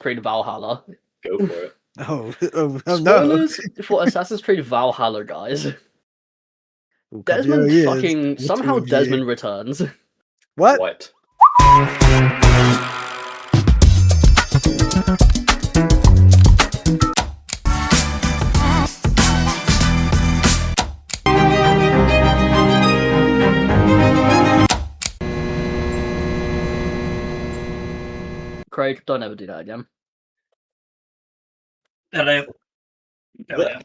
Creed Valhalla. Go for it. Oh no! Spoilers for Assassin's Creed Valhalla, guys. We'll cover Desmond your ears. fucking What's somehow your review? Desmond returns. What? Craig, don't ever do that again. Hello.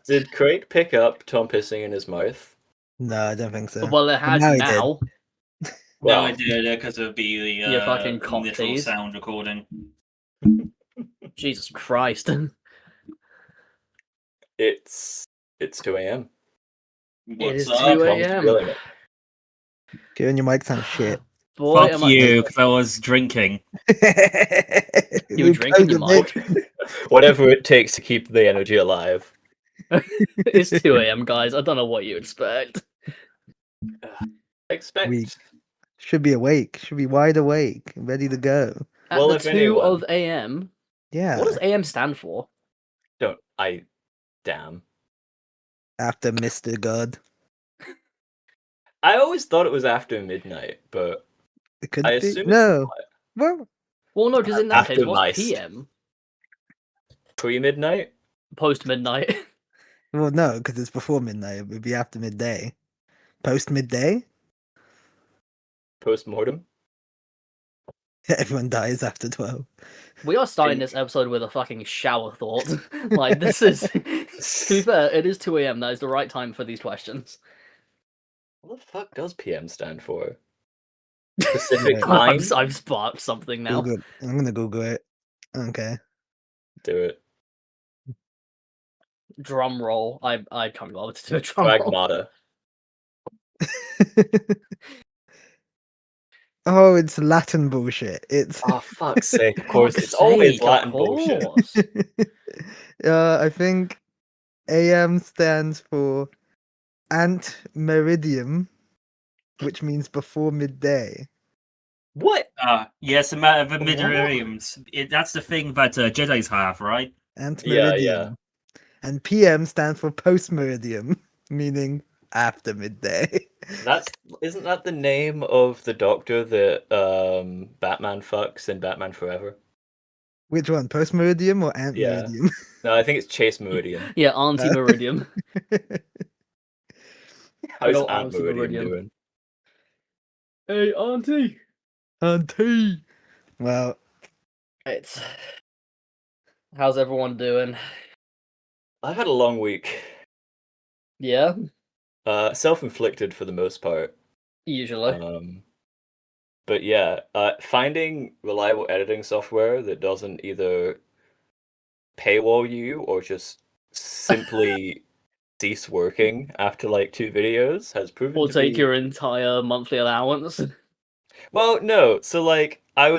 Did Craig pick up Tom pissing in his mouth? No, I don't think so. Well, it has now he now. No, Well, I did because of the You fucking cock literal tease. sound recording. Jesus Christ. it's 2 a.m. What's is up? 2 Tom's a.m. grilling it. Kieran, your mic sounds shit. Boy, Fuck am I- you, because I was drinking. You were drinking your mic? Whatever it takes to keep the energy alive. It's 2 a.m., guys. I don't know what you expect. Expect. We should be awake. Should be wide awake, ready to go. At Well, the if 2 anyone- of a.m. Yeah. What does a.m. stand for? Damn. After Mr. God. I always thought it was after midnight, but It could I be. assume No. Well, Well, no, because in that After case, what's Mice. p.m.? it's pre-midnight. Post midnight. well, no, because it's before midnight. It would be after midday. Post midday? Post-mortem. Everyone dies after 12. We are starting this episode with a fucking shower thought. Like, this is. To be fair, it is 2 a.m. That is the right time for these questions. What the fuck does PM stand for? Pacific Yeah. time? I've sparked something now. Google. I'm gonna Google it. Okay. Do it. Drum roll. I can't be bothered to do a drum roll. Pragmata. Oh, it's Latin bullshit. It's Oh, fuck's sake. Of course, Fuck's it's always sake, Latin of bullshit. course. I think AM stands for ant meridium, which means before midday. What? Yes, a matter of the midriums. That's the thing that Jedis have, right? Ant Yeah, meridium. And PM stands for post meridium, meaning after midday. Isn't that the name of the doctor that Batman fucks in Batman Forever? Which one, post meridium or ant Yeah. meridium? No, I think it's Chase Meridian. Yeah, Auntie Meridium. How's old Aunt Auntie Meridian Meridian. doing? Hey, Auntie. Auntie. Well, Right. How's everyone doing? I've had a long week. Yeah, Self-inflicted for the most part. usually. But yeah, finding reliable editing software that doesn't either paywall you or just simply cease working after like 2 videos has proven Or to take be... your entire monthly allowance. Well, no. So like I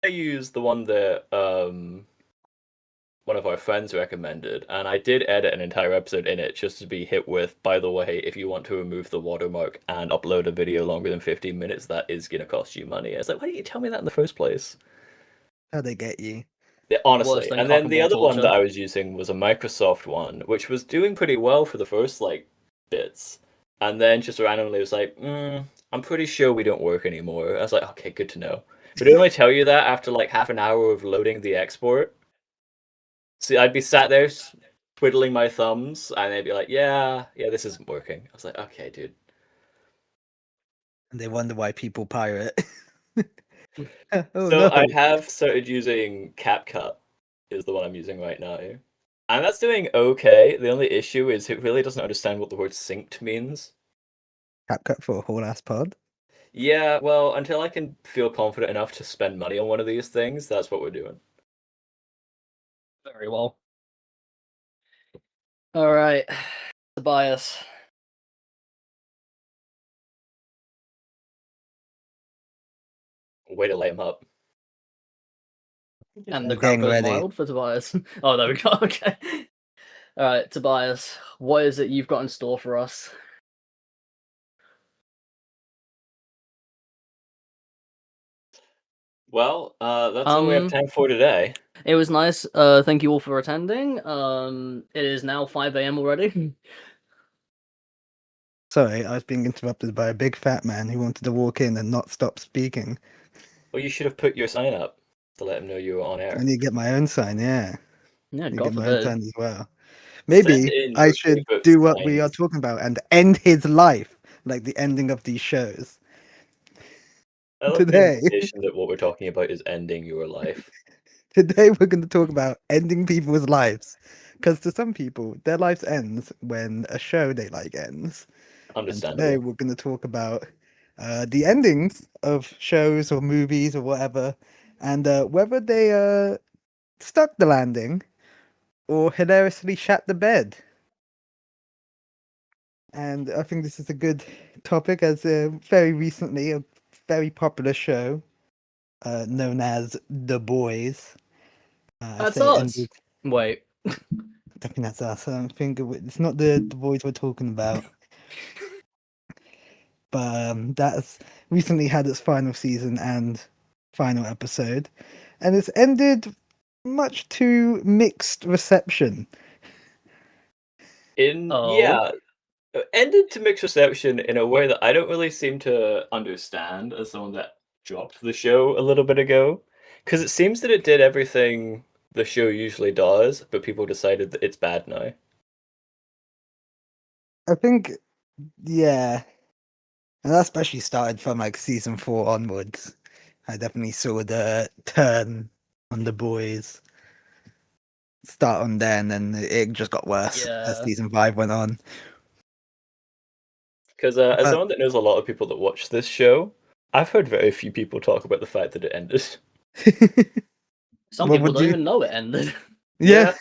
used the one that one of our friends recommended, and I did edit an entire episode in it just to be hit with, by the way, if you want to remove the watermark and upload a video longer than 15 minutes, that is going to cost you money. I was like, why didn't you tell me that in the first place? how'd they get you? Yeah, honestly. than And then cock the and other ball one torture. that I was using was a Microsoft one, which was doing pretty well for the first like bits, and then just randomly was like, I'm pretty sure we don't work anymore. I was like, okay, good to know. But didn't I tell you that after like half an hour of loading the export? See, I'd be sat there twiddling my thumbs, and they'd be like, yeah, this isn't working. I was like, okay, dude. And they wonder why people pirate. Oh, So no. I have started using CapCut, is the one I'm using right now. And that's doing okay. The only issue is it really doesn't understand what the word synced means. CapCut for a whole ass pod. Yeah, well, until I can feel confident enough to spend money on one of these things, that's what we're doing. Very well. Alright. Tobias. Way to lay him up. And the I'm crowd getting goes ready. wild for Tobias. Oh, there we go. Okay. Alright, Tobias. What is it you've got in store for us? Well, that's all we have time for today. It was nice. Thank you all for attending. It is now 5 a.m. already. Sorry, I was being interrupted by a big fat man who wanted to walk in and not stop speaking. Well, you should have put your sign up to let him know you were on I air. need to get my own sign, yeah. Yeah, I need to God get my own forbid. sign as well. Send Maybe in I your should favorite do what we are signs. talking about and end his life, like the ending of these shows. I love the Today, implication that what we're talking about is ending your life. today we're going to talk about ending people's lives. Because to some people, their lives ends when a show they like ends. And today Understandable. we're going to talk about the endings of shows or movies or whatever, and whether they stuck the landing or hilariously shat the bed. And I think this is a good topic as very recently a very popular show known as The Boys. I That's say us. ended. Wait. I think that's us. I don't think it's not the Boys we're talking about. But that's recently had its final season and final episode, and it's ended much to mixed reception. In Oh. yeah, ended to mixed reception in a way that I don't really seem to understand as someone that dropped the show a little bit ago. Because it seems that it did everything the show usually does, but people decided that it's bad now. I think, yeah, and that especially started from like season 4 onwards. I definitely saw the turn on the boys start on then, and it just got worse as Yeah. season 5 went on. Because as But someone that knows a lot of people that watch this show, I've heard very few people talk about the fact that it ended. Some what people would don't you? even know it ended. Yeah,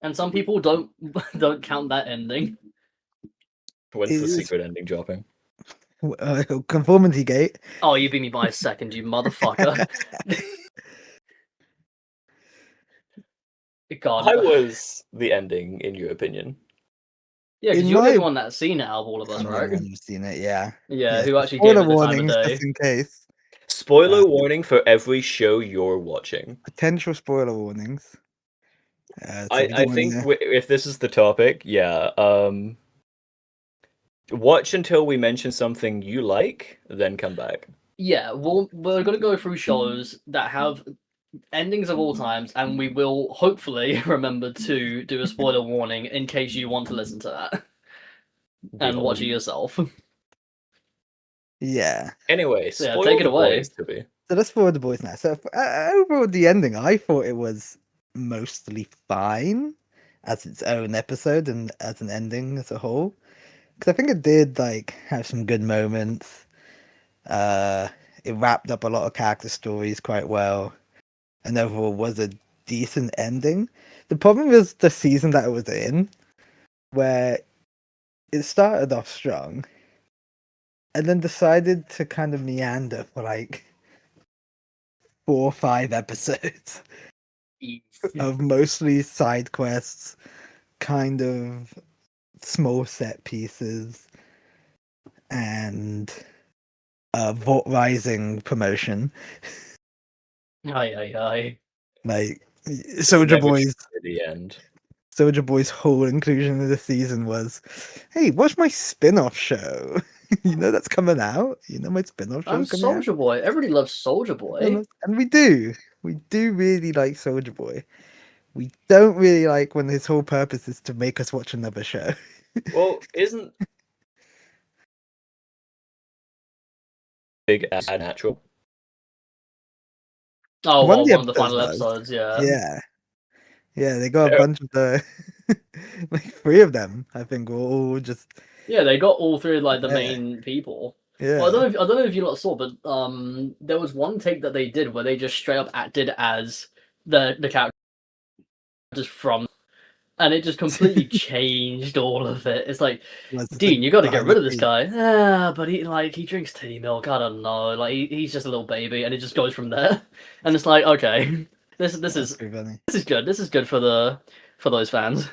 And some people don't count that ending. When's the it's secret ending dropping? conformity gate. Oh, you beat me by a second, you motherfucker. God. How was the ending, in your opinion? Yeah, because In you're the my only one that's seen it out of all of us, I'm the only right? one who's seen it, yeah. Yeah, Yeah, who so actually gave spoiler it the time of warnings just day. in case. Spoiler warning for every show you're watching. Potential spoiler warnings. So we I don't want think to. if this is the topic, yeah, watch until we mention something you like, then come back. Yeah, we're gonna go through shows that have endings of all times, and we will hopefully remember to do a spoiler warning in case you want to listen to that We and hope. watch it yourself. Yeah. Anyway, So yeah, take spoil it the away. boys to be. So let's forward the boys now. So overall, the ending, I thought it was mostly fine as its own episode and as an ending as a whole. Because I think it did like have some good moments. Uh, it wrapped up a lot of character stories quite well, and overall was a decent ending. The problem was the season that it was in, where it started off strong and then decided to kind of meander for like 4 or 5 episodes of mostly side quests, kind of small set pieces, and Vault Rising promotion. Aye, aye, aye. Like It's Soldier never Boy's true at the end. Soldier Boy's whole inclusion in the season was, "Hey, watch my spin-off show. You know that's coming out. You know my spin-off I'm show's coming out." Soldier Boy. Everybody loves Soldier Boy. And we do really like Soldier Boy. We don't really like when his whole purpose is to make us watch another show. Well, isn't big ad natural? Oh, One of well, the one of the episodes final does. episodes, yeah. Yeah, they got a Yeah. bunch of the like 3 of them. I think were all just Yeah, they got all three of like the Yeah. main people. yeah. Well, I don't know if you lot saw, but there was one take that they did where they just straight up acted as the characters from, and it just completely changed all of it. It's like, Was Dean, you got to get behind rid the of this scenes. guy. Ah, but he drinks titty milk. I don't know. Like he's just a little baby, and it just goes from there. And it's like, okay, this That's is pretty funny. this is good. This is good for those fans.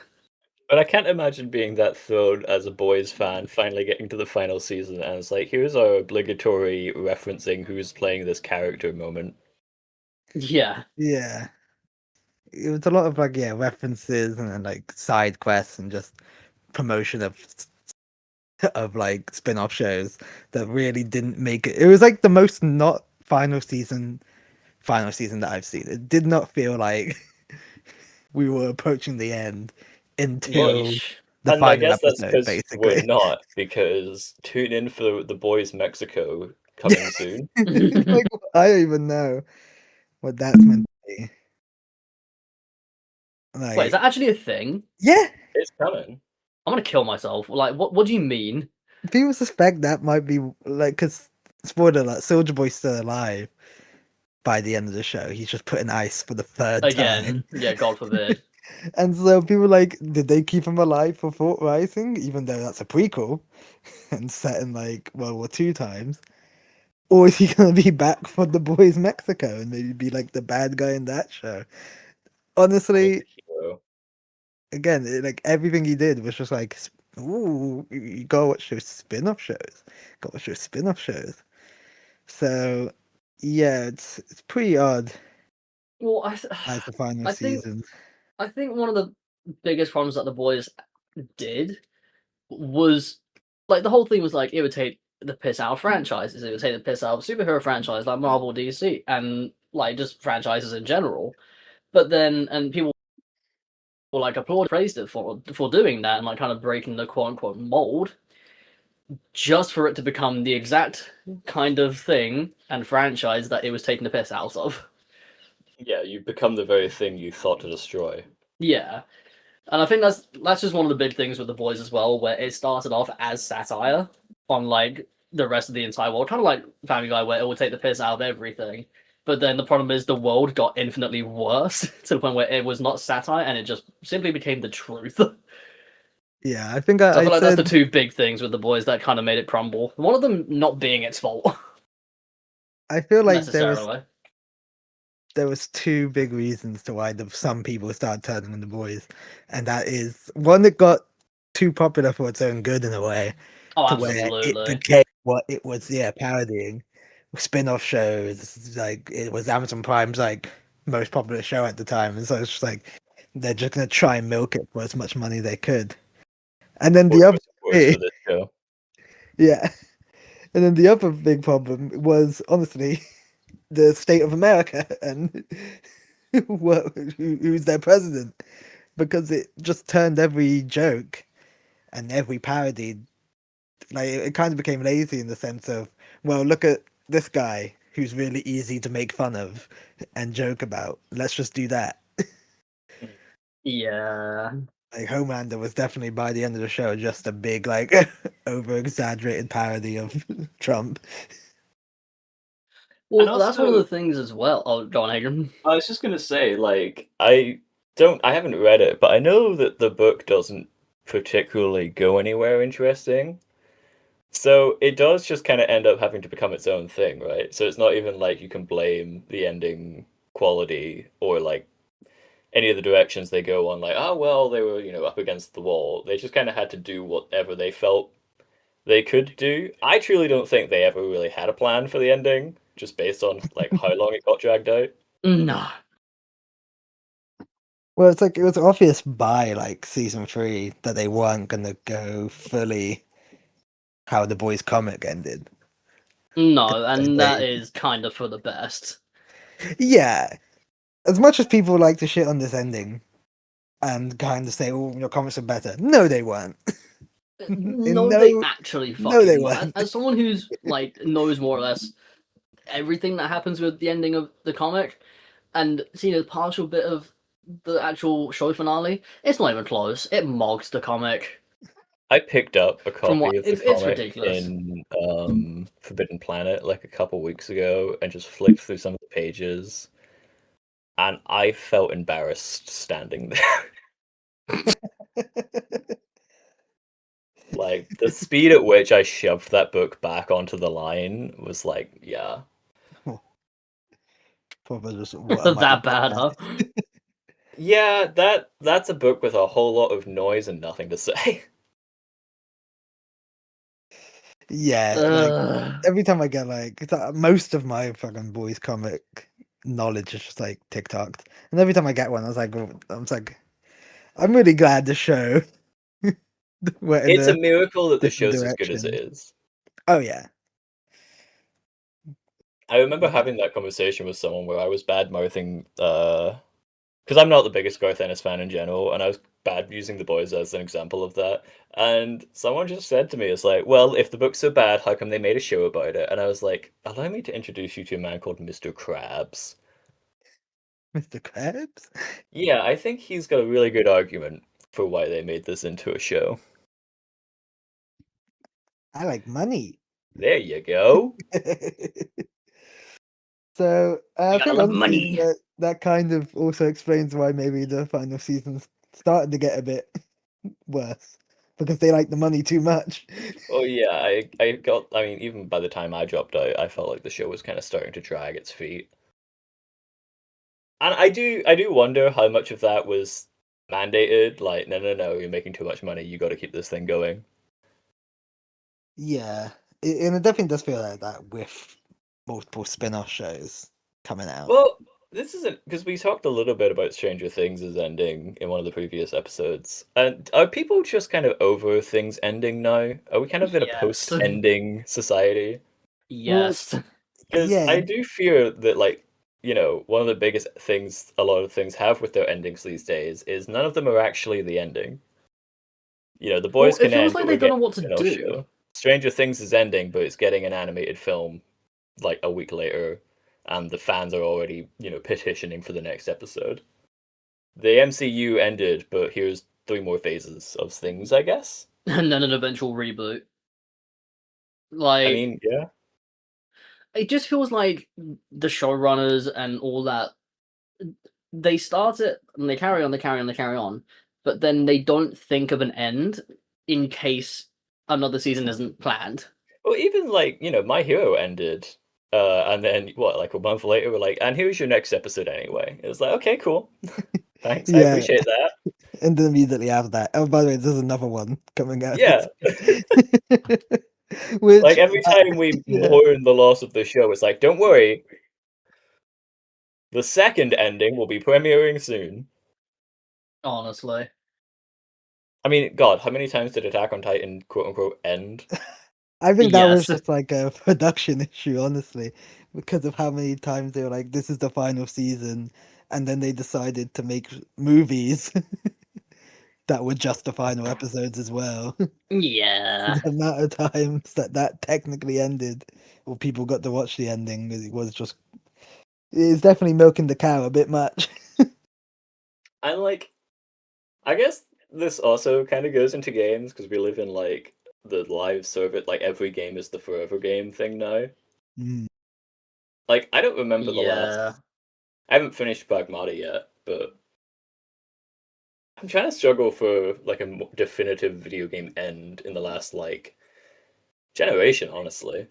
But I can't imagine being that thrilled as a boys fan, finally getting to the final season, and it's like, here's our obligatory referencing who's playing this character moment. Yeah. Yeah. it was a lot of like references and then like side quests and just promotion of like spin-off shows that really didn't make it. It was like the most not final season that I've seen. It did not feel like we were approaching the end until Yeesh. the And I final guess that's episode, because we're basically. not, because tune in for The Boys Mexico coming soon. Like, I don't even know what that's meant to be. Wait, is Like, that actually a thing? yeah, It's coming. I'm gonna kill myself. Like, what do you mean? people suspect that might be like, because spoiler alert, Soldier Boy's still alive by the end of the show. He's just put in ice for the third time. Again, yeah, God forbid. And so people are like, did they keep him alive for Fort Rising, even though that's a prequel and set in like World War II times? Or is he gonna be back for The Boys Mexico and maybe be like the bad guy in that show? Honestly, Hero. again, like everything he did was just like, ooh, you gotta watch those spin-off shows. Gotta watch those spin-off shows. So yeah, it's pretty odd Well, as the final I think season. I think one of the biggest problems that the boys did was like the whole thing was like it would take the piss out of franchises. It would take the piss out of superhero franchise like Marvel, DC, and like just franchises in general. But then and people like praised it for doing that and like kind of breaking the quote unquote mold, just for it to become the exact kind of thing and franchise that it was taking the piss out of. Yeah, you become the very thing you thought to destroy. Yeah. And I think that's just one of the big things with the boys as well, where it started off as satire on like the rest of the entire world, kind of like Family Guy, where it would take the piss out of everything. But then the problem is the world got infinitely worse to the point where it was not satire and it just simply became the truth. So Yeah, I think I I feel like that's the said two big things with the boys that kind of made it crumble. One of them not being its fault I feel like necessarily. there was two big reasons to why some people started turning on The Boys, and that is one, it got too popular for its own good in a way, Oh, to where it absolutely. became what it was, parodying spin-off shows. Like it was Amazon Prime's like most popular show at the time, and so it's just like they're just gonna try and milk it for as much money they could. And then Or the other, worse for this show. yeah, and then the other big problem was honestly the state of America and who's their president, because it just turned every joke and every parody, like it kind of became lazy in the sense of, well, look at this guy who's really easy to make fun of and joke about. Let's just do that. Yeah. Like Homelander was definitely by the end of the show just a big like over exaggerated parody of Trump. Well, And that's one of also, the things as well. Oh, go on, Adrian. I was just gonna say, like, I haven't read it, but I know that the book doesn't particularly go anywhere interesting. So it does just kind of end up having to become its own thing, right? So it's not even like you can blame the ending quality or like any of the directions they go on, like, oh well, they were, up against the wall. They just kind of had to do whatever they felt they could do. I truly don't think they ever really had a plan for the ending, just based on like how long it got dragged out. No. Well, it's like it was obvious by like season 3 that they weren't gonna go fully how the boys comic ended. No, and that They- is kind of for the best. Yeah, as much as people like to shit on this ending and kind of say, "Oh, your comics are better," no, they weren't. No, they no, actually no, they fucking were. weren't. As someone who's like knows more or less everything that happens with the ending of the comic and seen a partial bit of the actual show finale, it's not even close. It mogs the comic. I picked up a From copy what of the it's comic ridiculous. in Forbidden Planet like a couple weeks ago and just flicked through some of the pages, and I felt embarrassed standing there. Like the speed at which I shoved that book back onto the line was like, yeah. Probably just what am I That looking bad, at? huh? Yeah, that's a book with a whole lot of noise and nothing to say. Yeah, like Ugh. every time I get like most of my fucking boys comic knowledge is just like TikToked. And every time I get one, I'm really glad the show went in It's a a miracle that the different show's as good as it direction. is. Oh yeah. I remember Yeah. having that conversation with someone where I was bad mouthing because I'm not the biggest Garth Ennis fan in general, and I was bad using The Boys as an example of that. And someone just said to me, "It's like, well, if the book's so bad, how come they made a show about it?" And I was like, "Allow me to introduce you to a man called Mr. Krabs." Mr. Krabs? Yeah, I think he's got a really good argument for why they made this into a show. I like money. There you go. So I We got a think lot of honestly money. that kind of also explains why maybe the final season's started to get a bit worse because they like the money too much. Oh yeah, I mean, even by the time I dropped out, I felt like the show was kind of starting to drag its feet. And I do wonder how much of that was mandated, like, no, you're making too much money, you got to keep this thing going. Yeah, and it definitely does feel like that with multiple spin-off shows coming out. Well, this isn't because we talked a little bit about Stranger Things' ending in one of the previous episodes. And are people just kind of over things ending now? Are we kind of in a Yes. post-ending society? Yes. Because Yeah, I do fear that, like, one of the biggest things a lot of things have with their endings these days is none of them are actually the ending. The Well, boys it can feels end, like but they we're don't know getting what a to spin-off do. show. Stranger Things is ending, but it's getting an animated film like a week later, and the fans are already, petitioning for the next episode. The MCU ended, but here's 3 more phases of things, I guess. And then an eventual reboot. I Like, mean, yeah. it just feels like the showrunners and all that, they start it and they carry on, they carry on, they carry on, but then they don't think of an end in case another season isn't planned. Well, even like, My Hero ended, and then what, like a month later, we're like, and here's your next episode anyway. It was like, okay, cool. Thanks, I yeah, appreciate that. and then immediately after that. Oh, by the way, there's another one coming out. Yeah. Which, Like every time we yeah. mourn the loss of the show, it's like, don't worry, the second ending will be premiering soon. Honestly. I mean, God, how many times did Attack on Titan quote unquote end? I think that was Yes. just like a production issue, honestly, because of how many times they were like, "This is the final season," and then they decided to make movies that were just the final episodes as well. Yeah. The amount of times that technically ended, or people got to watch the ending, it's definitely milking the cow a bit much. And like, I guess this also kind of goes into games because we live in like the live service, like every game is the forever game thing now. Mm. Like, I don't remember the last. Yeah. I haven't finished Pragmata yet, but I'm trying to struggle for like a definitive video game end in the last like generation, honestly.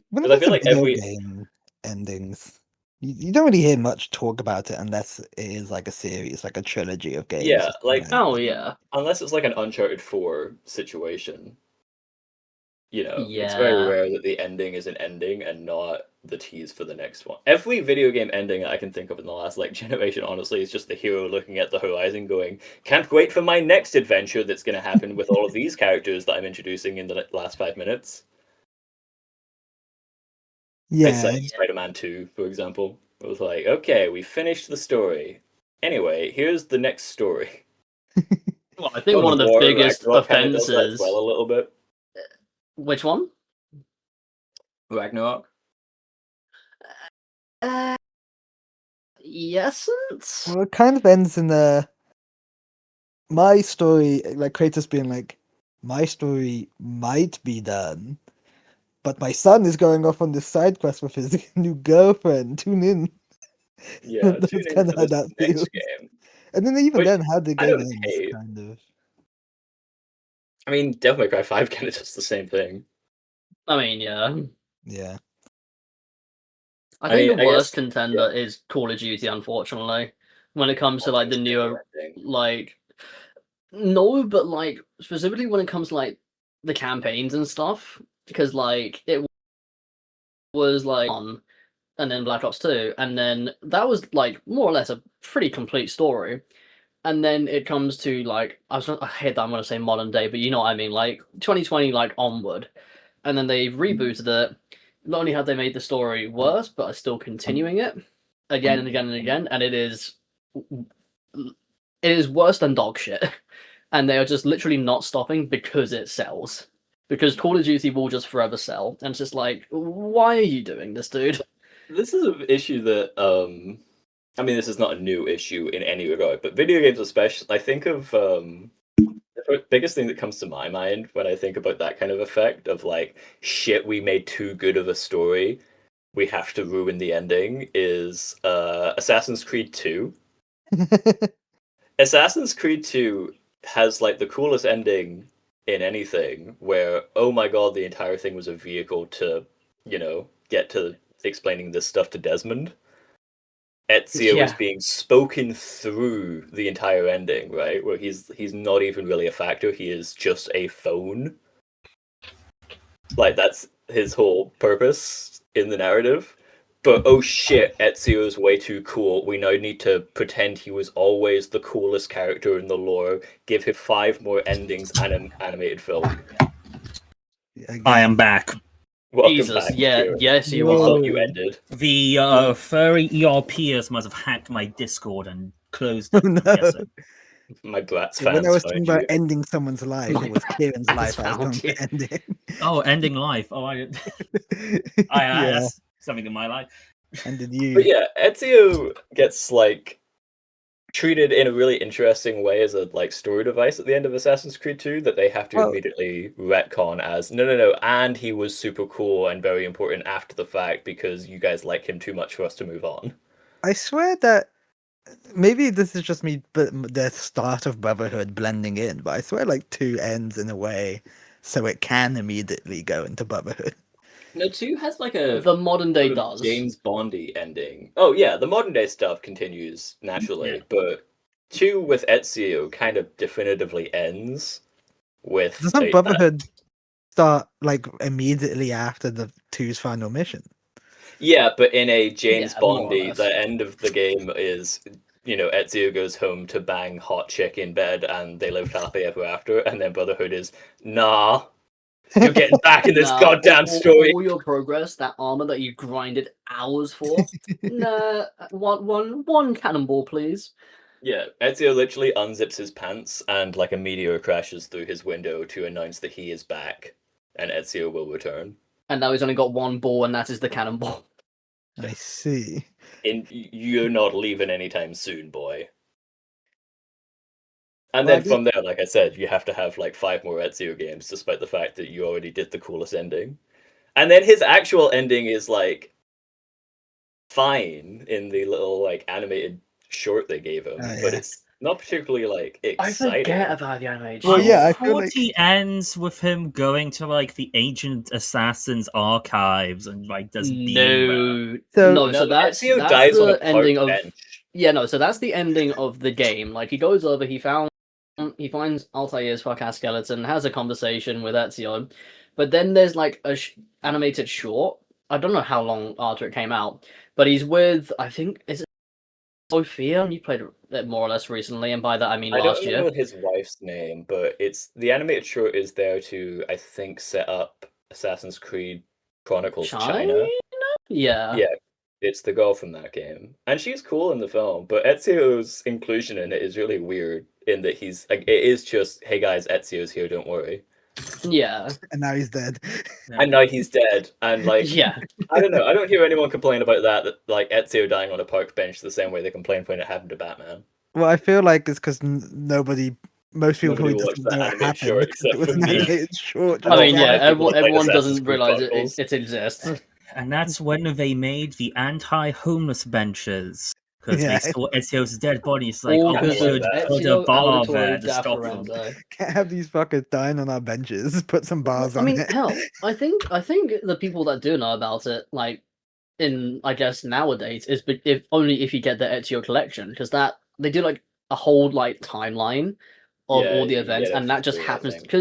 When it Because I comes feel to like video every game endings, you don't really hear much talk about it unless it is like a series, like a trilogy of games. yeah, Or something like like that. Oh, yeah. unless it's like an Uncharted 4 situation, it's very Yeah. rare that the ending is an ending and not the tease for the next one. Every video game ending I can think of in the last like generation, honestly, is just the hero looking at the horizon going, "Can't wait for my next adventure that's going to happen with all of these characters that I'm introducing in the last 5 minutes." It's Yeah, like Spider-Man 2, for example. It was like, okay, we finished the story. Anyway, here's the next story. Well, I think God one of of the War biggest Ragnarok kind of does that as well offenses. a little bit. Which one? Ragnarok. Uh, yes. well, it kind of ends in my story, like Kratos being like, my story might be done, but my son is going off on this side quest with his new girlfriend. Tune in. Yeah, tune That's in kind of for how this that feels. next game. And then even Which then, how the I game don't ends, hate. kind of. I mean, Devil May Cry 5 kind of does the same thing. I mean, yeah. Yeah. I I think mean, the I guess, worst contender is Call of Duty, unfortunately. When it comes to like the wanting newer, ending. like, no, but like specifically when it comes to like the campaigns and stuff, because like it was like on, and then Black Ops 2, and then that was like more or less a pretty complete story. And then it comes to like I hate that I'm gonna say modern day, but you know what I mean, like 2020 like onward. And then they rebooted it. Not only have they made the story worse, but are still continuing it again and again and again, and it is worse than dog shit. And they are just literally not stopping because it sells. Because Call of Duty will just forever sell. And it's just like, why are you doing this, dude? This is an issue that I mean, this is not a new issue in any regard, but video games especially. I think of the biggest thing that comes to my mind when I think about that kind of effect of like, shit, we made too good of a story, we have to ruin the ending, is Assassin's Creed 2. Assassin's Creed 2 has like the coolest ending in anything, where, oh my god, the entire thing was a vehicle to, get to explaining this stuff to Desmond. Ezio is being spoken through the entire ending, right? Where he's not even really a factor, he is just a phone. Like, that's his whole purpose in the narrative. But oh shit, Ezio is way too cool. We now need to pretend he was always the coolest character in the lore. Give him 5 more endings and an animated film. I am back. Welcome Jesus, back, yeah, Kieran. yes, you I are. thought you ended. The furry ERPers must have hacked my Discord and closed it. Oh, no. I'm guessing. My Bratz When fans I was found talking you. about ending someone's life, My it was Kieran's life I was found going to end it. Oh, ending life. Oh, Yeah, that's something in my life. ended you. But yeah, Ezio gets like treated in a really interesting way as a like story device at the end of Assassin's Creed 2 that they have to Well- immediately retcon as no, and he was super cool and very important after the fact because you guys like him too much for us to move on. I swear that maybe this is just me, but the start of Brotherhood blending in. But I swear, like 2 ends in a way, so it can immediately go into Brotherhood. No, 2 has like a The modern day sort of does. James Bondy ending. Oh yeah, the modern day stuff continues naturally, Yeah. but 2 with Ezio kind of definitively ends with Doesn't that- Brotherhood start like immediately after the 2's final mission? Yeah, but in a James Yeah, more or Bondy, less. the end of the game is, Ezio goes home to bang hot chick in bed and they live happily ever after, and then Brotherhood is, nah, you're getting back in this Nah, goddamn story. all your progress, that armor that you grinded hours for. Nah, one cannonball, please. Yeah, Ezio literally unzips his pants and like a meteor crashes through his window to announce that he is back and Ezio will return. And now he's only got one ball, and that is the cannonball. I see. You're not leaving anytime soon, boy. And Well, then from there, like I said, you have to have like 5 more Ezio games, despite the fact that you already did the coolest ending. And then his actual ending is like fine in the little like animated short they gave him, Oh, but yeah. it's not particularly like I exciting. forget about the animation. Well, yeah, I thought feel like he ends with him going to like the ancient assassins archives and like just being there. No, So- no. So No, that's Ezio dies on a the park ending of bench. yeah. No, so that's the ending of the game. Like he goes over, he finds Altair's fuck-ass skeleton, has a conversation with Ezio, but then there's like a animated short. I don't know how long after it came out, but he's with I think is it Sophia? You played it more or less recently, and by that I mean I last don't year. know his wife's name, but it's the animated short is there to, I think, set up Assassin's Creed Chronicles China. Yeah. Yeah, it's the girl from that game, and she's cool in the film. But Ezio's inclusion in it is really weird in that he's like, it is just, hey guys, Ezio's here, don't worry. Yeah. and now he's dead. And now he's dead, and like, Yeah. I don't know. I don't hear anyone complain about that like Ezio dying on a park bench the same way they complained when it happened to Batman. Well, I feel like it's because most people Nobody probably watched just that know it animated happened short because it except was for an me. animated short. I mean, lot yeah, of people that played everyone Assassin's doesn't Creed realize Chronicles. it exists. And that's when they made the anti-homeless benches. Because Yeah. they saw Ezio's dead body. It's like, All oh, we because like should that. put a Ezio bar Auditore there to da stop them. Firenze. Can't have these fuckers dying on our benches. Put some bars I on mean, it. hell, I think the people that do know about it, like I guess nowadays, is if only if you get the Ezio collection, because that they do like a whole like timeline of Yeah, all the you can events, get it and that for just free, I happens think.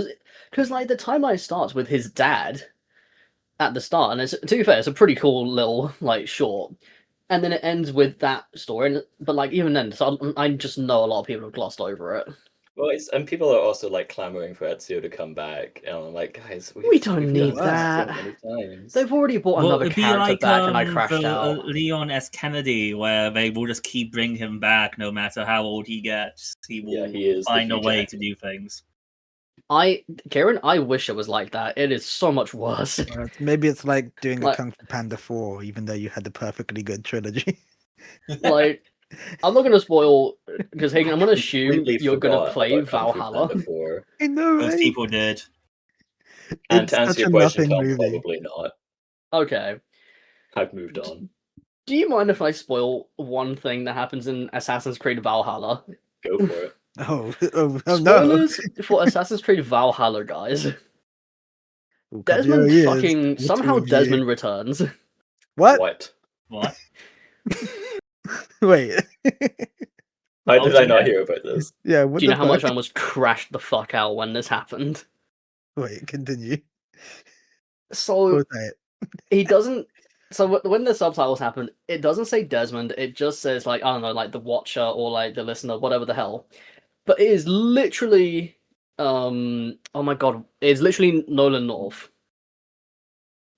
because like the timeline starts with his dad, at the start, and to be fair, it's a pretty cool little like short. And then it ends with that story, but like even then, so I just know a lot of people have glossed over it. Well, and people are also like clamoring for Ezio to come back, and I'm like, guys, We don't we've need done this so that. many times. They've already brought Well, another it'd be character like back, and I crashed the, out. Leon S. Kennedy, where they will just keep bringing him back no matter how old he gets. He will he is the find a huge way actor. to do things. Kieran, I wish it was like that. It is so much worse. Maybe it's like doing a Like- Kung Fu Panda 4, even though you had the perfectly good trilogy. Like, I'm not gonna spoil because Hagen, I'm gonna assume Completely you're gonna forgot play about Kung Fu Valhalla. Panda 4. I know, Most right? people did. And It's to answer such your a question, nothing Tom, movie. probably not. Okay. I've moved on. Do you mind if I spoil one thing that happens in Assassin's Creed Valhalla? Go for it. Oh no! Spoilers for Assassin's Creed Valhalla, guys. We'll cover your Desmond ears. fucking The two somehow of you. Desmond returns. What? What? Wait. How Oh, did I not yeah. hear about this? Yeah. What Do you the know how much I fuck? almost crashed the fuck out when this happened? Wait. Continue. So Go say it. he doesn't. So when the subtitles happen, it doesn't say Desmond. It just says like I don't know, like the watcher or like the listener, whatever the hell. But it is literally, oh my god, it's literally Nolan North.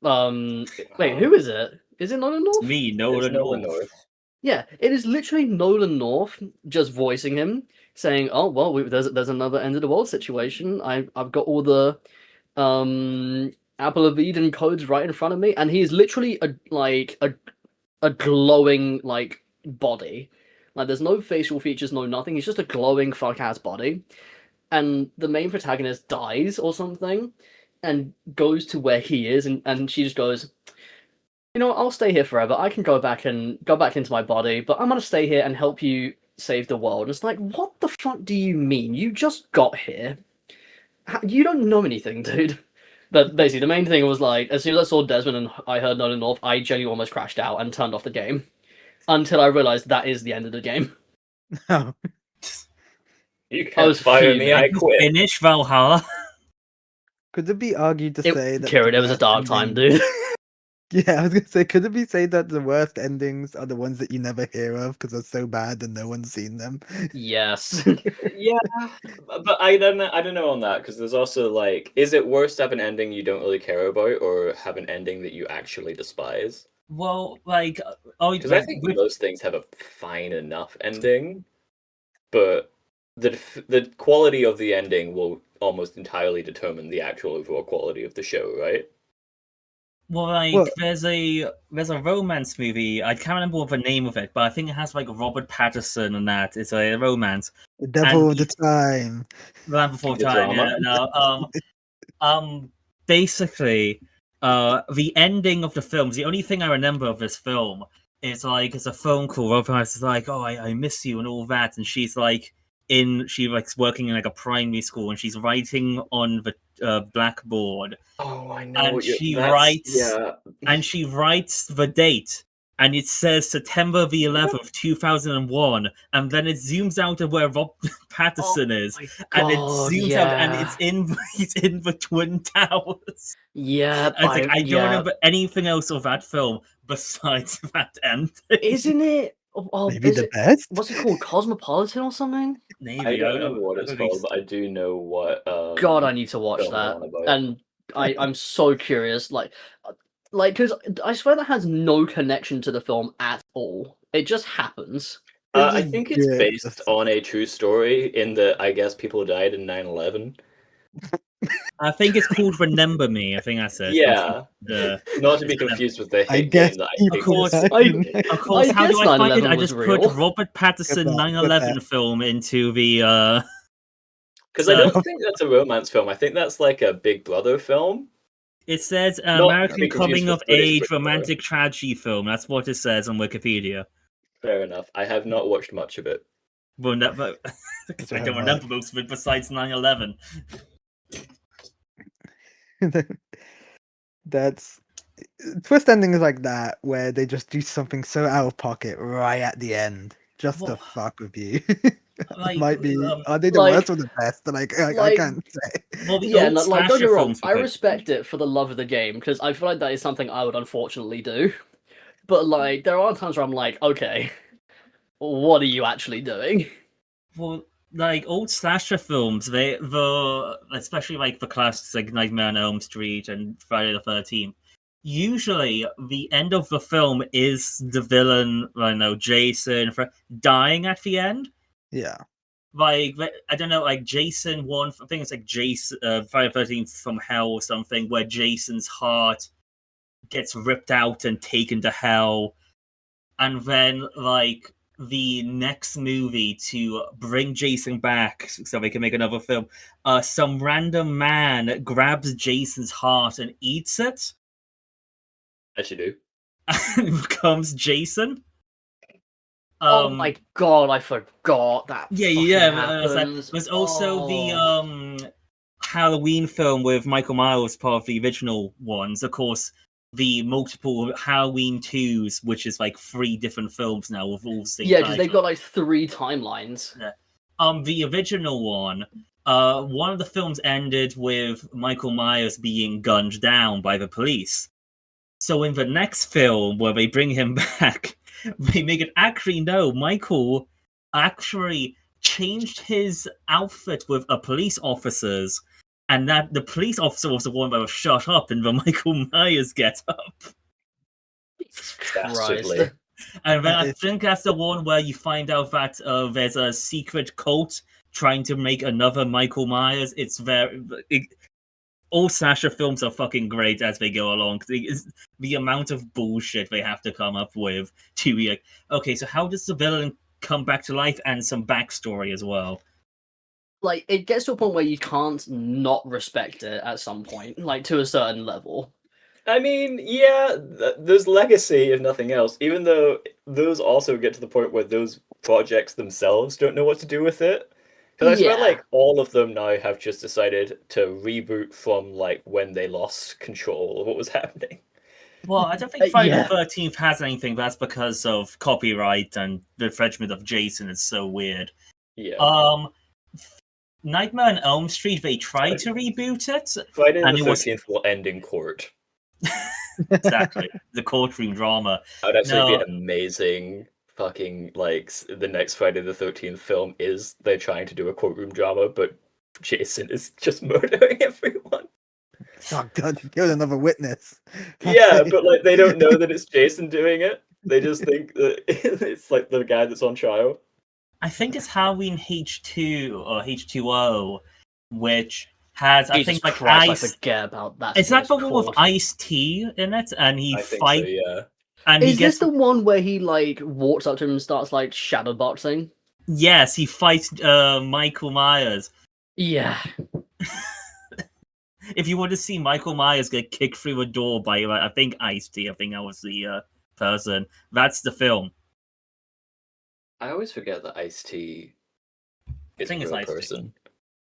Wait, who is it? Is it Nolan North? Me, It's Nolan Nolan North. North. Yeah, it is literally Nolan North just voicing him, saying, "Oh well, there's another end of the world situation. I've got all the Apple of Eden codes right in front of me," and he's literally a glowing like body. Like there's no facial features, no nothing. He's just a glowing fuck ass body, and the main protagonist dies or something, and goes to where he is, and she just goes, you know, I'll stay here forever. I can go back into my body, but I'm gonna stay here and help you save the world. And it's like, what the fuck do you mean? You just got here. You don't know anything, dude. But basically, the main thing was like, as soon as I saw Desmond and I heard Nolan North, I genuinely almost crashed out and turned off the game. Until I realized that is the end of the game. No. You I can't was fire me, I fuming. quit. Finish Valhalla. Could it be argued to say that? Kieran, the it was a worst dark time, ending- dude. Yeah, I was gonna say, could it be said that the worst endings are the ones that you never hear of because they're so bad and no one's seen them? Yes. Yeah, but I don't know on that because there's also like, is it worse to have an ending you don't really care about or have an ending that you actually despise? Well, like, Because I think most things have a fine enough ending, but the quality of the ending will almost entirely determine the actual overall quality of the show, right? Well- there's a romance movie. I can't remember what the name of it, but I think it has like Robert Pattinson and that. It's a romance. The devil of And the time. Land Before The Time. drama? Yeah, no. Basically, the ending of the film. The only thing I remember of this film is like it's a phone call. Robert Pattinson's like, "Oh, I miss you" and all that, and she's like working in like a primary school, and she's writing on the blackboard. Oh, I know. And she writes the date, and it says September the 11th, 2001, and then it zooms out of where Rob Pattinson is, and it zooms out, and it's in the Twin Towers. Yeah, And it's like I don't remember anything else of that film besides that ending. Isn't it? Oh, Maybe is the it, best. what's it called? Cosmopolitan or something? Maybe I don't remember what it's called, but I do know what. God, I need to watch film we're that. on about. And I'm so curious, like, because I swear that has no connection to the film at all. It just happens. I think it's Yeah, based that's- on a true story in that I guess people died in 9/11. I think it's called Remember Me. I think that's it. Yeah, The not to be confused with the I hit guess game that I people think course, is- died. Of course, I how do guess I find it? 9/11 I was just real. put Robert Pattinson Good luck with 9/11 that. film into the Because I So- don't think that's a romance film. I think that's like a Big Brother film. It says Not to be American confused coming with of British age Big Brother. romantic tragedy film. That's what it says on Wikipedia. Fair enough. I have not watched much of it. Well, never, I don't remember most of it besides 9/11. That's twist endings like that where they just do something so out of pocket right at the end just to Well- fuck with you. Like, Might be. Are they the like- worst or the best? I like- can't say. well, the Yeah, old no, like don't slasher get me wrong, films were I good. respect it for the love of the game because I feel like that is something I would unfortunately do. But like, there are times where I'm like, okay, what are you actually doing? Well, like old slasher films, the especially like the classics like Nightmare on Elm Street and Friday the 13th. Usually, the end of the film is the villain, I don't know, Jason, dying at the end. Yeah. Like I don't know, like Jason one. I think it's like Jason, Friday the 13th from Hell or something, where Jason's heart gets ripped out and taken to hell, and then like the next movie to bring Jason back so they can make another film, some random man grabs Jason's heart and eats it As you do. and becomes Jason. Oh my god, I forgot that. Yeah. Happens. There's also the Oh. Halloween film with Michael Myers, part of the original ones. Of course, the multiple Halloween 2s, which is like 3 different films now with all the same Yeah, because they've title. got like 3 timelines. The original one, one of the films ended with Michael Myers being gunned down by the police. So in the next film, where they bring him back, they make it actually no, Michael actually changed his outfit with a police officer's, and that the police officer was the one that was shot up in the Michael Myers get up. Jesus Christ. Dastardly. And then I It's- think that's the one where you find out that there's a secret cult trying to make another Michael Myers. It's all slasher films are fucking great as they go along. The amount of bullshit they have to come up with to be like, okay, so how does the villain come back to life, and some backstory as well? Like, it gets to a point where you can't not respect it at some point, like to a certain level. I mean, yeah, there's legacy if nothing else, even though those also get to the point where those projects themselves don't know what to do with it. Because I swear, Yeah. like, all of them now have just decided to reboot from, like, when they lost control of what was happening. Well, I don't think Friday yeah. the 13th has anything. That's because of copyright and the infringement of Jason is so weird. Yeah. Nightmare on Elm Street, they tried to reboot it. Friday and the it was- 13th will end in court. Exactly. The courtroom drama. That would actually be No. an amazing fucking, like, the next Friday the 13th film is they're trying to do a courtroom drama, but Jason is just murdering everyone. Oh god, you killed another witness. Yeah, but like they don't know that it's Jason doing it. They just think that it's like the guy that's on trial. I think it's Halloween H2 or H2O, which has, I Jesus think, like Christ, I Ice. forget about that. It's like the one with called. Ice-T in it, and he I think fights. so, yeah. And Is he gets this the one where he like walks up to him and starts like shadowboxing? yes, he fights Michael Myers. Yeah. If you want to see Michael Myers get kicked through a door by, I think, Ice-T, I think that was the person. That's the film. I always forget that Ice-T is think a it's real Ice-T. person.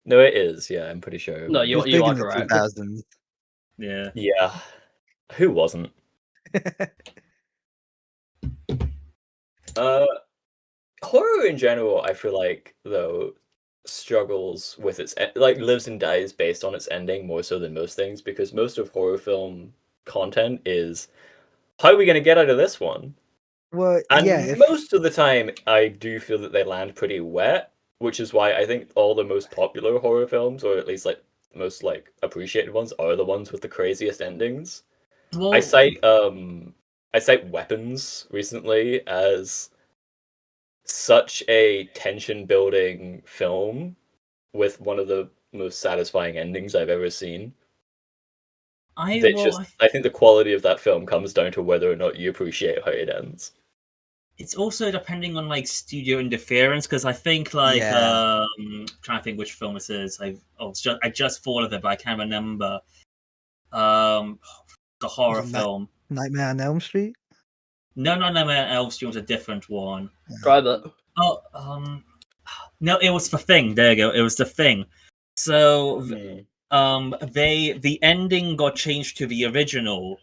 No, it is. Yeah, I'm pretty sure. No, It was you big are in the correct. 2000s. Yeah. Yeah. Who wasn't? Horror in general, I feel like, though, struggles with its like lives and dies based on its ending more so than most things, because most of horror film content is how are we going to get out of this one? Well, And yeah, if, most of the time, I do feel that they land pretty wet, which is why I think all the most popular horror films, or at least like most like appreciated ones, are the ones with the craziest endings. Well, I cite Weapons recently as such a tension building film with one of the most satisfying endings I've ever seen. I think the quality of that film comes down to whether or not you appreciate how it ends. it's also depending on like studio interference, because I think like Yeah. trying to think which film this is. I just thought of it, but I can't remember. The horror Was it film. Nightmare on Elm Street? No, Elf Street was a different one. Try that. Oh, no, it was The Thing. There you go. It was The Thing. So, the ending got changed to the original,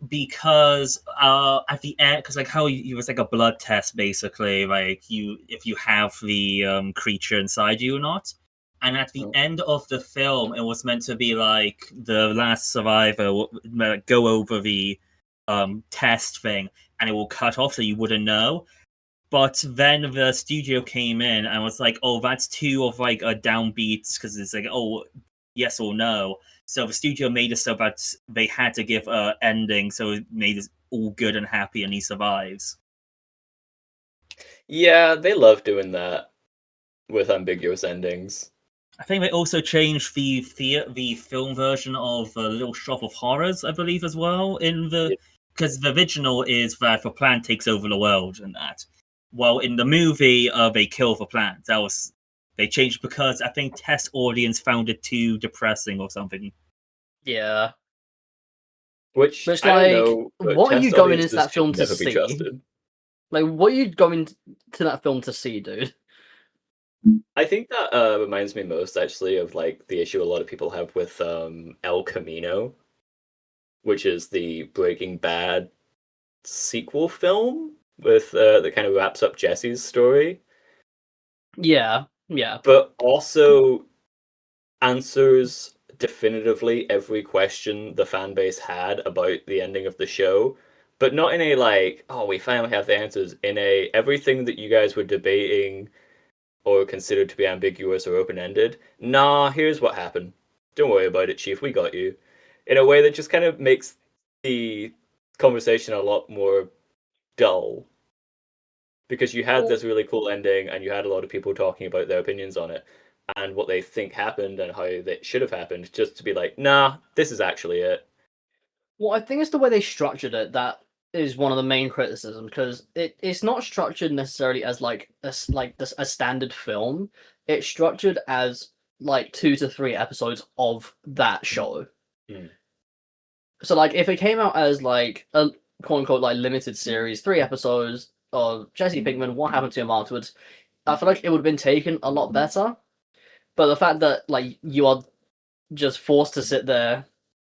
because at the end, because like how you was like a blood test basically, like if you have the creature inside you or not. And at the end of the film, it was meant to be like the last survivor would go over the test thing, and it will cut off so you wouldn't know. But then the studio came in and was like, "Oh, that's two of like a downbeats because it's like, oh, yes or no." So the studio made it so that they had to give a ending, so it made it all good and happy, and he survives. Yeah, they love doing that with ambiguous endings. I think they also changed the film version of Little Shop of Horrors, I believe, as well. Because the original is that the plant takes over the world and that. Well, in the movie, they kill the plant. They changed because I think test audience found it too depressing or something. Yeah. Which But it's I don't like, know, but what are you test going into audiences that film should to never be see? trusted. Like, what are you going to that film to see, dude? I think that reminds me most actually of like the issue a lot of people have with El Camino, which is the Breaking Bad sequel film with that kind of wraps up Jesse's story, Yeah, yeah. but also answers definitively every question the fan base had about the ending of the show, but not in a like, oh, we finally have the answers, in a everything that you guys were debating or considered to be ambiguous or open-ended. Nah, here's what happened. Don't worry about it, Chief. We got you. In a way that just kind of makes the conversation a lot more dull. Because you had this really cool ending and you had a lot of people talking about their opinions on it and what they think happened and how it should have happened, just to be like, nah, this is actually it. Well, I think it's the way they structured it that is one of the main criticisms, because it's not structured necessarily as like a standard film. It's structured as like 2 to 3 episodes of that show. Mm. So like if it came out as like a quote unquote like limited series, 3 episodes of Jesse Pinkman, what happened to him afterwards, I feel like it would have been taken a lot better. But the fact that like you are just forced to sit there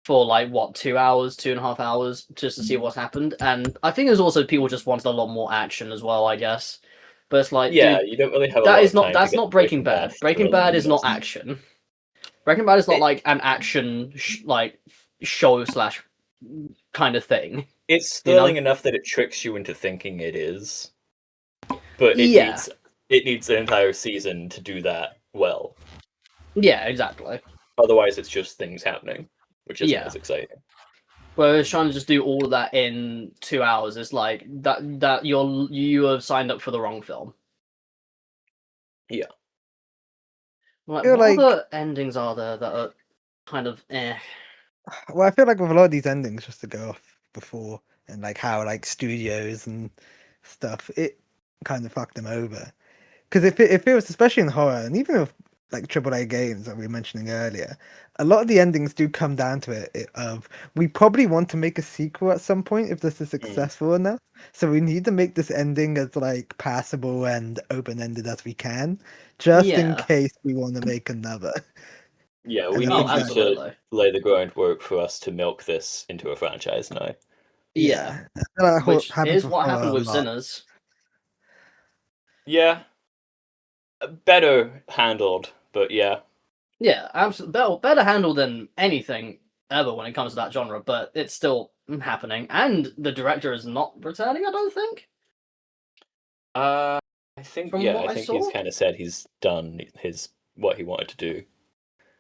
for like what 2 hours, 2.5 hours just to see what's happened, and I think there's also people just wanted a lot more action as well, I guess. But it's like, Yeah, dude, you don't really have a lot of time to that's get not the Breaking Bad. Breaking Bad is not fundamentals. action. Breaking Bad is not It- like an action like show slash kind of thing. It's You know? thrilling enough that it tricks you into thinking it is, but Yeah. it needs an entire season to do that well. Yeah, exactly. Otherwise, it's just things happening, which isn't Yeah. as exciting. Whereas trying to just do all of that in 2 hours is like that you have signed up for the wrong film. Yeah. Like, feel what like- other endings are there that are kind of eh? Well, I feel like with a lot of these endings, just to go off before, and like how like studios and stuff, it kind of fucked them over. Because if it was especially in horror, and even with like AAA games that we were mentioning earlier, a lot of the endings do come down to it of we probably want to make a sequel at some point if this is successful enough. So we need to make this ending as like passable and open ended as we can, just in Yeah. case we want to make another. Yeah, And we I need think you that's- to absolutely. lay the groundwork for us to milk this into a franchise now. Yeah. I feel like Which happens is with what horror happened a with lot. Sinners. Yeah. Better handled, but yeah. Yeah, absolutely better handled than anything ever when it comes to that genre, but it's still happening. And the director is not returning, I don't think. I think From yeah, what I I think saw? he's kind of said he's done his what he wanted to do.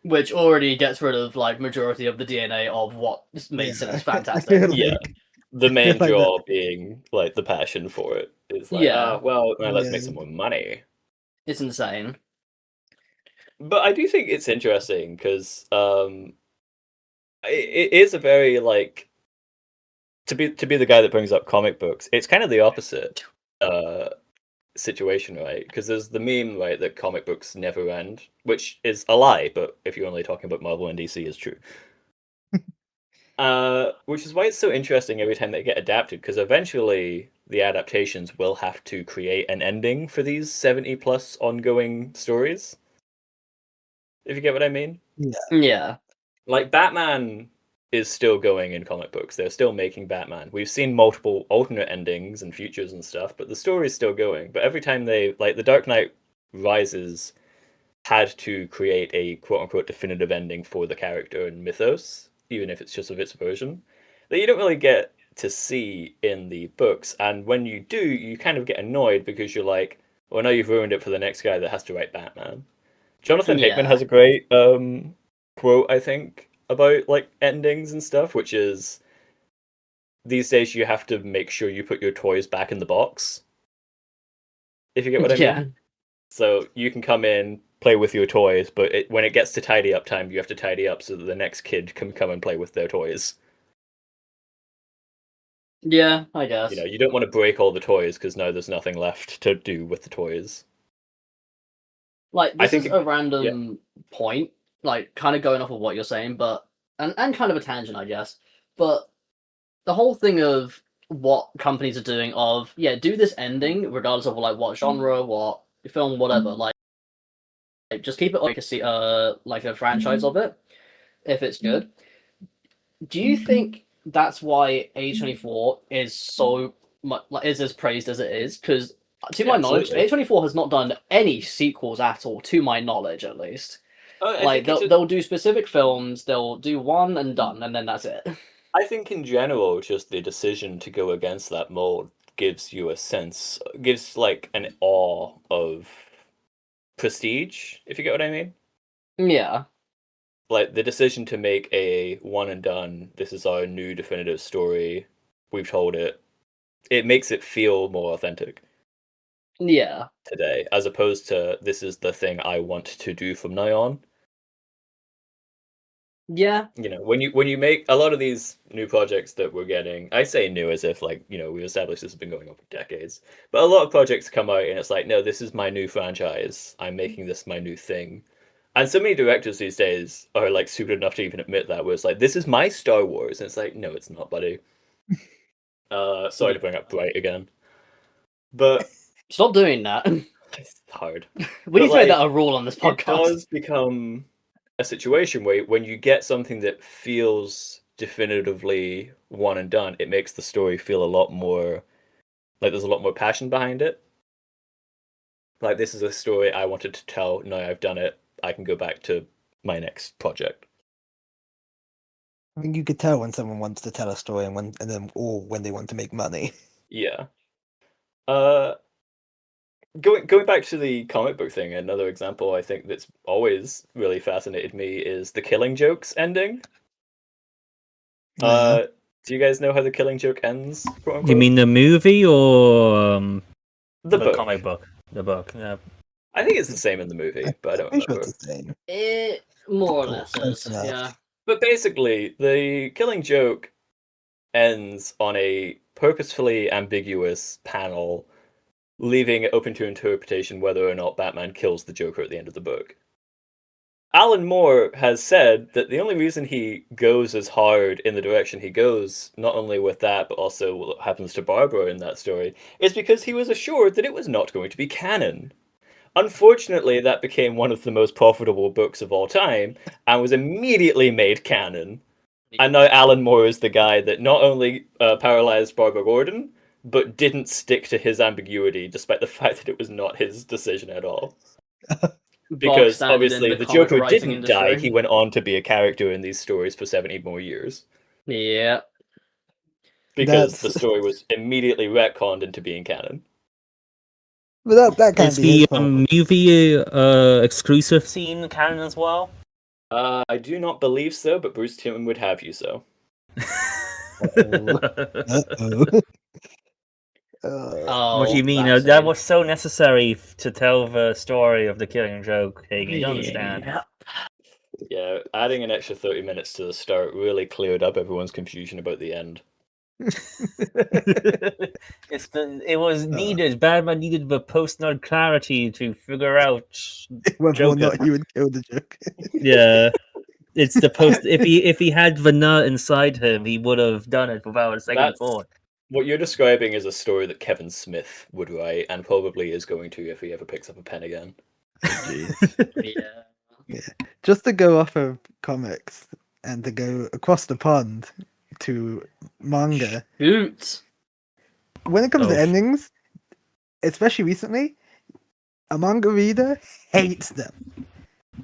Which already gets rid of like majority of the DNA of what made Yeah, Sinners I fantastic. feel Yeah. like- The main like draw being like the passion for it is like, Yeah. well, now let's Yeah. make some more money. It's insane. But I do think it's interesting because it is a very like to be the guy that brings up comic books. It's kind of the opposite situation, right? Because there's the meme, right, that comic books never end, which is a lie. But if you're only talking about Marvel and DC, is true. Which is why it's so interesting every time they get adapted, because eventually the adaptations will have to create an ending for these 70+ ongoing stories. If you get what I mean. Yeah. Like Batman is still going in comic books. They're still making Batman. We've seen multiple alternate endings and futures and stuff, but the story is still going. But every time they, like, The Dark Knight Rises had to create a quote-unquote definitive ending for the character and mythos, even if it's just of its version, that you don't really get to see in the books. And when you do, you kind of get annoyed because you're like, well, now you've ruined it for the next guy that has to write Batman. Jonathan Hickman Yeah. has a great quote, I think, about like endings and stuff, which is, these days you have to make sure you put your toys back in the box. If you get what I Yeah. mean. So you can come in, play with your toys, but when it gets to tidy up time, you have to tidy up so that the next kid can come and play with their toys. Yeah, I guess. You know, you don't want to break all the toys because now there's nothing left to do with the toys. Like, I this think is a random point, like, kind of going off of what you're saying, but and kind of a tangent, I guess. But the whole thing of what companies are doing of, yeah, do this ending, regardless of like what genre, what film, whatever, like just keep it like a franchise of it, if it's good. Do you think that's why A24 is so much like, is as praised as it is? Because to my knowledge, absolutely. A24 has not done any sequels at all, to my knowledge at least. Oh, I Like think they'll do specific films, they'll do one and done, and then that's it. I think in general, just the decision to go against that mold gives you a sense, gives like an awe of prestige, if you get what I mean. Yeah. Like the decision to make a one and done, this is our new definitive story, we've told it, it makes it feel more authentic Yeah. today, as opposed to this is the thing I want to do from now on. Yeah. You know, when you make a lot of these new projects that we're getting, I say new as if like, you know, we've established this has been going on for decades, but a lot of projects come out and it's like, no, this is my new franchise, I'm making this my new thing. And so many directors these days are like stupid enough to even admit that, where it's like, this is my Star Wars, and it's like, no, it's not, buddy. Sorry to bring up Bright again, but Stop doing that. it's hard. We need But, to make like, that a rule on this it podcast. does become a situation where when you get something that feels definitively one and done, it makes the story feel a lot more like there's a lot more passion behind it. Like, this is a story I wanted to tell, now I've done it, I can go back to my next project. I think you could tell when someone wants to tell a story or when they want to make money. Yeah. Going back to the comic book thing, another example I think that's always really fascinated me is the Killing Joke's ending. Yeah. Do you guys know how the Killing Joke ends? Quote You unquote? mean the movie or the book? comic book? The book. Yeah. I think it's the same in the movie, but I don't Pretty sure remember. it's the same. It more or Cool, less close is. enough. Yeah. But basically, the Killing Joke ends on a purposefully ambiguous panel, leaving it open to interpretation whether or not Batman kills the Joker at the end of the book. Alan Moore has said that the only reason he goes as hard in the direction he goes, not only with that, but also what happens to Barbara in that story, is because he was assured that it was not going to be canon. Unfortunately, that became one of the most profitable books of all time, and was immediately made canon. And now Alan Moore is the guy that not only paralyzed Barbara Gordon, but didn't stick to his ambiguity, despite the fact that it was not his decision at all. Bog Because standard in obviously the comic Joker writing didn't die, industry. he went on to be a character in these stories for 70 more years. Yeah. Because the That's story was immediately retconned into being canon. but that can't Is be his the fault. movie exclusive scene canon as well? I do not believe so, but Bruce Timm would have you so. Uh-oh. Oh, What do you mean? that That scene. was so necessary to tell the story of the Killing Joke. Hagen, you understand? Yeah. Yeah, adding an extra 30 minutes to the start really cleared up everyone's confusion about the end. It was needed. Batman needed the post-nut clarity to figure out Whether or Joker. not you would kill the Joker. Yeah, it's the post. If he had the nut inside him, he would have done it without a second That's thought. what you're describing is a story that Kevin Smith would write, and probably is going to if he ever picks up a pen again. Yeah. Just to go off of comics, and to go across the pond to manga. Shoot. When it comes to Oh. endings, especially recently, a manga reader hates them.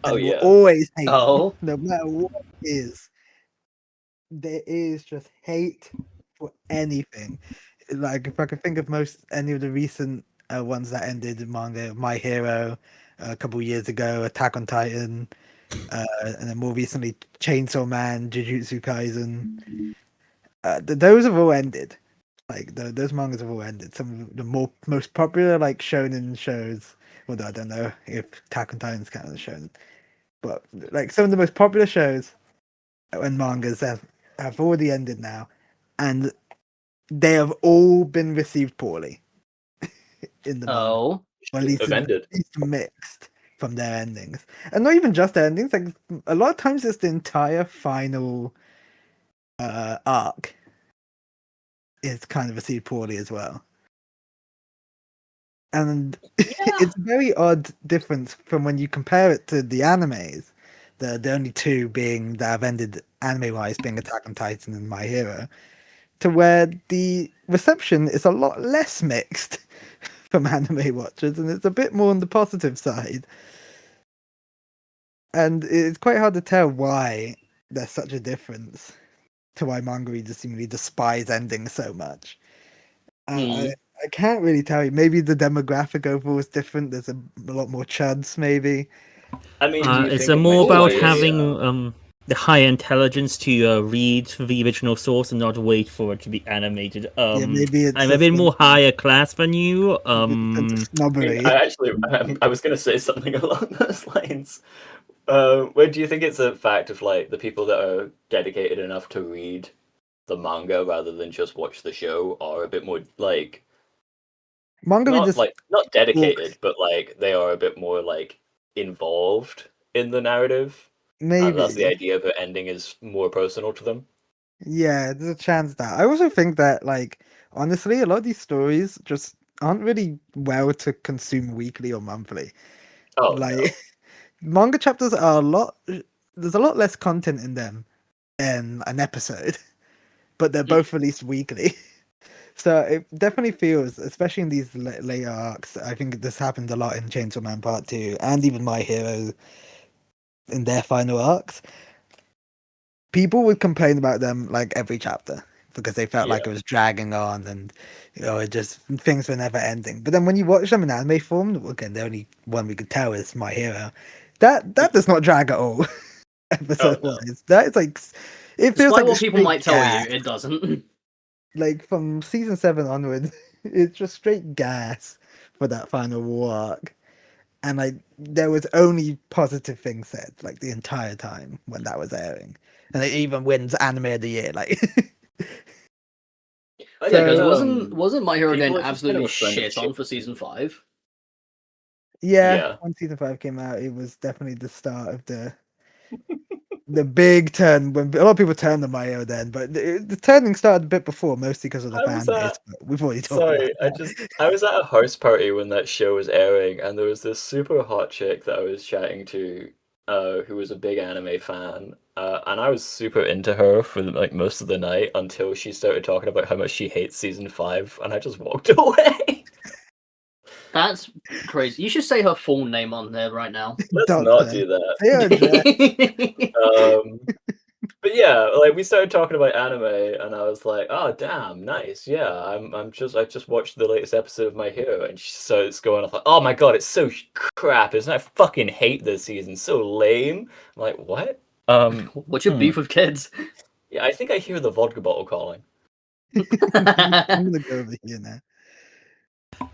Oh, And will yeah. always hate Oh. them, no matter what it is. There is just hate for anything. Like if I could think of any of the recent ones that ended in manga, My Hero, a couple years ago, Attack on Titan, and then more recently Chainsaw Man, Jujutsu Kaisen. Those have all ended. Like those mangas have all ended. Some of the most popular like shonen shows. Although I don't know if Attack on Titan's kind of shonen, but like some of the most popular shows and mangas have already ended now, and they have all been received poorly in the manga, Oh. or at least, Have ended. mixed from their endings, and not even just their endings. Like a lot of times, it's the entire final arc is kind of received poorly as well. And it's a very odd difference from when you compare it to the animes. The only two being that have ended anime wise being Attack on Titan and My Hero, to where the reception is a lot less mixed from anime watchers, and it's a bit more on the positive side. And it's quite hard to tell why there's such a difference to why manga readers seemingly despise endings so much. I can't really tell you. Maybe the demographic overall is different. There's a lot more chuds, maybe. I mean, do you It's think it more might about be having the high intelligence to read the original source and not wait for it to be animated. Yeah, maybe it's I'm a bit more higher class than you. I mean, snobbery. I was going to say something along those lines. Where do you think it's a fact of like the people that are dedicated enough to read the manga rather than just watch the show are a bit more like Manga not readers, like not dedicated, but like they are a bit more like involved in the narrative, and that's the maybe. idea of the ending is more personal to them. Yeah, there's a chance that. I also think that, like, honestly, a lot of these stories just aren't really well to consume weekly or monthly. Oh Like, no. manga chapters are a lot. There's a lot less content in them than an episode, but they're both released weekly. So it definitely feels, especially in these later arcs, I think this happened a lot in Chainsaw Man Part 2 and even My Hero in their final arcs. People would complain about them like every chapter because they felt like Yeah. it was dragging on and it just things were never ending. But then when you watch them in anime form, again, the only one we could tell is My Hero. That does not drag at all, episode no. wise. That is like it feels Despite like a what people straight might tell you, gas. it doesn't. Like from season 7 onwards, it's just straight gas for that final war arc. And like there was only positive things said like the entire time when that was airing. And it even wins anime of the year, like I Yeah, because think, wasn't My Hero people getting are just kind of absolutely a friend of shit on chick- for season 5? yeah, Yeah. when season 5 came out, it was definitely the start of the big turn when a lot of people turned on Mario then, but the turning started a bit before, mostly because of the I was fan base. But we've already talked Sorry, about I was at a house party when that show was airing, and there was this super hot chick that I was chatting to, who was a big anime fan, and I was super into her for like most of the night until she started talking about how much she hates season 5, and I just walked away. That's crazy. You should say her full name on there right now. Let's not Doctor. do that. They are But yeah, like we started talking about anime, and I was like, "Oh, damn, nice, yeah." I just watched the latest episode of My Hero, and she starts going off like, "Oh my god, it's so crap, isn't it? I fucking hate this season, so lame." I'm like, what? What's your beef with kids? Yeah, I think I hear the vodka bottle calling. I'm gonna go over here now.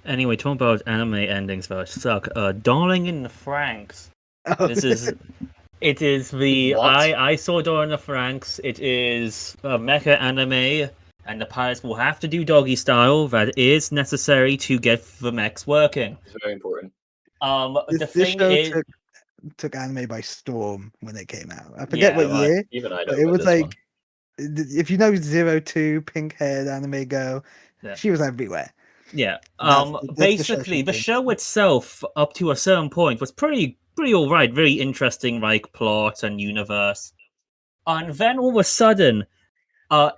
Anyway, talking about anime endings that suck. Darling in the Franxx. Oh, This is it is the What? I saw Darling in the Franxx. It is a mecha anime, and the pirates will have to do doggy style. That is necessary to get the mechs working. It's very important. The this thing show is, took anime by storm when it came out. I forget Yeah, what right. year, Even I know but it about was this like one. if you know 02 pink-haired anime girl, Yeah. she was everywhere. yeah. That's the show Basically, she the did. show itself, up to a certain point, was pretty all right. Very interesting, like plot and universe. And then all of a sudden,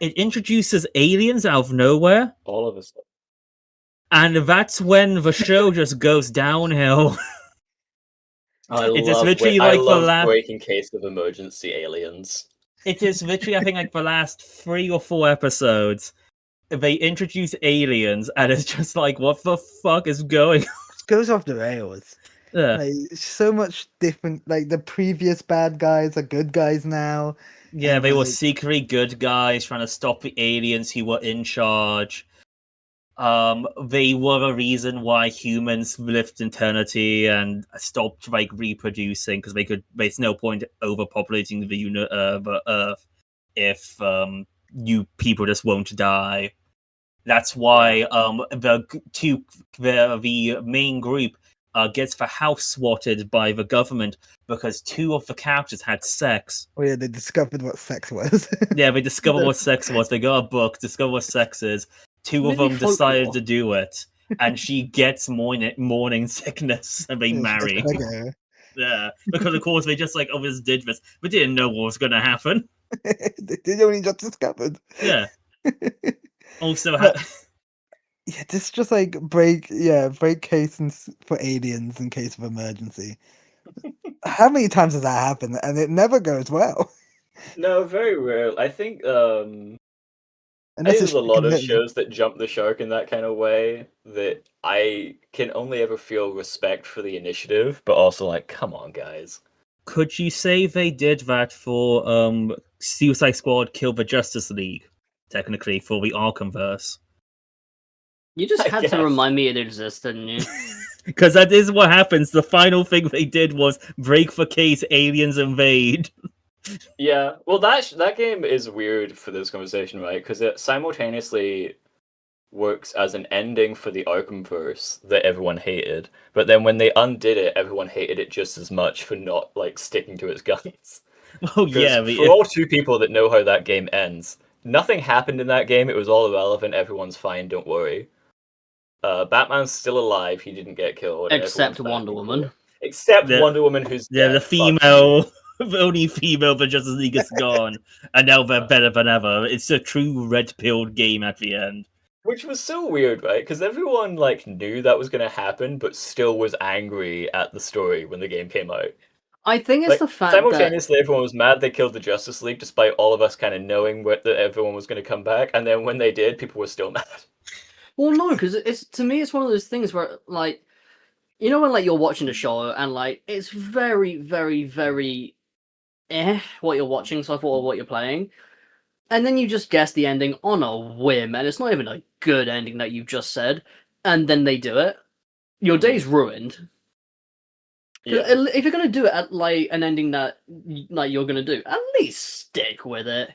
it introduces aliens out of nowhere, All of a sudden. and that's when the show just goes downhill. It is literally I like the love last. breaking case of emergency aliens. It is literally, I think, like the last 3 or 4 episodes. They introduce aliens, and it's just like, what the fuck is going on? It goes off the rails. Yeah. Like so much different. Like the previous bad guys are good guys now. Yeah, and, they were like, secretly good guys trying to stop the aliens who were in charge. They were the reason why humans lived eternity and stopped like reproducing because there's no point overpopulating the Earth if you people just won't die. That's why the main group gets the house swatted by the government because 2 of the characters had sex. oh yeah, they discovered what sex was. Yeah, they discover what sex was. They got a book, discover what sex is. 2 of Maybe them decided folklore. to do it, and she gets morning sickness, and they Yeah, she marry. gets bigger. Yeah, because of course they just like always did this, but didn't know what was going to happen. They only just discovered. Yeah. Also, But- Yeah, this just like break case for aliens in case of emergency. How many times has that happened? And it never goes well. No, very rare. I think I Unless think it's there's a lot of commitment. shows that jump the shark in that kind of way that I can only ever feel respect for the initiative, but also like, come on, guys. could you say they did that for Suicide Squad Kill the Justice League? Technically, for the Arkhamverse. You just I had guess. to remind me it existed, didn't you? Because that is what happens. The final thing they did was break the case, aliens invade. Yeah, well, that game is weird for this conversation, right? Because it simultaneously works as an ending for the Arkhamverse that everyone hated, but then when they undid it, everyone hated it just as much for not like sticking to its guns. Oh yeah, Because for all 2 people that know how that game ends, nothing happened in that game. It was all irrelevant. Everyone's fine. Don't worry. Batman's still alive. He didn't get killed. Except everyone's back Wonder in Woman. court. Except The- Wonder Woman, who's yeah, dead. the Fuck you. female, the only female for Justice League is gone, and now they're better than ever. It's a true red-pilled game at the end. Which was so weird, right? Because everyone like knew that was going to happen, but still was angry at the story when the game came out. I think it's Like, the fact that simultaneously, everyone was mad they killed the Justice League, despite all of us kind of knowing that everyone was going to come back. And then when they did, people were still mad. well, no, because it's to me it's one of those things where like you know when like you're watching a show and like it's very very very what you're watching so far or what you're playing, and then you just guess the ending on a whim, and it's not even a good ending that you just said, and then they do it. Your day's ruined. 'Cause Yeah. if you're gonna do it at like an ending that like you're gonna do, at least stick with it.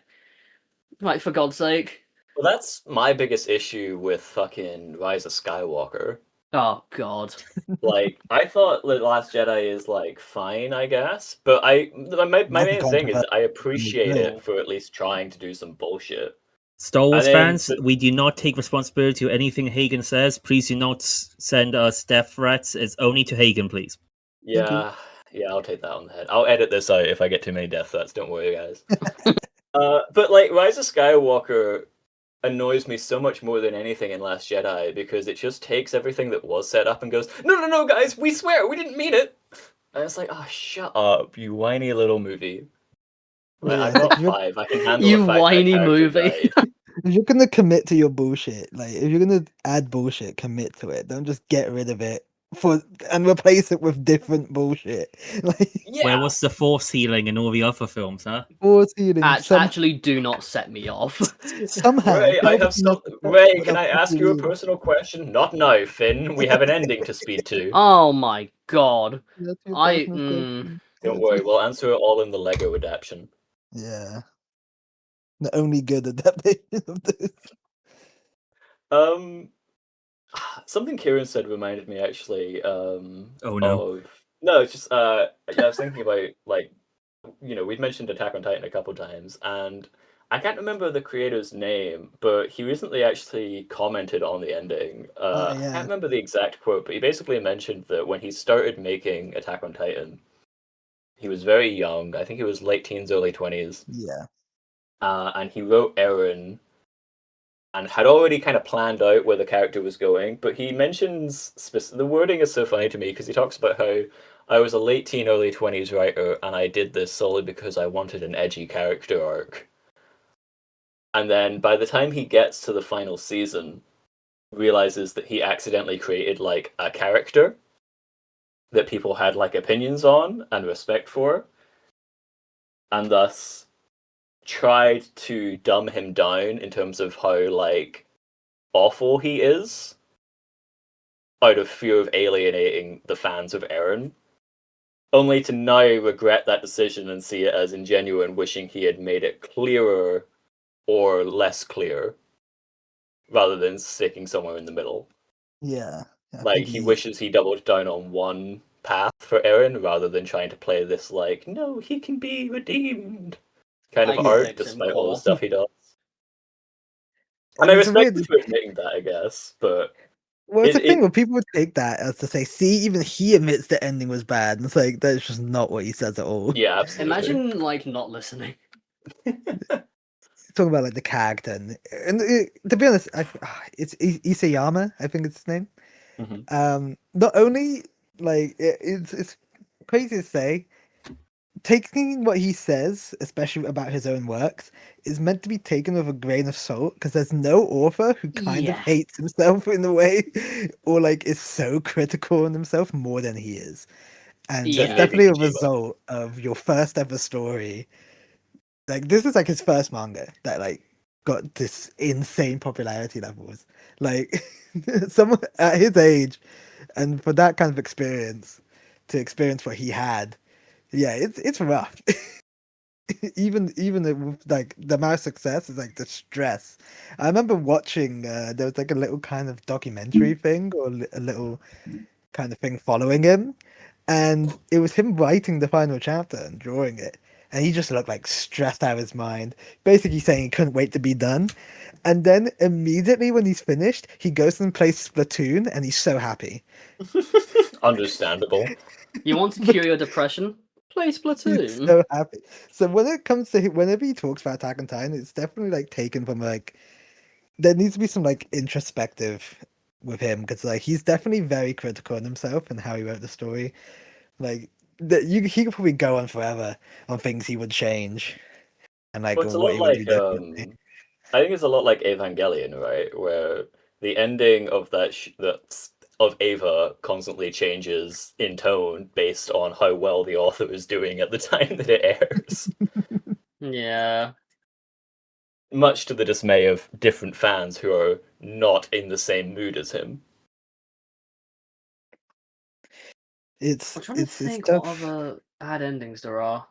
Like for God's sake. Well, that's my biggest issue with fucking Rise of Skywalker. Oh God. Like, I thought The Last Jedi is like fine, I guess, but my main thing is I appreciate No. it for at least trying to do some bullshit. Star Wars then fans, the- we do not take responsibility for anything Hagen says. Please do not send us death threats. It's only to Hagen, please. Yeah, I'll take that on the head. I'll edit this out if I get too many death threats. Don't worry, guys. But like, Rise of Skywalker annoys me so much more than anything in Last Jedi because it just takes everything that was set up and goes, no, guys, we swear we didn't mean it. And it's like, oh, shut up, you whiny little movie. Like, Yeah, I've got you're- 5. I can handle You the fact whiny that character movie. died. If you're gonna commit to your bullshit, like if you're gonna add bullshit, commit to it. Don't just get rid of it and replace it with different bullshit. Like Yeah. Where was the force healing in all the other films, huh? force healing. Actually, do not set me off. Somehow. Ray, I have some. Ray, can I ask you a person? personal question? Not now, Finn. We have an ending to speed to. Oh my God. I- Don't worry, we'll answer it all in the Lego adaptation. Yeah. The only good adaptation of this. Something Kieran said reminded me actually. Oh no. Of no, it's just yeah, I was thinking about like, we've mentioned Attack on Titan a couple times, and I can't remember the creator's name, but he recently actually commented on the ending. I yeah. can't remember the exact quote, but he basically mentioned that when he started making Attack on Titan, He was very young. I think he was late teens, early 20s. Yeah. And he wrote Eren and had already kind of planned out where the character was going. But he mentions the wording is so funny to me because he talks about how I was a late teen, early 20s writer, and I did this solely because I wanted an edgy character arc. And then by the time he gets to the final season, realizes that he accidentally created like a character that people had like opinions on and respect for, and thus tried to dumb him down in terms of how like awful he is out of fear of alienating the fans of Eren, only to now regret that decision and see it as ingenuine, wishing he had made it clearer or less clear rather than sticking somewhere in the middle. Yeah. I Like, think he wishes he doubled down on one path for Eren rather than trying to play this, like, no, he can be redeemed kind I of can art, fix him, despite all the Cole. stuff he does. And I it's a respect weird. him for admitting that, I guess, but Well, it's it, a thing it where people would take that as to say, see, even he admits the ending was bad. And it's like, that's just not what he says at all. yeah, absolutely. Imagine like not listening. Talking about like the character. To be honest, it's Isayama, I think it's his name. Mhm. Not only, like, it's crazy to say, taking what he says, especially about his own works, is meant to be taken with a grain of salt because there's no author who kind of Yeah. hates himself in a way, or like is so critical on himself more than he is. And that's Yeah. Maybe definitely a Kojima. result of your first ever story. Like, this is like his first manga that like got this insane popularity levels. Like, someone at his age, and for that kind of experience, to experience what he had, yeah, it's rough. even with like the amount of success is like the stress. I remember watching there was like a little kind of documentary thing or a little kind of thing following him, and it was him writing the final chapter and drawing it, and he just looked like stressed out of his mind, basically saying he couldn't wait to be done. And then immediately when he's finished, he goes and plays Splatoon, and he's so happy. Understandable. You want to cure your depression? Play He's Splatoon. so happy. So when it comes to whenever he talks about Attack on Titan, it's definitely like taken from like there needs to be some like introspective with him because like he's definitely very critical on himself and how he wrote the story. Like he could probably go on forever on things he would change and like Well, it's a what lot he would do like differently. I think it's a lot like Evangelion, right? Where the ending of that of Ava constantly changes in tone based on how well the author is doing at the time that it airs, Yeah. much to the dismay of different fans who are not in the same mood as him. I'm trying to It's think what tough. other bad endings there are.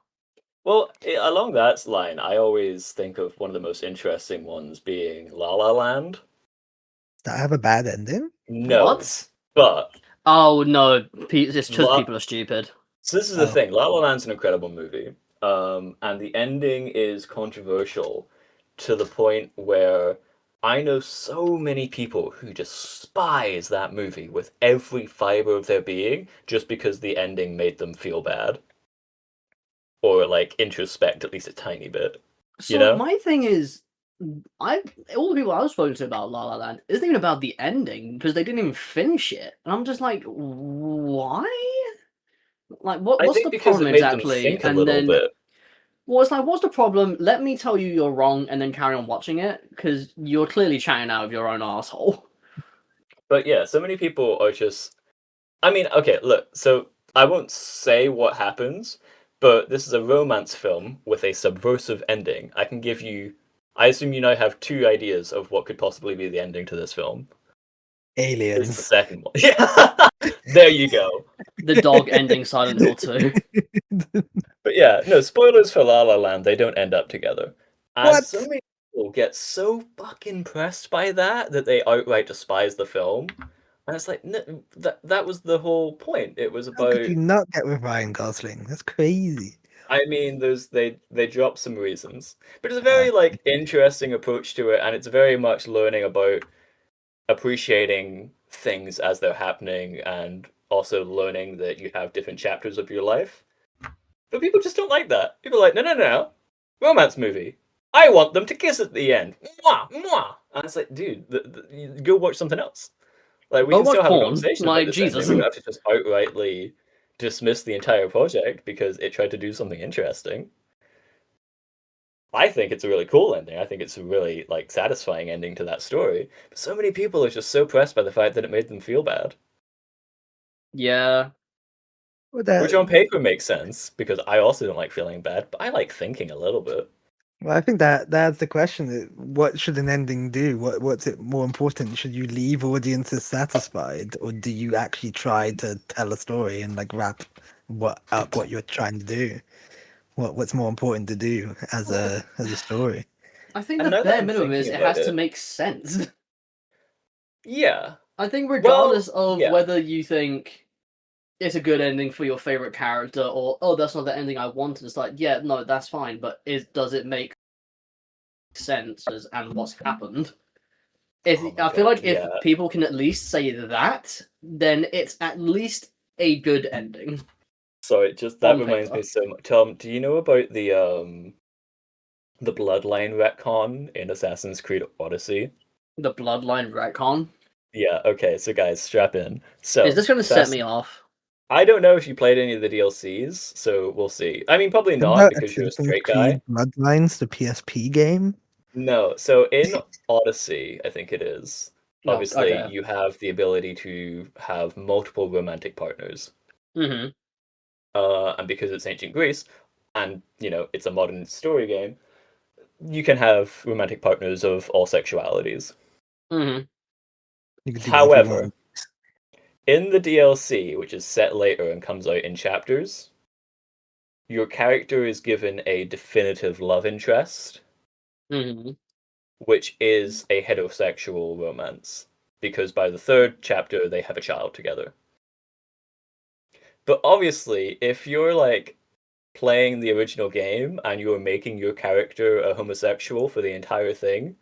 Well, along that line, I always think of one of the most interesting ones being La La Land. Does that have a bad ending? No, What? but Oh no, it's just La- people are stupid. So this is the Oh, thing. La La Land's an incredible movie, and the ending is controversial to the point where I know so many people who despise that movie with every fiber of their being just because the ending made them feel bad or like introspect at least a tiny bit. So You know? my thing is, I all the people I was spoken to about La La Land isn't even about the ending because they didn't even finish it, and I'm just like, why? Like, I what's think the because problem it made them exactly? think a And little then, bit. well, it's like, what's the problem? Let me tell you you're wrong, and then carry on watching it because you're clearly chatting out of your own asshole. But yeah, so many people are just I mean, okay, look, so I won't say what happens, but this is a romance film with a subversive ending. I assume you now have two ideas of what could possibly be the ending to this film. It's the aliens. second one. Yeah, there you go. The dog ending Silent Hill 2. But yeah, no, spoilers for La La Land, they don't end up together. And so What? many people get so fucking pressed by that that they outright despise the film. And it's like, no, that was the whole point. It was How could about you not get with Ryan Gosling? That's crazy. I mean, they drop some reasons, but it's a Uh, very like interesting approach to it, and it's very much learning about appreciating things as they're happening, and also learning that you have different chapters of your life. But people just don't like that. People are like, no. Romance movie. I want them to kiss at the end. Mwah, mwah. And it's like, dude, you go watch something else. Like, we Go can still watch have a porn. conversation Like, about this Jesus. ending. We don't have to just outrightly dismiss the entire project because it tried to do something interesting. I think it's a really cool ending. I think it's a really, like, satisfying ending to that story. But so many people are just so pressed by the fact that it made them feel bad. Yeah. Well, that, Which on paper makes sense, because I also don't like feeling bad, but I like thinking a little bit. well, I think that's the question. What should an ending do? What's it more important? Should you leave audiences satisfied, or do you actually try to tell a story and like wrap up what you're trying to do? What's more important to do as a story? I think And the now that bare I'm minimum is thinking it has about to it- make sense. Yeah. I think Well, regardless of yeah. whether you think it's a good ending for your favorite character or that's not the ending I wanted, it's like, yeah, no, that's fine, but does it make sense and what's happened? If Oh my I feel God, like if yeah. people can at least say that, then it's at least a good ending. Sorry, just that On reminds paper. me so much. Tom, do you know about the bloodline retcon in Assassin's Creed Odyssey? The Bloodline retcon. Yeah, okay, so guys, strap in. So Is this going to set me off? I don't know if you played any of the DLCs, so we'll see. I mean, probably not About because you're a Assassin's straight guy. Creed Bloodlines, the PSP game. No, so in Odyssey, I think it is. No, Obviously, okay. you have the ability to have multiple romantic partners. Mm-hmm. And because it's ancient Greece, and it's a modern story game, you can have romantic partners of all sexualities. Mm-hmm. You could do whatever you However, want. in the DLC, which is set later and comes out in chapters, your character is given a definitive love interest, Mm-hmm. which is a heterosexual romance, because by the third chapter they have a child together. But obviously, if you're like playing the original game and you're making your character a homosexual for the entire thing,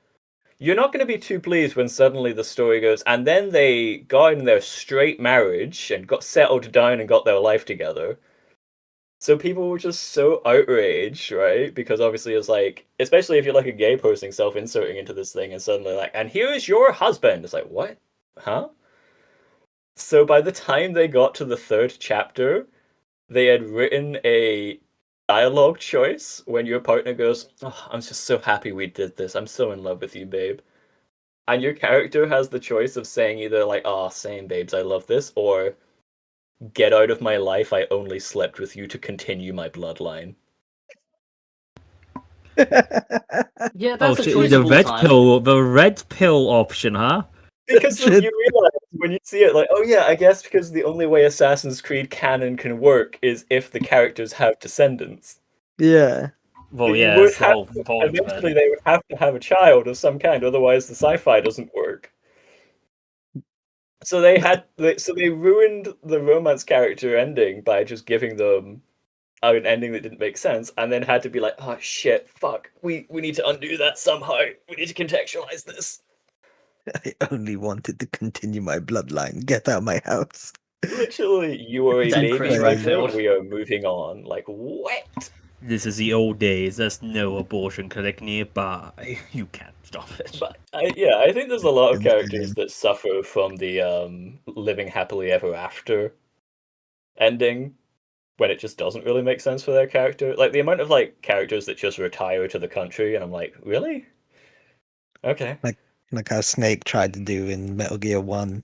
you're not going to be too pleased when suddenly the story goes, and then they got in their straight marriage and got settled down and got their life together. So people were just so outraged, right? Because obviously it's like, especially if you're like a gay person self-inserting into this thing and suddenly like, and here is your husband. It's like, what? Huh? So by the time they got to the third chapter, they had written a dialogue choice when your partner goes, "Oh, I'm just so happy we did this. I'm so in love with you, babe." And your character has the choice of saying either like, "Oh, same babes, I love this," or "Get out of my life. I only slept with you to continue my bloodline." Yeah, Oh, that's a shit, choice the of all red time. pill option, huh? Because Should- you realize when you see it, like, oh yeah, I guess because the only way Assassin's Creed canon can work is if the characters have descendants. Yeah. Well, You yeah, would it's the have whole to, point of eventually it. they would have to have a child of some kind, otherwise the sci-fi doesn't work. So they ruined the romance character ending by just giving them an ending that didn't make sense, and then had to be like, oh shit, fuck, we need to undo that somehow. We need to contextualize this. I only wanted to continue my bloodline. Get out of my house. Literally, you are a Then baby Chris mother. Redfield. We are moving on. Like what? This is the old days. There's no abortion clinic nearby. You can't stop it. But I think there's a lot of characters Insane. that suffer from the living happily ever after ending when it just doesn't really make sense for their character. Like the amount of like characters that just retire to the country, and I'm like, really? Okay. Like how Snake tried to do in Metal Gear 1.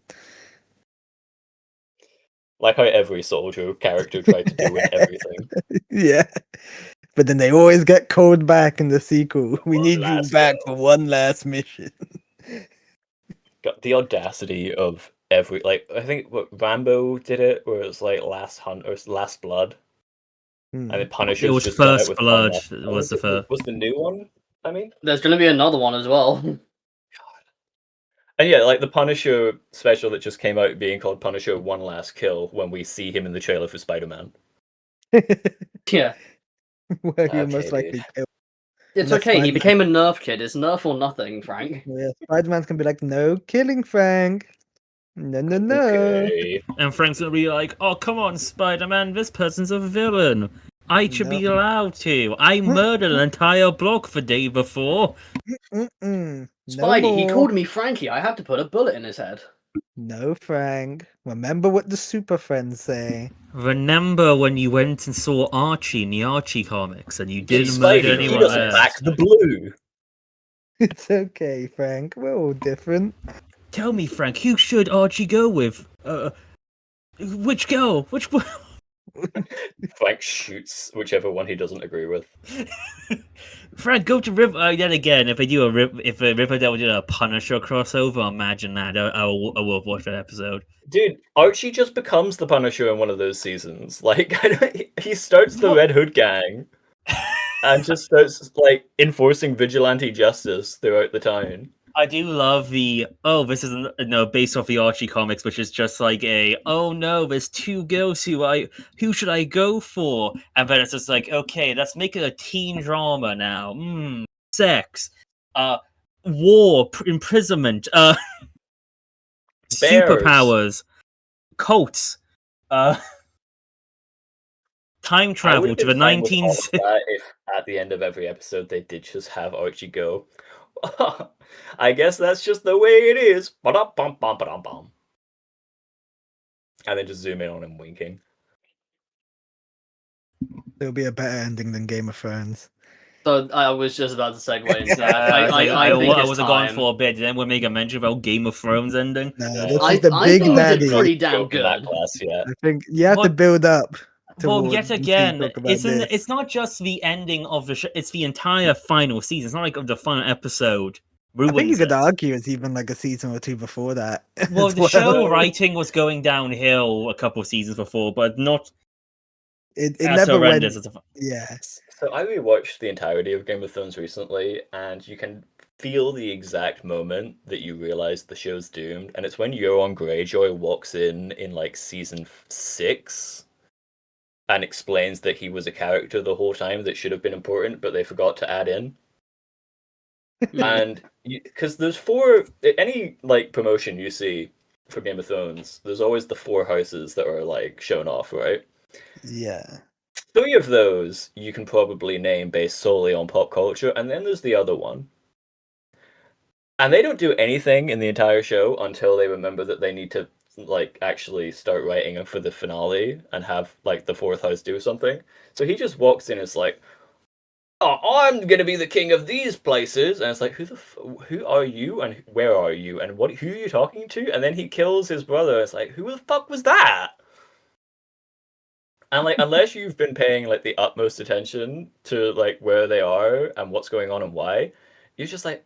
Like how every soldier character tried to do in everything. Yeah. But then they always get called back in the sequel. We One need you last back go. for one last mission. Got the audacity of every like I think what Rambo did it where it was like Last Hunt or Last Blood. Hmm. And then Punisher's It was just done it First with Blood. one last. Was the first. Was the new one? I mean, There's going to be another one as well. and yeah, like the Punisher special that just came out being called Punisher One Last Kill when we see him in the trailer for Spider-Man. Yeah. Where he Okay, most likely dude. killed. It's Unless okay, he Spider-Man- became a Nerf kid. It's Nerf or nothing, Frank. Yeah, Spider-Man's gonna be like, no killing, Frank. No. Okay. And Frank's gonna be like, "Oh, come on, Spider-Man! This person's a villain." I should be allowed to. I murdered an entire block the day before. No Spidey, he more. called me Frankie. I had to put a bullet in his head. No, Frank. Remember what the super friends say. Remember when you went and saw Archie in the Archie comics and you didn't murder Spidey, he anyone doesn't there? back the blue. It's okay, Frank. We're all different. Tell me, Frank, who should Archie go with? Which girl? Which one? Frank shoots whichever one he doesn't agree with. Frank, go to River. Yet again, if Riverdale did a Punisher crossover, imagine that. I will watch that episode. Dude, Archie just becomes the Punisher in one of those seasons. Like, he starts the What? Red Hood gang and just starts like enforcing vigilante justice throughout the town. I do love this is based off the Archie comics, which is just like there's two girls who should I go for? And then it's just like, okay, let's make it a teen drama now. Sex, war, imprisonment, Bears. superpowers, cults, time I would travel have to the been fine with all 19. of that if at the end of every episode they did just have Archie go, I guess that's just the way it is. Ba-da-bum-bum-ba-dum-bum. And then just zoom in on him winking. There'll be a better ending than Game of Thrones. So I was just about to segue into that. I I think it's was gone time. for a bit. Then we'll make a mention about Game of Thrones ending. No, Yeah. this I is the big think we did daddy. pretty damn Joke in that good. class, yeah. I think you have to What- build up. Well, towards yet when we again, talk about it's not just the ending of the show; it's the entire final season. It's not like the final episode I think you ruins could it. argue it's even like a season or two before that. Well, as the show writing was going downhill a couple of seasons before, but not It as never went. horrendous as the. Yeah. So I rewatched the entirety of Game of Thrones recently, and you can feel the exact moment that you realize the show's doomed, and it's when Euron Greyjoy walks in like season 6 and explains that he was a character the whole time that should have been important, but they forgot to add in. And because there's any like promotion you see for Game of Thrones, there's always the 4 houses that are like shown off, right? Yeah. 3 of those you can probably name based solely on pop culture, and then there's the other one. And they don't do anything in the entire show until they remember that they need to like actually start writing for the finale and have like the 4th house do something. So he just walks in and is like, "Oh, I'm gonna be the king of these places," and it's like, who are you, and where are you, and who are you talking to? And then he kills his brother. It's like, who the fuck was that? And like, unless you've been paying like the utmost attention to like where they are and what's going on and why, you're just like,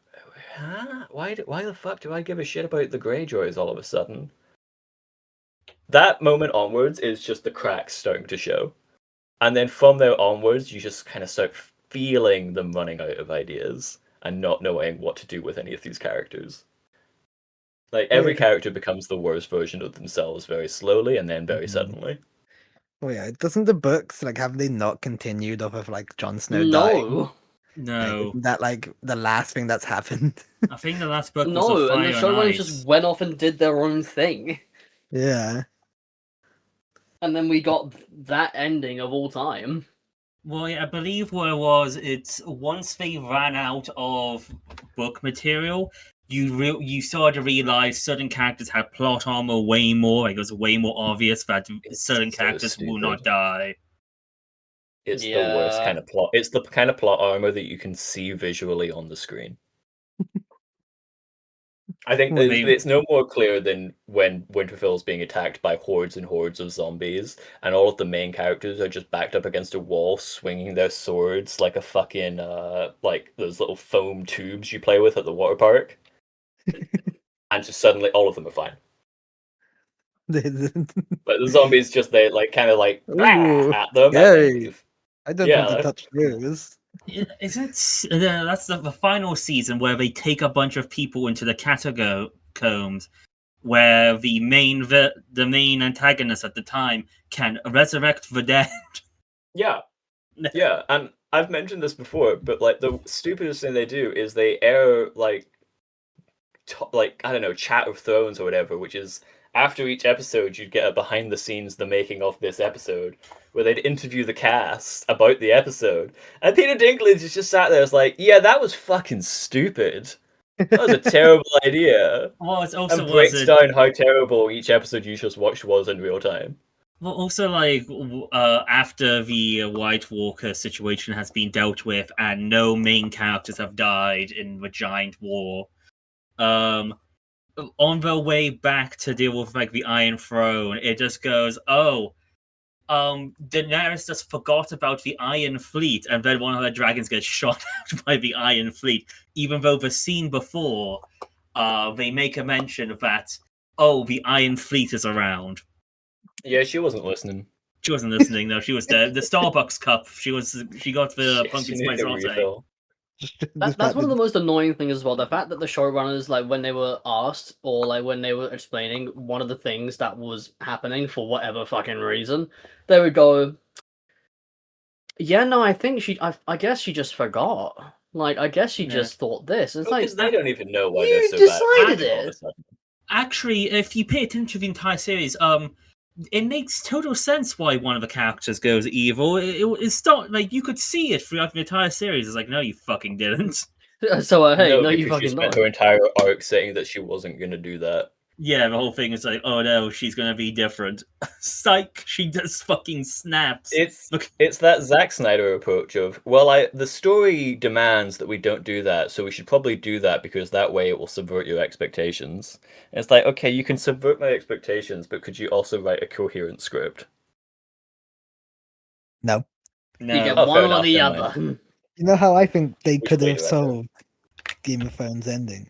huh? Why the fuck do I give a shit about the Greyjoys all of a sudden? That moment onwards is just the cracks starting to show. And then from there onwards, you just kind of start feeling them running out of ideas and not knowing what to do with any of these characters. Like, every character becomes the worst version of themselves very slowly and then very suddenly. Oh yeah, doesn't the books like have they not continued off of like Jon Snow dying? No, Like, No, isn't that like the last thing that's happened? I think the last book was no, a and Fire the and showrunners Ice. just went off and did their own thing, Yeah. and then we got that ending of all time. Well, yeah, I believe what it was, it's once they ran out of book material, you started to realize certain characters had plot armor way more. Like it was way more obvious that It's certain so characters will not stupid. die. It's the worst Yeah. kind of plot. It's the kind of plot armor that you can see visually on the screen. I think Well, it's no more clear than when Winterfell's being attacked by hordes and hordes of zombies, and all of the main characters are just backed up against a wall, swinging their swords like a fucking like those little foam tubes you play with at the water park, and just suddenly all of them are fine. But the zombies just they like kind of like Ooh, at them. And scary. then leave. I don't Yeah. want to touch those. Is it? That's the final season where they take a bunch of people into the catacombs, where the main antagonist at the time can resurrect the dead. Yeah. Yeah, and I've mentioned this before, but like the stupidest thing they do is they air like I don't know, Chat of Thrones or whatever, which is after each episode, you'd get a behind the scenes, the making of this episode, where they'd interview the cast about the episode. And Peter Dinklage is just sat there, it's like, yeah, that was fucking stupid. That was a terrible idea. Well, it's also And breaks down how terrible each episode you just watched was in real time. Well, also, like, after the White Walker situation has been dealt with and no main characters have died in the giant war, on their way back to deal with, like, the Iron Throne, it just goes, Daenerys just forgot about the Iron Fleet, and then one of the dragons gets shot out by the Iron Fleet, even though the scene before, they make a mention of that, the Iron Fleet is around. Yeah, she wasn't listening. She wasn't listening, though. She was the Starbucks cup. She got the She pumpkin needed spice a latte. refill. That's one of the most annoying things as well. The fact that the showrunners, like when they were asked or like when they were explaining one of the things that was happening for whatever fucking reason, they would go, "Yeah, no, I think I guess she just forgot. Like, I guess she just thought this." It's Because like they don't even know why you they're so bad. decided all of a it. sudden. Actually, if you pay attention to the entire series, it makes total sense why one of the characters goes evil. It's not like you could see it throughout the entire series. It's like, no, you fucking didn't. So hey, no, you because she fucking spent don't. her entire arc saying that she wasn't going to do that. Yeah, the whole thing is like, oh no, she's gonna be different. Psych, she just fucking snaps. It's that Zack Snyder approach of, well, the story demands that we don't do that, so we should probably do that because that way it will subvert your expectations. And it's like, okay, you can subvert my expectations, but could you also write a coherent script? No. No. You get Oh, one fair or enough, the never other. mind. You know how I think they Which could way have do I go? solved Game of Thrones ending?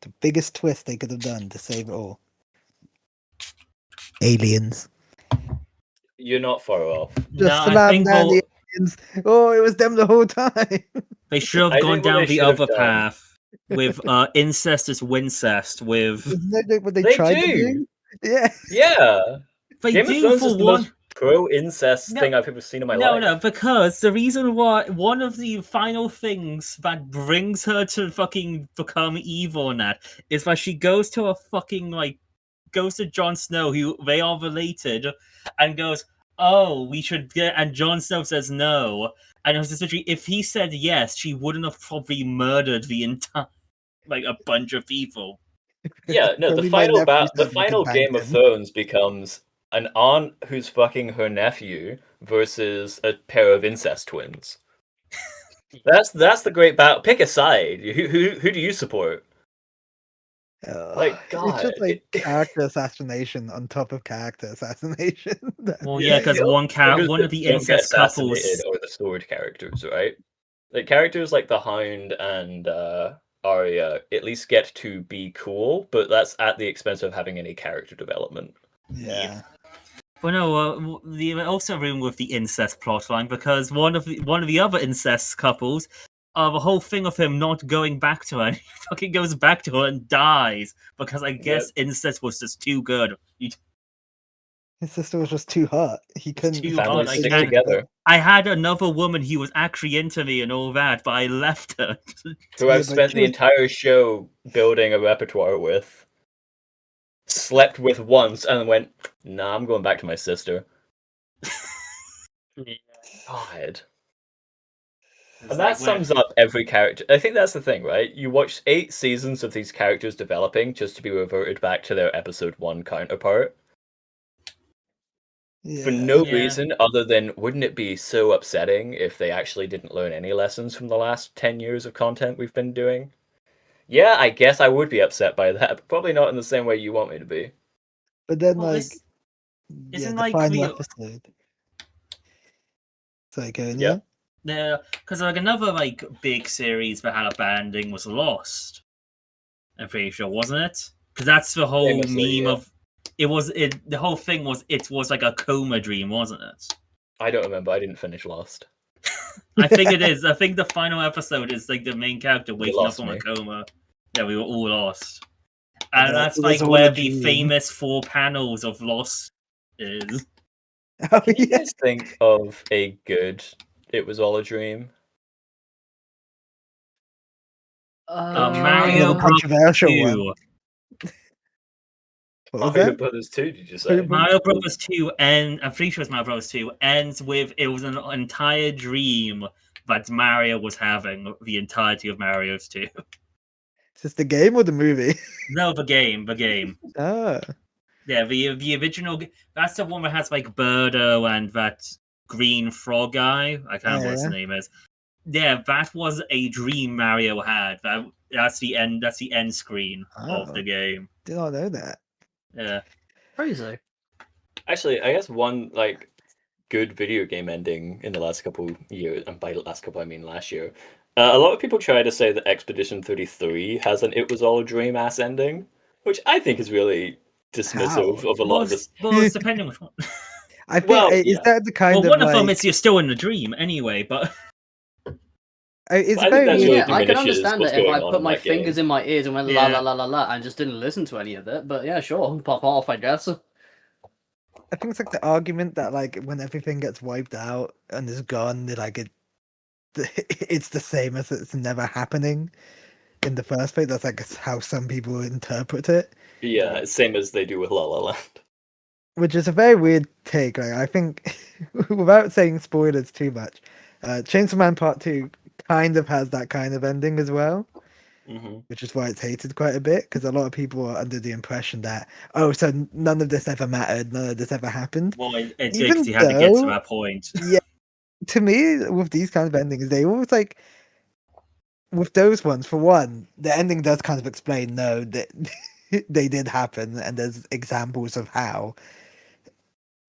The biggest twist they could have done to save it all. Aliens. You're not far off. No, Just I slam think down the aliens. Oh, it was them the whole time. they should have I gone think what down they the should have other done- path with incest is wincest. With Isn't that what they They tried to do. do? Yeah. Yeah. they Game of do Thrones for is the one. most pro-incest No. thing I've ever seen in my life. No, because the reason why one of the final things that brings her to fucking become evil in that is that she goes to a fucking goes to Jon Snow, who they are related, and goes, "Oh, we should get." And Jon Snow says no, and it was just literally, if he said yes, she wouldn't have probably murdered the entire a bunch of people. Yeah, no, the Only my nephew the said we final could bang Game of him. Thrones becomes an aunt who's fucking her nephew versus a pair of incest twins. That's the great battle. Pick a side. Who do you support? Like, It's just God, like character assassination on top of character assassination. Well, yeah, because the one characters of that the don't get incest couples. assassinated are the sword characters, right? Like characters like the Hound and Arya at least get to be cool, but that's at the expense of having any character development. Yeah. But no, the also room with the incest plotline because one of the other incest couples, the whole thing of him not going back to her, and he fucking goes back to her and dies because I guess incest was just too good. His sister was just too hot. He couldn't. too Families hot, I stick can't- together. I had another woman who was actually into me and all that, but I left her. Who Yeah, I've but spent she the was- entire show building a repertoire with. Slept with once and went, nah, I'm going back to my sister. God. And that sums up every character. I think that's the thing, right? You watch 8 seasons of these characters developing just to be reverted back to their episode 1 counterpart. Yeah. For no Yeah. reason other than wouldn't it be so upsetting if they actually didn't learn any lessons from the last 10 years of content we've been doing? Yeah, I guess I would be upset by that, but probably not in the same way you want me to be. But then, Well, like, isn't the like final the- episode. Sorry, go on, Yeah. yeah? Because another big series that had a bad ending was Lost. I'm pretty sure, wasn't it? Because that's the whole Famously, meme yeah. of the whole thing was it was like a coma dream, wasn't it? I don't remember, I didn't finish Lost. I think it is. I think the final episode is like the main character waking up lost from me. a coma. Yeah, we were all lost. And that's it was all where a the dream. famous 4 panels of Lost is. Oh, Can you yeah. guys think of a good It Was All a Dream? Mario Another Bros. controversial 2. one. What was Mario that? Brothers 2, did you say? Super- Mario Brothers 2 I'm pretty sure it's Mario Brothers 2 ends with it was an entire dream that Mario was having the entirety of Mario's 2. Is this the game or the movie? No, the game. Ah, Yeah, the original. That's the one that has like Birdo and that green frog guy. I can't remember what his yeah. name is. Yeah, that was a dream Mario had. That's the end. That's the end screen of Oh. the game. Did not know that. Yeah. Crazy. Actually, I guess one like good video game ending in the last couple years, and by last couple I mean last year. A lot of people try to say that Expedition 33 has an "it was all a dream" ass ending, which I think is really dismissive How? of a lot of this. Well, it's depending which one. I think Well, is yeah. that the kind Well, of one of like them is you're still in a dream anyway, but it's I think very that's weird. really Yeah, I can diminishes understand what's it if going I on put in my that fingers game. in my ears and went la la la la la and just didn't listen to any of it. But yeah, sure, pop off, I guess. I think it's like the argument that like when everything gets wiped out and is gone, that like it's the same as it's never happening in the first place. That's like how some people interpret it, Yeah, same as they do with La La Land. which is a very weird take. Like I think, without saying spoilers too much, Chainsaw Man Part Two kind of has that kind of ending as well, Hmm. which is why it's hated quite a bit because a lot of people are under the impression that so none of this ever mattered, none of this ever happened. well, it's Even because you had to get to though- that point. Yeah, to me, with these kind of endings, they always like with those ones. For one, the ending does kind of explain no that they did happen, and there's examples of how,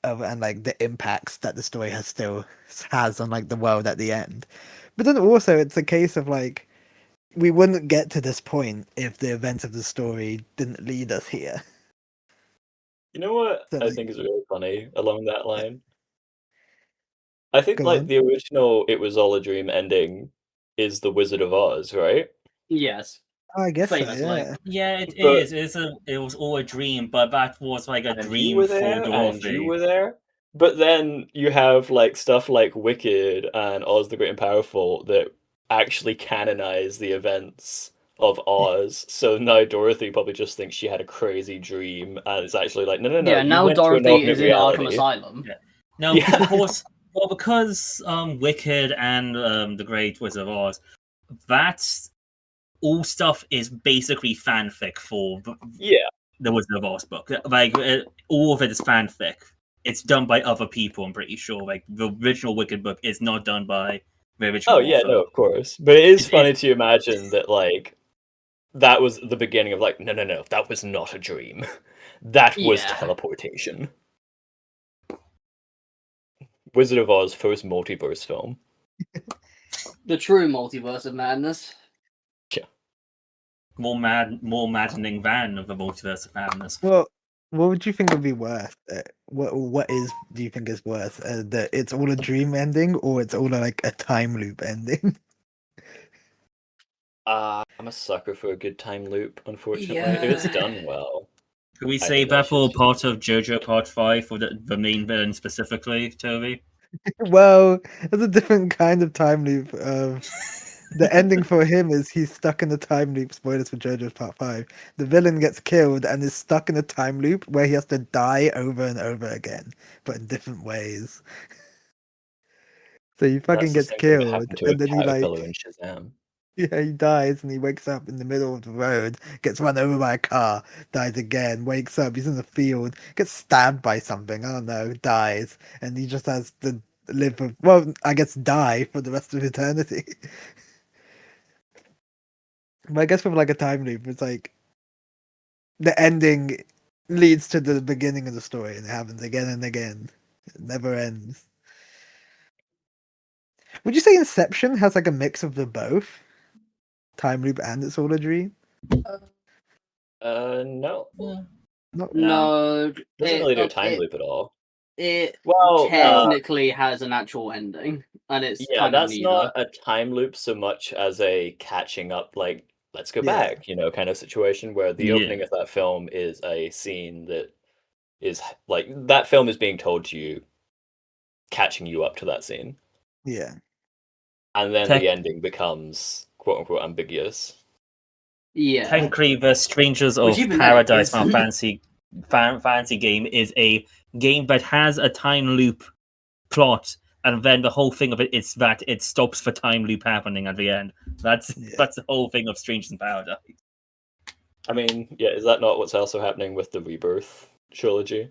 and like the impacts that the story has on like the world at the end. But then also, it's a case of like we wouldn't get to this point if the events of the story didn't lead us here. You know what So, I like, think is really funny along that line? I think go like on. the original "it was all a dream" ending is the Wizard of Oz, right? Yes, I guess so. famously. Yeah. Yeah, it But- is. It was all a dream, but that was like a And you dream were for there, and you Dorothy. were there. But then you have like stuff like Wicked and Oz the Great and Powerful that actually canonize the events of Oz. So now Dorothy probably just thinks she had a crazy dream, and it's actually like, no, Yeah, you now went to an Dorothy alternate is in reality. Arkham Asylum. Yeah. No, Yeah. because well, because Wicked and the Great Wizard of Oz, that's all stuff is basically fanfic for Yeah. the Wizard of Oz book. Like all of it is fanfic. It's done by other people. I'm pretty sure. Like the original Wicked book is not done by the original. Oh yeah, author. no, of course. But it is It- funny to imagine that like that was the beginning of like, no, that was not a dream. That was Yeah. teleportation. Wizard of Oz first multiverse film. The true multiverse of madness. more maddening than the Multiverse of Madness. Well, what would you think would be worse? What do you think is worse? That it's all a dream ending, or it's all like a time loop ending? I'm a sucker for a good time loop, unfortunately. If it's Yeah. done well. Could we I say think that that for shit's- part of JoJo Part 5 for the main villain specifically, Toby? Well, there's a different kind of time loop. The ending for him is he's stuck in a time loop. Spoilers for JoJo's Part 5. The villain gets killed and is stuck in a time loop where he has to die over and over again, but in different ways. So he fucking That's the gets same thing that killed, happened to and a then he like caterpillar in Shazam. yeah, he dies and he wakes up in the middle of the road, gets run over by a car, dies again, wakes up, he's in the field, gets stabbed by something, I don't know, dies, and he just has to live for, well, I guess die for the rest of eternity. But I guess with like a time loop, it's like the ending leads to the beginning of the story and it happens again and again. It never ends. Would you say Inception has like a mix of the both? Time loop and it's all a dream? No. Not No, Doesn't really do a time loop at all. It Well, technically has an actual ending, and it's yeah, kind of that's neither. not a time loop so much as a catching up, like, let's go Yeah. back, kind of situation where the Yeah. opening of that film is a scene that is like that film is being told to you, catching you up to that scene. yeah. And then Tech- the ending becomes quote unquote ambiguous. Yeah, Technically, the Strangers of Which even then Paradise Final isn't. Fantasy Fantasy game is a game that has a time loop plot, and then the whole thing of it is that it stops the time loop happening at the end. That's the whole thing of Strangers in Paradise. I mean, yeah, is that not what's also happening with the Rebirth trilogy?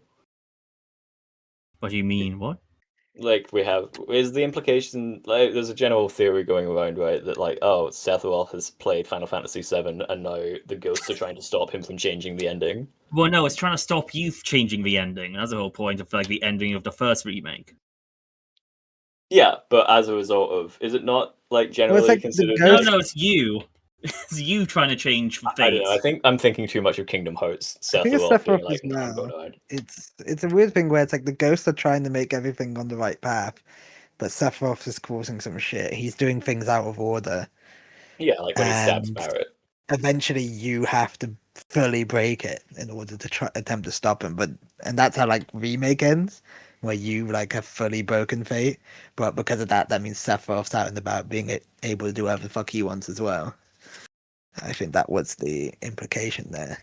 What do you mean? What? Like, is the implication, like, there's a general theory going around, right, that, like, oh, Sephiroth has played Final Fantasy VII, and now the ghosts are trying to stop him from changing the ending. Well, no, it's trying to stop you changing the ending. That's the whole point of like the ending of the first remake. Yeah, but as a result of, is it not, like, generally like the considered... ghost- No, it's you. It's you trying to change fate. I don't know, I think I'm thinking too much of Kingdom Hearts. I think it's Sephiroth being, Sephiroth like, as no, I'm well. going around. It's a weird thing where it's like the ghosts are trying to make everything on the right path, but Sephiroth is causing some shit. He's doing things out of order. Yeah, like when he stabs And Barrett. eventually you have to fully break it in order to attempt to stop him. And that's how like remake ends, where you like have fully broken fate. But because of that means Sephiroth's out and about being able to do whatever the fuck he wants as well. I think that was the implication there.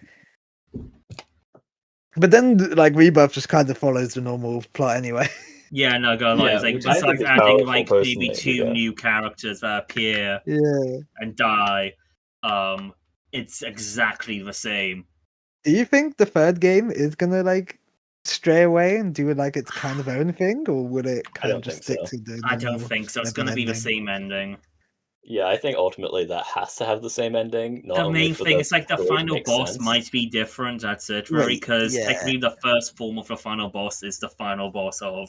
But then like Rebirth just kind of follows the normal plot anyway. Yeah, no, go like, Yeah, it's like which I besides think is adding powerful like maybe personally, two yeah. new characters that appear Yeah. and die, it's exactly the same. Do you think the third game is gonna like stray away and do like its kind of own thing, or would it kind of don't just think stick so. to the I don't normal think so. It's seven going to be the ending? same ending. Yeah, I think ultimately that has to have the same ending. Not The only main for thing the is like the story to final make boss sense. might be different. That's it, Right, because yeah. technically the first form of the final boss is the final boss of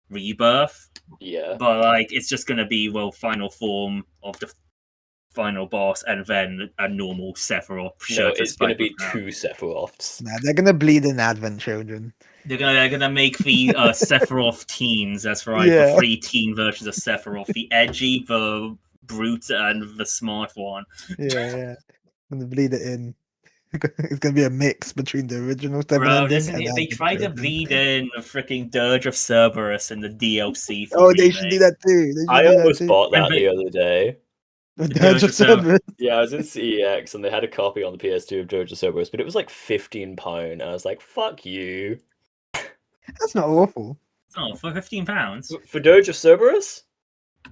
Rebirth. Yeah. But like, it's just going to be final form of the final boss, and then a normal Sephiroth. No, Shirtless it's going to fight be with two Sephiroths. Nah, they're gonna bleed in Advent Children. They're gonna make the Sephiroth teens. That's right, Yeah. the 3 teen versions of Sephiroth: the edgy, the brute, and the smart one. Yeah. Gonna bleed it in. It's gonna be a mix between the original seven Bro, ending and they Advent try to Children. bleed in a freaking Dirge of Cerberus in the DLC for Oh, remake. they should do that too. They should I do that almost too. bought that And the other day. The Dirge Dirge of of Cerberus. Yeah, I was in CEX and they had a copy on the PS2 of Dirge of Cerberus, but it was like £15, and I was like, fuck you. That's not awful. Oh, for £15. For Dirge of Cerberus?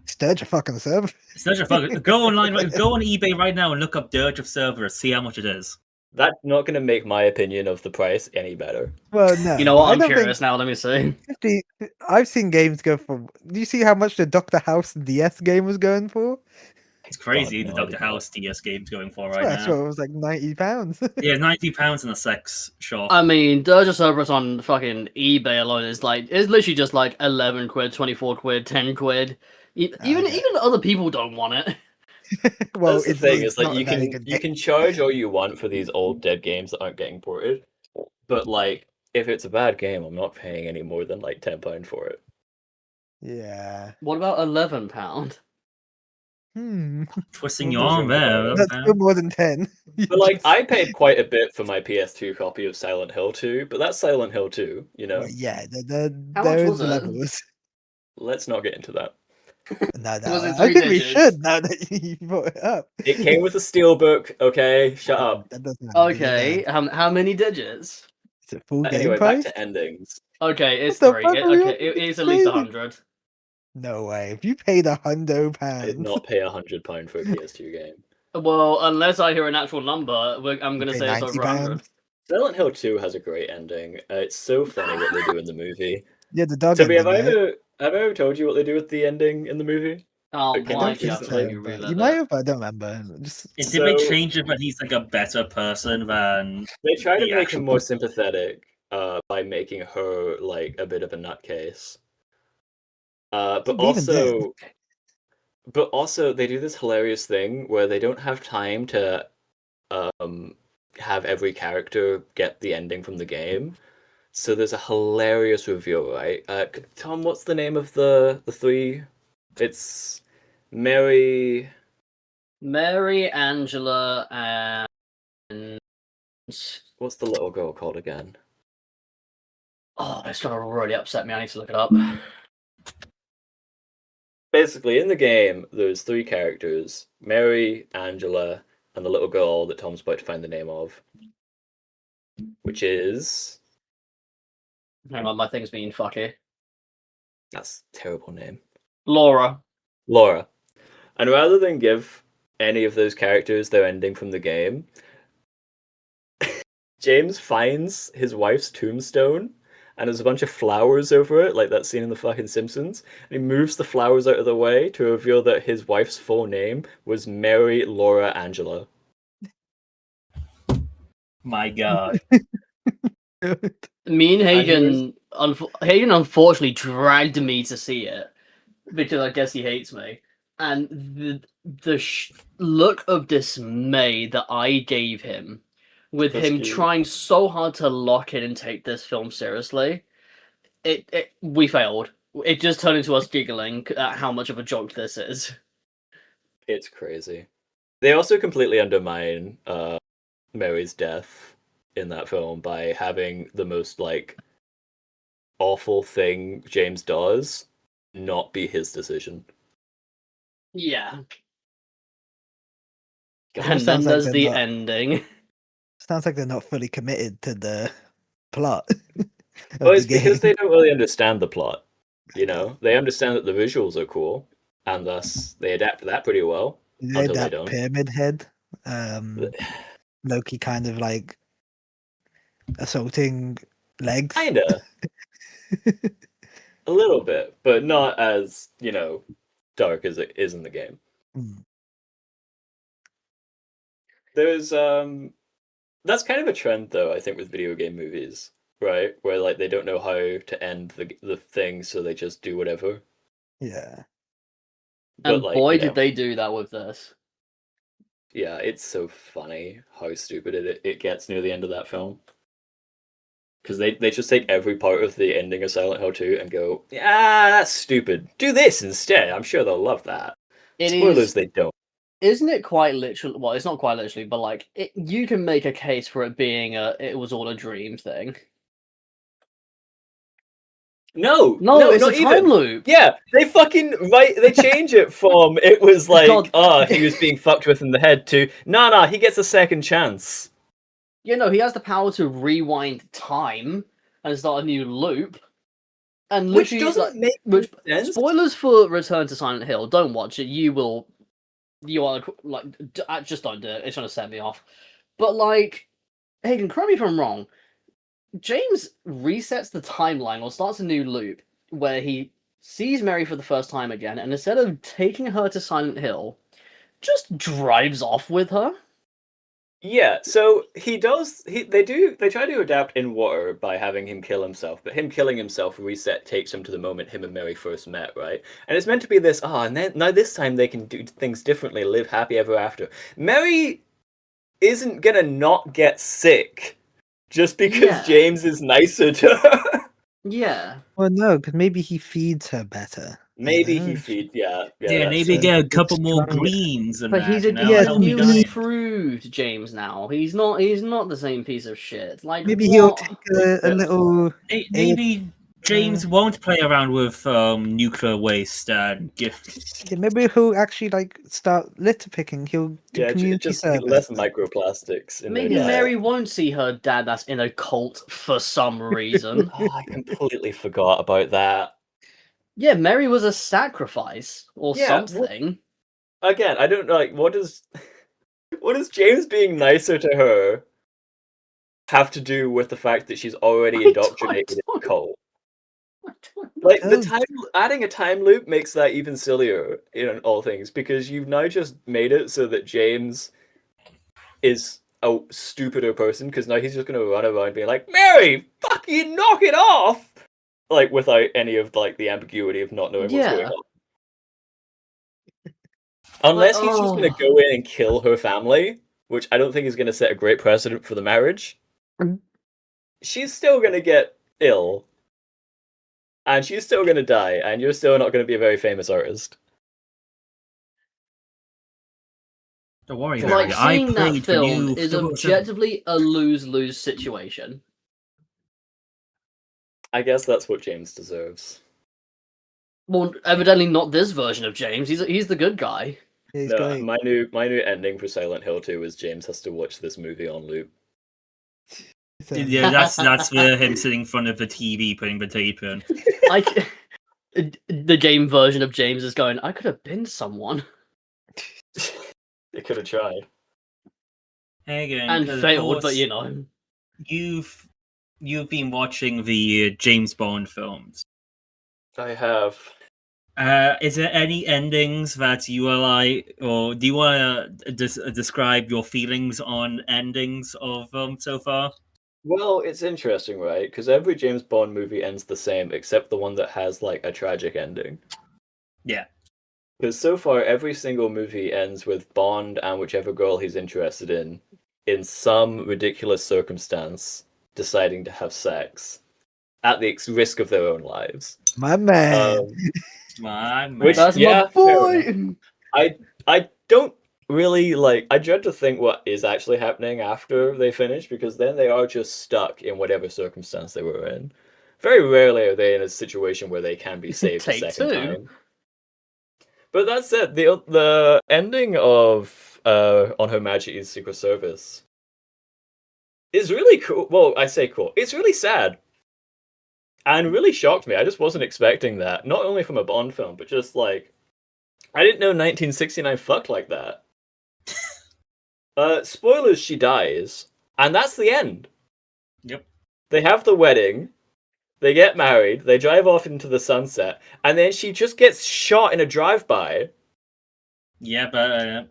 It's Dirge of fucking Cerberus. It's such a fucking go online, go on eBay right now and look up Dirge of Cerberus. See how much it is. That's not going to make my opinion of the price any better. Well, no. You know what? I I'm don't curious now. Let me see. think 50. I've seen games go for. Do you see how much the Doctor House DS game was going for? It's crazy. God, The no, I Dr. did not. House DS game's going for I right swear now. it was like £90. Yeah, £90 in a sex shop. I mean, Dirge of Cerberus on fucking eBay alone is like it's literally just like 11 quid, 24 quid, 10 quid. Even Okay. other people don't want it. Well, That's the thing, is like not a very good you game. can charge all you want for these old dead games that aren't getting ported, but like if it's a bad game, I'm not paying any more than like £10 for it. Yeah. What about £11? Twisting Well, your arm there. That's still more than 10. But like I paid quite a bit for my PS2 copy of Silent Hill 2, but that's Silent Hill 2, you know. Well, yeah, How there much is was it? levels. Let's not get into that. No, Was it I 3 think we digits? should now that you brought it up. It came with a steelbook, okay? Shut up. That doesn't matter, it doesn't Okay, matter. how many digits? Is it full game Anyway, price? back to endings. Okay, it's What the 3. fuck are we Okay, it's at saying? least 100. No way. If you paid £100, I did not pay £100 for a PS2 game. Well, unless I hear an actual number, I'm gonna pay say it's over £90. 100. Silent Hill 2 has a great ending. It's so funny what they do in the movie. Yeah, the dog Toby, ending, right? have I ever told you what they do with the ending in the movie? Oh, It came I why out do you don't have think to recently. make so, me but relive you might it? have, I don't remember. Just Did they So- change it, but he's like a better person than They try to the make actual him more sympathetic by making her like a bit of a nutcase. But even then. also they do this hilarious thing where they don't have time to have every character get the ending from the game. So there's a hilarious reveal, right? Tom, what's the name of the three? It's Mary. Mary, Angela, and What's the little girl called again? oh, it's gonna really upset me. I need to look it up. Basically, in the game, there's 3 characters: Mary, Angela, and the little girl that Tom's about to find the name of. which is Hang on, my thing's being fucky. that's a terrible name. Laura. Laura. And rather than give any of those characters their ending from the game, James finds his wife's tombstone and there's a bunch of flowers over it, like that scene in the fucking Simpsons. And he moves the flowers out of the way to reveal that his wife's full name was Mary Laura Angela. My God. Me and And Hagen unfortunately dragged me to see it because I guess he hates me. And the look of dismay that I gave him with That's him cute. trying so hard to lock in and take this film seriously, we failed. It just turned into us giggling at how much of a joke this is. It's crazy. They also completely undermine Mary's death in that film by having the most like awful thing James does not be his decision. Yeah. It And sounds then like there's they're the not- ending. Sounds like they're not fully committed to the plot of Well, the it's because game. they don't really understand the plot. You know, they understand that the visuals are cool, and thus they adapt to that pretty well. They Until they that don't. Pyramid Head, Loki kind of like assaulting legs. Kinda. A little bit, but not as, dark as it is in the game. Hmm. There's that's kind of a trend though, I think, with video game movies, right? Where like they don't know how to end the thing, so they just do whatever. Yeah. But And like, boy, did they do that with this. yeah, it's so funny how stupid it gets near the end of that film. Because they just take every part of the ending of Silent Hill 2 and go, yeah, that's stupid. Do this instead. I'm sure they'll love that. Spoilers, they don't. Isn't it quite literally? Well, it's not quite literally, but like you can make a case for it being it was all a dream thing. No, it's not a time even. loop. Yeah, they fucking they change it from it was like, he was being fucked with in the head to nah, he gets a second chance. He has the power to rewind time and start a new loop. And Which doesn't make sense. Spoilers for Return to Silent Hill. Don't watch it. You are like, just don't do it. It's gonna set me off. But like, Hagen, correct me if I'm wrong. James resets the timeline or starts a new loop where he sees Mary for the first time again, and instead of taking her to Silent Hill, just drives off with her. Yeah, so he does. They try to adapt in water by having him kill himself, but him killing himself takes him to the moment him and Mary first met, right? And it's meant to be this. And then now this time they can do things differently, live happy ever after. Mary isn't gonna not get sick just because James is nicer to her. Yeah. Well, no, because maybe he feeds her better. Maybe he feeds. Yeah. Maybe get a couple more greens and but he's a healthy new diet. improved James now. He's not the same piece of shit. Like Maybe what? he'll take a little. Maybe James won't play around with nuclear waste and gifts. Yeah, maybe he'll actually like start litter picking. He'll do community just service. less microplastics. Maybe Mary won't see her dad that's in a cult for some reason. I completely forgot about that. Yeah, Mary was a sacrifice or something. Again, I don't know. Like, what does James being nicer to her have to do with the fact that she's already indoctrinated in the cult? Like adding a time loop makes that even sillier in all things, because you've now just made it so that James is a stupider person, because now he's just going to run around being like, Mary, fucking knock it off, like without any of like the ambiguity of not knowing what's going on. Unless he's just going to go in and kill her family, which I don't think is going to set a great precedent for the marriage. She's still going to get ill. And she's still going to die, and you're still not going to be a very famous artist. Don't worry, like, Mary. seeing that film is objectively a lose-lose situation. I guess that's what James deserves. Well, evidently not this version of James. He's the good guy. No, my new ending for Silent Hill 2 is James has to watch this movie on loop. So, Yeah, that's for him sitting in front of the TV putting the tape in. The game version of James is going, I could have been someone. They could have tried. Again, And 'cause of failed, but course, you know. you've been watching the James Bond films. I have. Is there any endings that you are like, or do you want to describe your feelings on endings of them so far? Well, it's interesting, right? Because every James Bond movie ends the same, except the one that has like a tragic ending. Yeah. Because so far, every single movie ends with Bond and whichever girl he's interested in some ridiculous circumstance, deciding to have sex at the risk of their own lives. my man. My man. Which, That's yeah, my fair enough. boy! I don't really like. I dread to think what is actually happening after they finish, because then they are just stuck in whatever circumstance they were in. Very rarely are they in a situation where they can be saved a Take second two. time. But that said, the ending of On Her Majesty's Secret Service is really cool. Well, I say cool. It's really sad. And really shocked me. I just wasn't expecting that. Not only from a Bond film, but just like I didn't know 1969 fucked like that. Spoilers, she dies. And that's the end. Yep. They have the wedding, they get married, they drive off into the sunset, and then she just gets shot in a drive-by. Yeah, but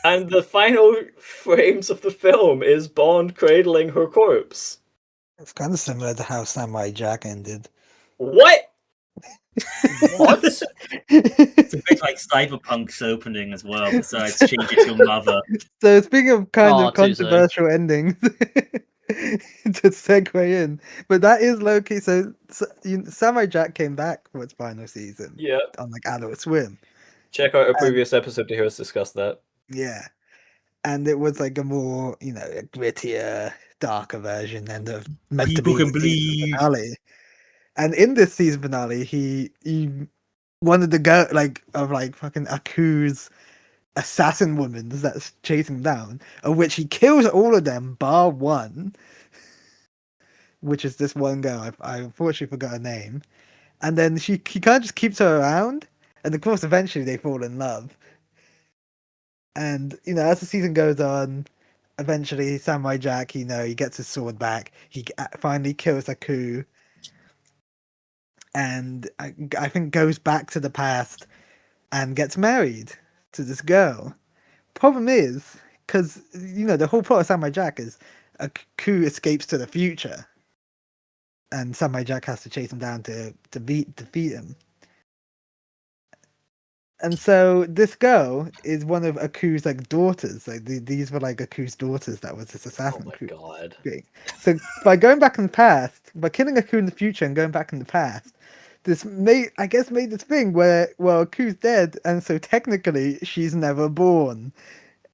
And the final frames of the film is Bond cradling her corpse. It's kind of similar to how Samurai Jack ended. What? What? it's a bit like Cyberpunk's opening as well. Besides, change it to your mother. So speaking of kind Oh, of too soon. controversial endings, to segue in, but that is low-key. So Samurai Jack came back for its final season Yeah. on like Adult Swim. Check out our previous episode to hear us discuss that. Yeah, and it was like a more, a grittier, darker version, and meant People to be can the season bleed. finale. And in this season finale, he wanted to go of fucking Aku's assassin women that's chasing him down, of which he kills all of them bar one, which is this one girl. I unfortunately forgot her name. And then he kind of just keeps her around, and of course eventually they fall in love. And as the season goes on, eventually Samurai Jack, he gets his sword back. He finally kills Aku, and I think goes back to the past and gets married to this girl. Problem is, because the whole plot of Samurai Jack is Aku escapes to the future, and Samurai Jack has to chase him down to defeat him. And so this girl is one of Aku's daughters. Like these were Aku's daughters. That was this Oh assassin. my god. So by going back in the past, by killing Aku in the future and going back in the past, this made this thing where Aku's dead, and so technically she's never born.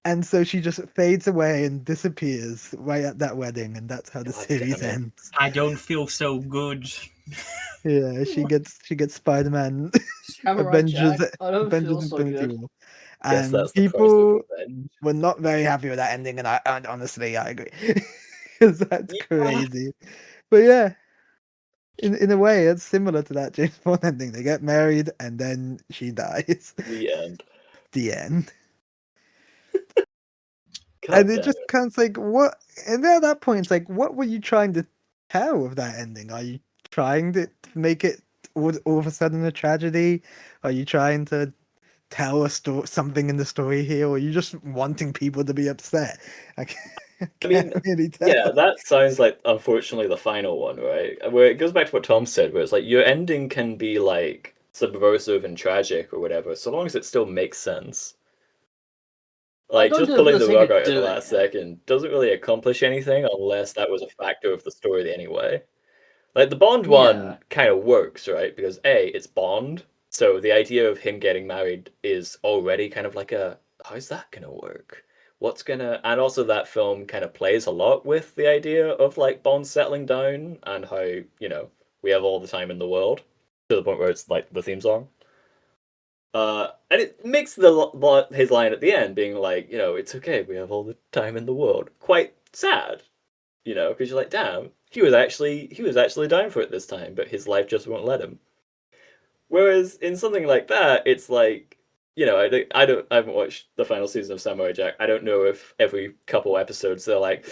And so she just fades away and disappears right at that wedding, and that's how the God series damn it. ends. I don't feel so good. Yeah, she gets Spider-Man Samurai Avengers Jack, I don't feel so Infinity good. War. Guess And that's the price of people revenge. were not very happy with that ending, and I honestly I agree. Because that's Yeah. crazy. But yeah. In a way, it's similar to that James Bond ending. They get married and then she dies. The end. The end. God And it damn just it. kind of like, what? And then at that point, it's like, what were you trying to tell with that ending? Are you trying to make it all of a sudden a tragedy? Are you trying to tell a story, something in the story here, or are you just wanting people to be upset? I can't really tell. Yeah, that sounds like, unfortunately, the final one, right? Where it goes back to what Tom said, where it's like, your ending can be, like, subversive and tragic or whatever, so long as it still makes sense. Like, don't just know if pulling for the the rug sake of out at the doing last it. second doesn't really accomplish anything unless that was a factor of the story anyway. Like, the Bond one Yeah. kind of works, right? Because, A, it's Bond, so the idea of him getting married is already kind of like how's that gonna work? And also that film kind of plays a lot with the idea of, like, Bond settling down and how, we have all the time in the world, to the point where it's, like, the theme song. And it makes his line at the end being like, it's okay, we have all the time in the world, quite sad. you know, because you're like, damn, he was actually down for it this time, but his life just won't let him. Whereas in something like that, it's like, you know, I haven't watched the final season of Samurai Jack. I don't know if every couple episodes they're like,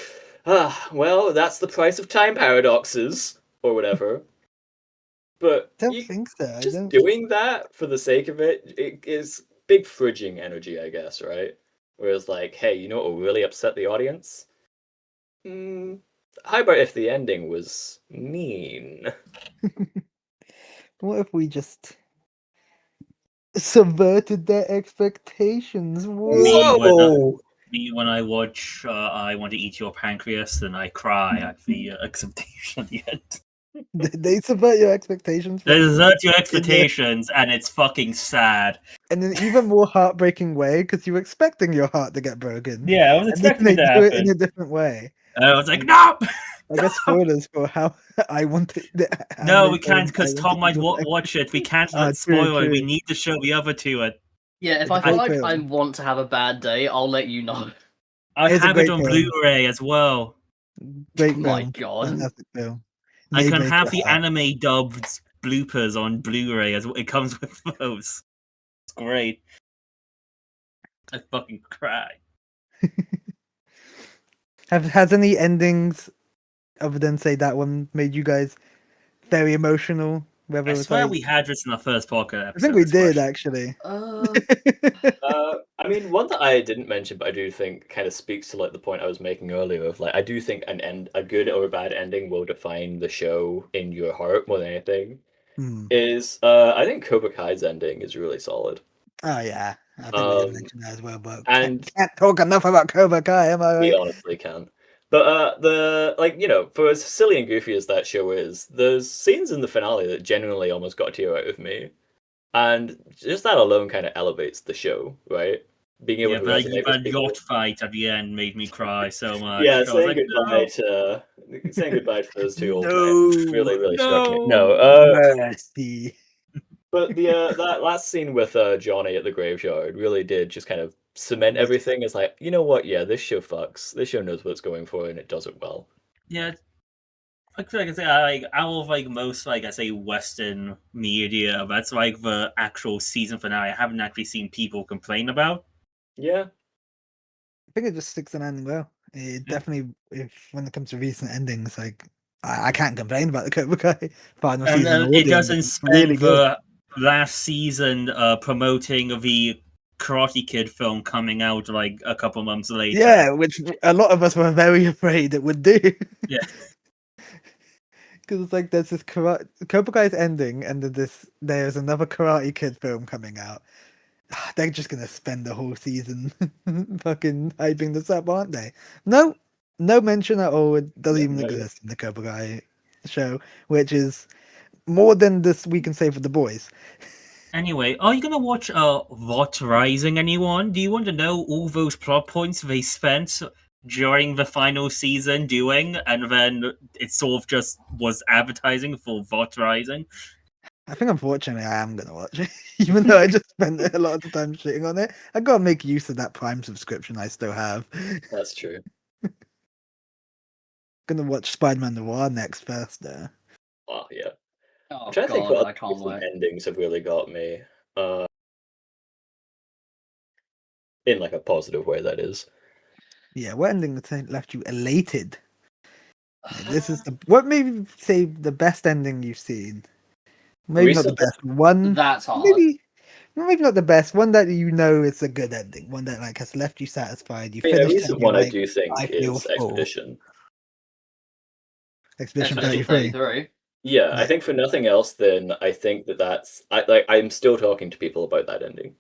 well, that's the price of time paradoxes or whatever. But I don't think so. I just don't. doing that for the sake of it is big fridging energy, I guess, right? Whereas like, hey, you know what will really upset the audience? How about if the ending was mean? What if we just subverted their expectations? Me Whoa! when I watch I Want to Eat Your Pancreas, and I cry at the acceptation at the end. They subvert your expectations, They but desert your expectations, and it's fucking sad. in an even more heartbreaking way because you were expecting your heart to get broken. Yeah, I was And then expecting they it to do it in happen. a different way. And I was like, no! I guess spoilers for how I want to. No, we can't, because Tom might watch it. We can't let spoil it. We true. need to show the other two. Yeah, if It's a I feel great like I film. want to have a bad day, I'll let you know. I It's a have it great on film. Blu-ray as well. Great My film. God. Fantastic film. I May can break have your the heart. anime dubbed bloopers on Blu-ray as well. It comes with those. It's great. I fucking cry. Has any endings other than say that one made you guys very emotional? Whether I it was swear like we had this in our first podcast episode. I think we this did question. actually. I mean, one that I didn't mention, but I do think kind of speaks to like the point I was making earlier of like I do think a good or a bad ending will define the show in your heart more than anything. Is I think Cobra Kai's ending is really solid. Oh yeah, I think we did mention that as well. But and can't talk enough about Cobra Kai, am I we right? honestly can. But the like you know, for as silly and goofy as that show is, there's scenes in the finale that genuinely almost got a tear out of me. And just that alone kind of elevates the show, right? Being able Yeah, to but resonate with that people. yacht fight at the end made me cry so much. Yeah, I was like, no, saying goodbye to those two old men No, really struck me. No, mercy. but the that last scene with Johnny at the graveyard really did just kind of cement everything. It's like, you know what? Yeah, this show fucks. This show knows what it's going for, and it does it well. yeah. Like I say, like out of like most like I say Western media, that's like the actual season finale. I haven't actually seen people complain about. Yeah, I think it just sticks the landing well. It definitely, if when it comes to recent endings, like I can't complain about the Cobra Kai final And season. Or it the doesn't ending. It's spend really good. the last season promoting the Karate Kid film coming out like a couple months later. Yeah, which a lot of us were very afraid it would do. Yeah. Because it's like there's this Cobra Kai's ending, and then there's another Karate Kid film coming out. They're just gonna spend the whole season fucking hyping this up, aren't they? No mention at all. It doesn't even no. exist in the Cobra Kai show, which is more than this we can say for the boys. Anyway, are you gonna watch What Rising, anyone? Do you want to know all those plot points they spent during the final season doing, and then it sort of just was advertising for What Rising? I think unfortunately I am gonna watch it, even though I just spent a lot of the time shitting on it. I gotta make use of that Prime subscription I still have. That's true. Gonna watch Spider-Man Noir next first, though. Oh yeah. Oh I'm trying to think God, what I can't wait. endings have really got me. In like a positive way, that is. Yeah, what ending left you elated? This is what maybe say the best ending you've seen. Maybe not the Recently? best one. That's hard. Maybe not the best one that you know is a good ending. One that like has left you satisfied. You I mean, a finished it. recent And you're one I like, do think I feel is full. Expedition. Expedition Expedition 33. 33. Yeah, I Yeah. think for nothing else, then I think I'm still talking to people about that ending,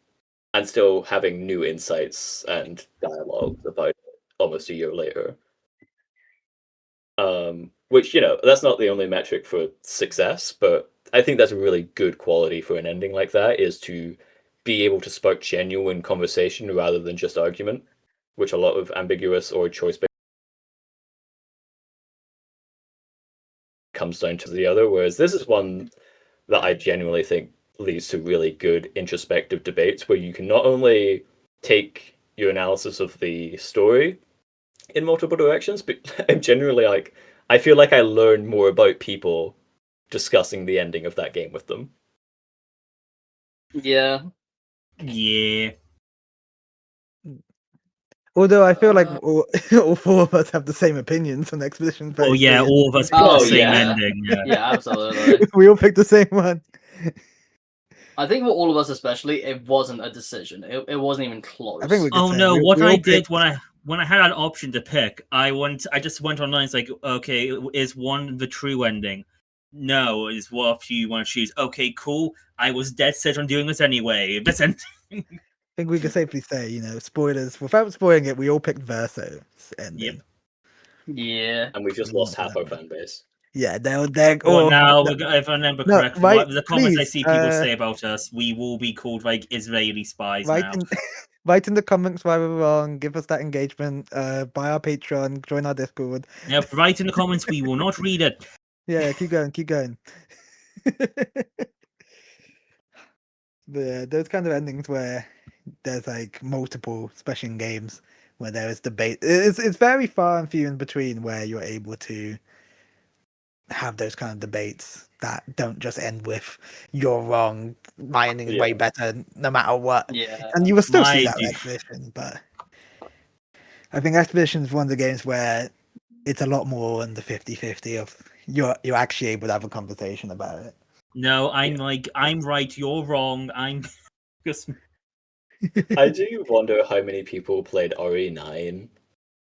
and still having new insights and dialogue about it almost a year later. Which that's not the only metric for success, but I think that's a really good quality for an ending like that, is to be able to spark genuine conversation rather than just argument, which a lot of ambiguous or choice-based comes down to the other. Whereas this is one that I genuinely think leads to really good introspective debates where you can not only take your analysis of the story in multiple directions, but I'm generally like, I feel like I learn more about people discussing the ending of that game with them. Yeah. Yeah. Although I feel like Uh, all four of us have the same opinions on Expedition 33. Oh yeah, all of us picked Oh, the same yeah. ending. Yeah. Yeah, absolutely. We all picked the same one. I think for all of us especially, it wasn't a decision. It wasn't even close. I think we could Oh say no! we What all I did picked- when I had an option to pick, I just went online. It's like, okay, is one the true ending? No, is what you want to choose? Okay, cool. I was dead set on doing this anyway. This end. I think we could safely say, spoilers. Without spoiling it, we all picked Verso's ending. Yeah. And we just We lost won't do half that our one. fan base. Yeah, they're Well, all. now, No, if I remember no, correctly, right, the comments I please, see people say about us, we will be called like Israeli spies write now. in, write in the comments why we're wrong. Give us that engagement. Buy our Patreon. Join our Discord. Now, write in the comments. We will not read it. Yeah, keep going, keep going. But yeah, those kind of endings where there's like multiple, especially in games, where there is debate. It's very far and few in between where you're able to have those kind of debates that don't just end with "you're wrong, my ending is way Yeah. better," no matter what. Yeah. And you will still see My that with dude. Expedition, but I think Expedition is one of the games where it's a lot more than the 50-50 of you're actually able to have a conversation about it. No, I'm like, I'm right, you're wrong. I'm just. I do wonder how many people played RE9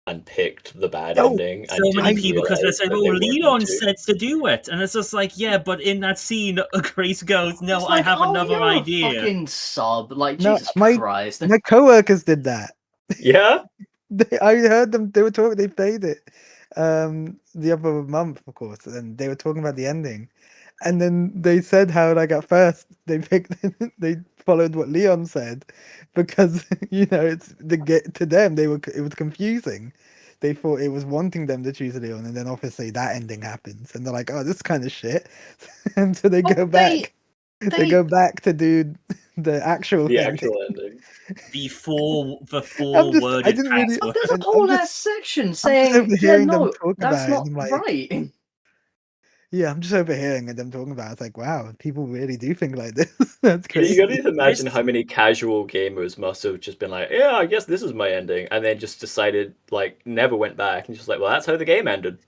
and picked the bad Oh, ending So and many didn't people because they realize say, that "Oh, they weren't meant Leon to. said to do it," and it's just like, yeah, but in that scene, Grace goes, "No, It's I like, have oh, another you're a idea." fucking sub. Like, No, Jesus my- Christ. My coworkers did that. Yeah? I heard them. They were talking. They played it the other month, of course, and they were talking about the ending. And then they said how, like, at first they picked, they followed what Leon said, because it's to them it was confusing. They thought it was wanting them to choose Leon, and then obviously that ending happens, and they're like, "Oh, this is kind of shit," and so they go Oh, back. They they- go back to do the actual The ending. actual ending. The four I worded didn't really. password. There's a I'm whole just- ass section I'm just saying, yeah, overhearing them no, talk that's about it, not and I'm like, right. yeah, I'm just overhearing them talking about it. It's like, wow, people really do think like this. That's You crazy. gotta imagine This- how many casual gamers must have just been like, yeah, I guess this is my ending, and then just decided, like, never went back, and just like, well, that's how the game ended.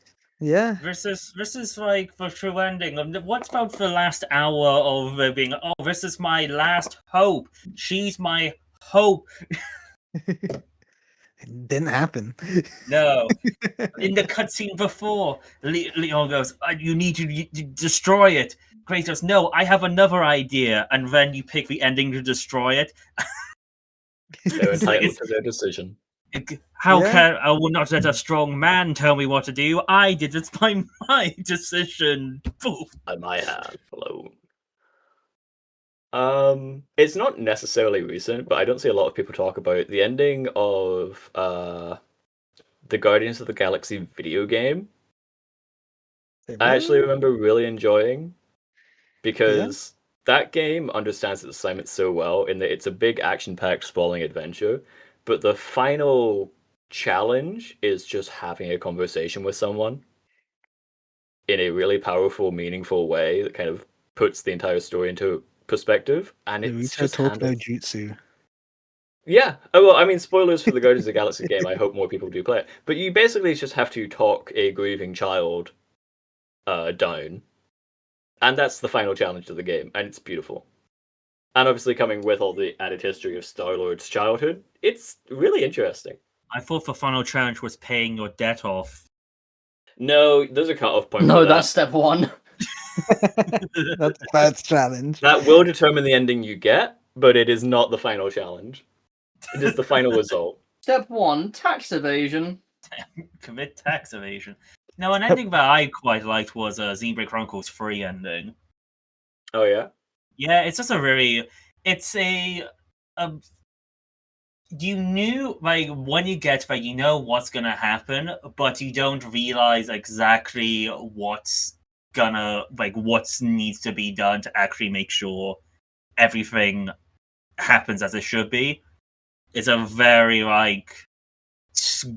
Yeah. This is like the true ending. What's about the last hour of being? Oh, this is my last hope. She's my hope. It didn't happen. No, in the cutscene before, Leon goes, "You need to destroy it." Grace goes, "No, I have another idea," and then you pick the ending to destroy it. They're It's like, entitled to their decision. How Yeah. can I will not let a strong man tell me what to do? I did it by my decision. Poof. I might have alone. It's not necessarily recent, but I don't see a lot of people talk about the ending of the Guardians of the Galaxy video game. I actually remember really enjoying because that game understands its assignment so well in that it's a big action-packed sprawling adventure, but the final challenge is just having a conversation with someone in a really powerful, meaningful way that kind of puts the entire story into perspective, and it's Naruto just talk no handled. jutsu. Yeah. Oh, well, I mean, spoilers for the Guardians of the Galaxy game. I hope more people do play it. But you basically just have to talk a grieving child down, and that's the final challenge of the game, and it's beautiful. And obviously, coming with all the added history of Star-Lord's childhood, it's really interesting. I thought the final challenge was paying your debt off. No, there's a cut-off point. No, for that's step one. That's the first challenge. that will determine the ending you get, but it is not the final challenge. It is the final result. Step one, tax evasion. Commit tax evasion. Now, an ending that I quite liked was Xenoblade Chronicles 3 ending. Oh yeah. Yeah, it's just a very. It's a you knew like when you get there, you know what's gonna happen, but you don't realize exactly what's gonna what needs to be done to actually make sure everything happens as it should be. It's a very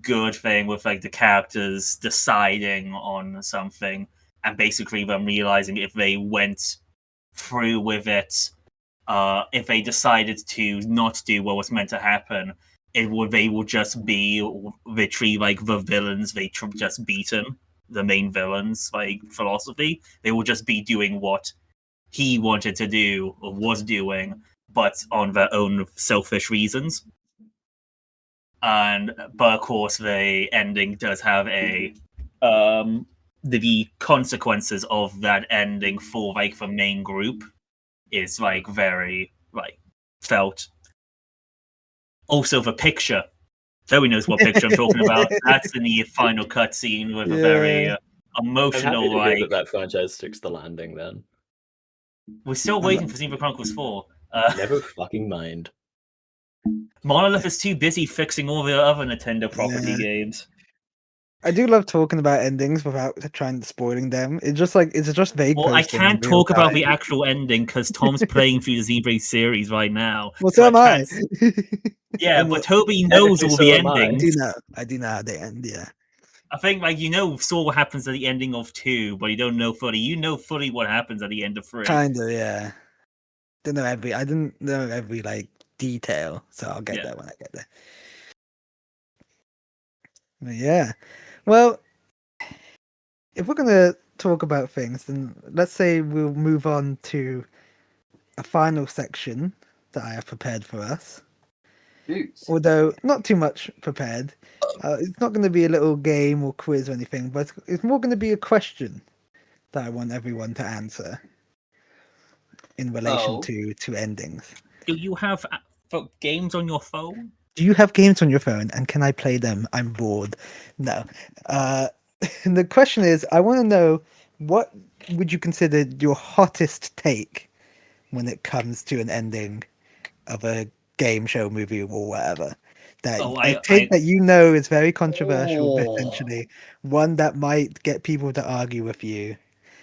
good thing with like the characters deciding on something and basically them realizing if they went through with it, if they decided to not do what was meant to happen, they will just be literally like the villains they just beaten, the main villains like philosophy. They will just be doing what he wanted to do or was doing, but on their own selfish reasons. But of course, the ending does have the consequences of that ending for like the main group is like very like felt. Also, the picture. Toby knows what picture I'm talking about. That's in the final cutscene with a very Yeah. I'm happy emotional. to hear Like that franchise sticks the landing. Then we're still waiting for Xenoblade Chronicles 4. never fucking mind. Monolith is too busy fixing all the other Nintendo property Yeah. games. I do love talking about endings without trying spoiling them. It's just vague Well, I posting in can't real talk about the time. actual ending because Tom's playing through the Xenoblade series right now. Well, so am I. Yeah, And but Toby knows Technically, all so the am I. endings. I do know how they end. Yeah, I think, like, saw what happens at the ending of 2, but you don't know fully. You know fully what happens at the end of 3. kind of. Yeah, I didn't know every like detail, so I'll get Yeah. there when I get there. But yeah, well, if we're gonna talk about things, then let's say we'll move on to a final section that I have prepared for us. Shoot. Although not too much prepared. It's not going to be a little game or quiz or anything, but it's more going to be a question that I want everyone to answer in relation Oh. to endings. Do you have games on your phone? Do you have games on your phone, and can I play them? I'm bored. No. The question is, I want to know, what would you consider your hottest take when it comes to an ending of a game, show, movie, or whatever? That Oh, a take that you know is very controversial, but Oh. essentially one that might get people to argue with you,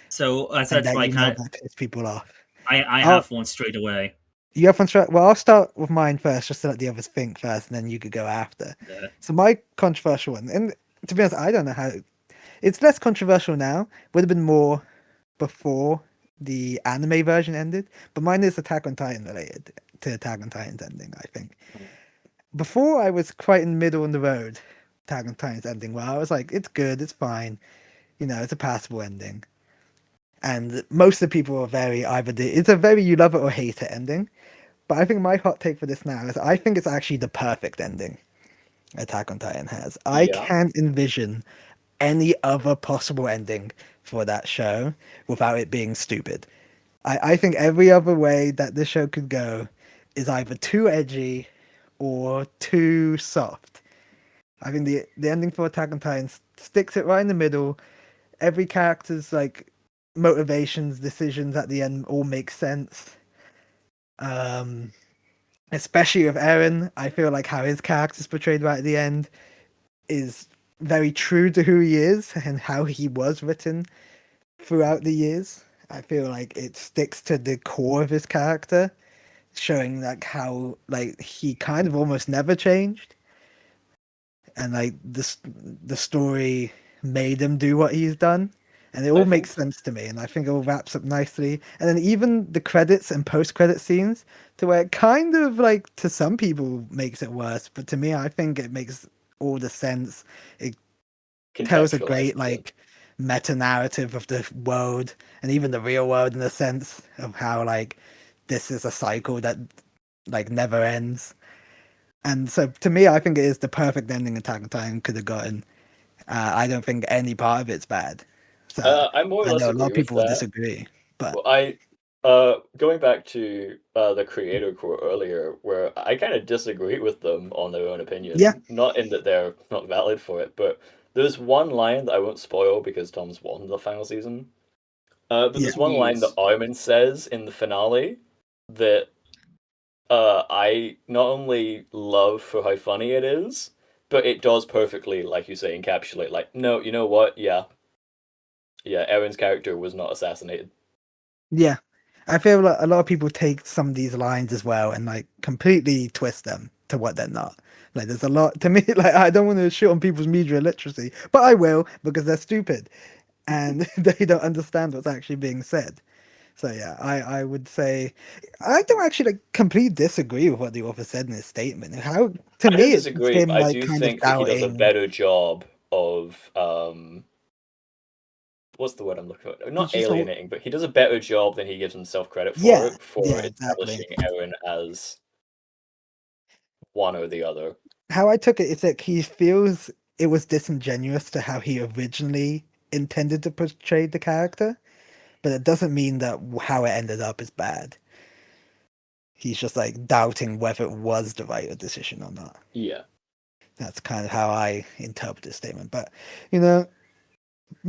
So as and that's that like you know that piss people off. I I'll, have one straight away. you have one straight. Well, I'll start with mine first, just to let the others think first, and then you could go after. Yeah. So my controversial one, and to be honest, I don't know how. It's less controversial now. Would have been more before the anime version ended, but mine is Attack on Titan related to Attack on Titan's ending. I think before I was quite in the middle on the road. Attack on Titan's ending, where I was like, it's good, it's fine, it's a passable ending. And most of the people are it's a very you love it or hate it ending. But I think my hot take for this now is I think it's actually the perfect ending Attack on Titan has. I Yeah. can't envision any other possible ending for that show without it being stupid. I think every other way that this show could go is either too edgy or too soft. I think the ending for Attack on Titan sticks it right in the middle. Every character's like motivations, decisions at the end all make sense. Especially with Eren, I feel like how his character's portrayed right at the end is very true to who he is and how he was written throughout the years. I feel like it sticks to the core of his character, showing like how like he kind of almost never changed, and like the story made him do what he's done, and it all makes sense to me, and I think it all wraps up nicely. And then even the credits and post-credit scenes, to where it kind of like to some people makes it worse, but to me I think it makes all the sense. It tells a great like meta narrative of the world and even the real world, in the sense of how like this is a cycle that like never ends. And so to me, I think it is the perfect ending Attack on Titan could have gotten. I don't think any part of it's bad. So I more or I less know a lot agree of with people will that. disagree, but Well, going back to the creator quote earlier, where I kind of disagree with them on their own opinion. Yeah. Not in that they're not valid for it, but there's one line that I won't spoil because Tom's won the final season. But Yeah. there's one line that Armin says in the finale that I not only love for how funny it is, but it does perfectly, like you say, encapsulate. Like, no, you know what? Yeah, Eren's character was not assassinated. Yeah. I feel like a lot of people take some of these lines as well and like completely twist them to what they're not. Like there's a lot to me. Like I don't want to shit on people's media literacy, but I will because they're stupid and they don't understand what's actually being said. So yeah, I would say I don't actually like completely disagree with what the author said in his statement. How to I me don't it's disagree. him I like do kind of think that he does a doubting. better job of what's the word I'm looking for? Not He's just all, alienating, but he does a better job than he gives himself credit yeah, for yeah, exactly. establishing Aaron as one or the other. How I took it is that he feels it was disingenuous to how he originally intended to portray the character, but it doesn't mean that how it ended up is bad. He's just like doubting whether it was the right decision or not. Yeah. That's kind of how I interpret this statement. But you know,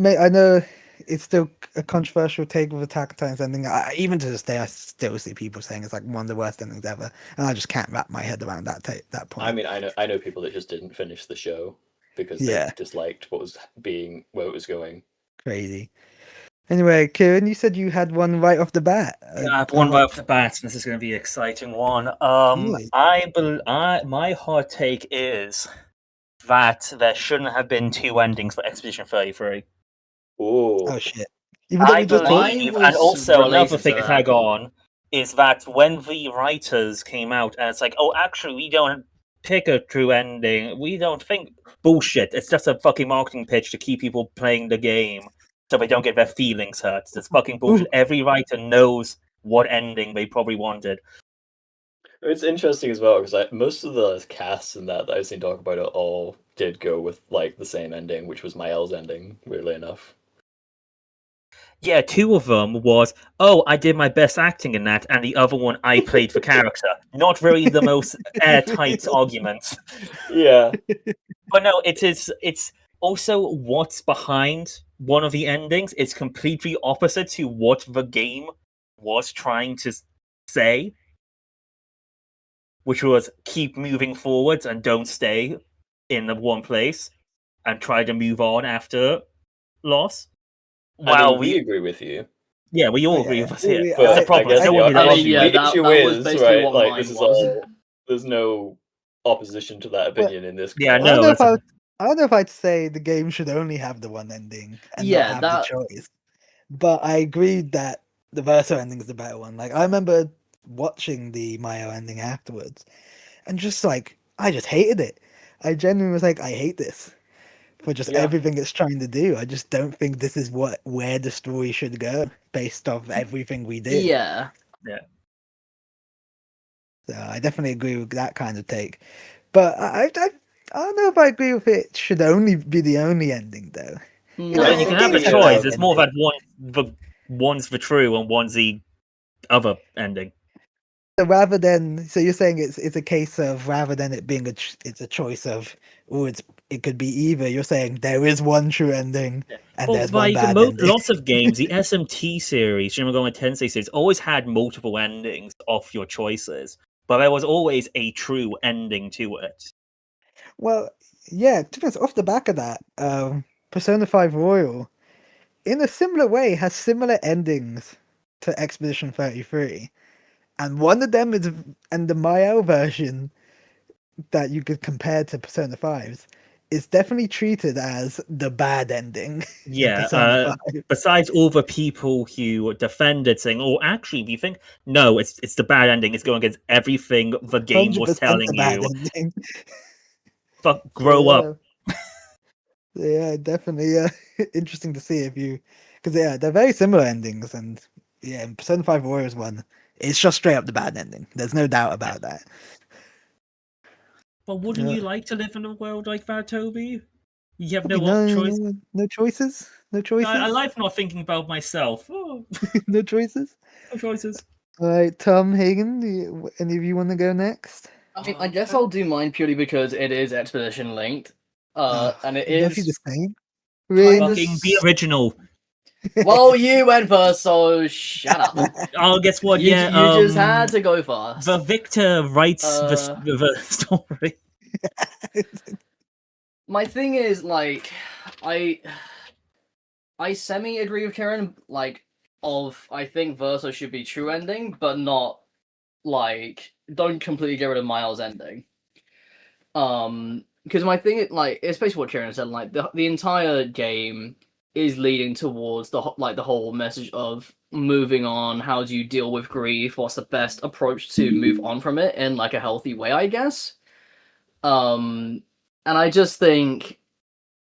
I know it's still a controversial take with Attack on Titan's ending. Even to this day, I still see people saying it's like one of the worst endings ever, and I just can't wrap my head around that point. I mean, I know people that just didn't finish the show because Yeah. they disliked what was being where it was going. Crazy. Anyway, Kieran, you said you had one right off the bat. I have one right off the bat, and this is going to be an exciting one. Really? My hot take is that there shouldn't have been two endings for Expedition 33. Oh Oh, shit! Even though I we just talked. Mine believe, and was also another related thing to to that. tag on is that when the writers came out and it's like, oh, actually, we don't pick a true ending. We don't think bullshit. It's just a fucking marketing pitch to keep people playing the game so they don't get their feelings hurt. It's fucking bullshit. Ooh. Every writer knows what ending they probably wanted. it's interesting as well because most of the casts and that I've seen talk about it all did go with like the same ending, which was Mael's ending. Weirdly enough. Yeah, two of them was, oh, I did my best acting in that, and the other one, I played the character. Not really the most airtight arguments. Yeah. But no, it's also what's behind one of the endings is completely opposite to what the game was trying to say, which was keep moving forwards and don't stay in the one place and try to move on after loss. I Wow, mean, we agree with you, we all Oh, agree yeah, with us yeah. here. We- That's the but I problem. guess No the, one really I loves mean, you. yeah, the issue that was is basically right. what Like mine this is was. all. There's no opposition to that Well, opinion in this. Yeah, I call. don't no, know if that's I don't know if I'd say the game should only have the one ending and not Yeah, have the that choice. But I agreed that the Verso ending is the better one. Like I remember watching the Mayo ending afterwards, and just like I just hated it. I genuinely was like, I hate this for just Yeah. everything it's trying to do. I just don't think this is where the story should go based off everything we did. yeah. So I definitely agree with that kind of take. But I don't know if I agree with it should only be the only ending though. You I know, mean, you No. can have the games have Yeah. choice. great It's more endings. that one's the true and one's the other ending. So rather than so you're saying it's a case of rather than it being it's a choice of it could be either. You're saying there is one true ending and Well, there's one like bad ending. lots of games, the SMT series, Shin Megami Tensei series, always had multiple endings of your choices, but there was always a true ending to it. Well, yeah, to be honest, off the back of that, Persona 5 Royal, in a similar way, has similar endings to Expedition 33. And one of them is, and the Mael version that you could compare to Persona 5's, is definitely treated as the bad ending in Yeah, Persona 5. besides all the people who defended saying, oh, actually, we think, no, it's the bad ending, it's going against everything the game was 100% telling the bad you. ending. Fuck, So, grow up. yeah, definitely interesting to see if you, because yeah, they're very similar endings, and yeah, in Persona 5 Warriors one, it's just straight up the bad ending. There's no doubt about that. But wouldn't you like to live in a world like that, Toby? You have no choice. No choices, no choices, I like not thinking about myself. Oh, no choices. no choices. All right, Tom Hagen, any of you want to go next? I mean, I guess I'll do mine purely because it is Expedition linked. And it Must be is the same. kind of. Fucking be original. Well, you went first, so shut up. Oh, guess what? You, Yeah, you just had to go first. the victor writes Uh, the story. My thing is, like, I semi agree with Karen. Like, I think Verso should be true ending, but not like don't completely get rid of Miles' ending. Because my thing, like, it's basically what Kieran said. Like, the entire game is leading towards the whole message of moving on. How do you deal with grief? What's the best approach to move on from it in like a healthy way, I guess. And I just think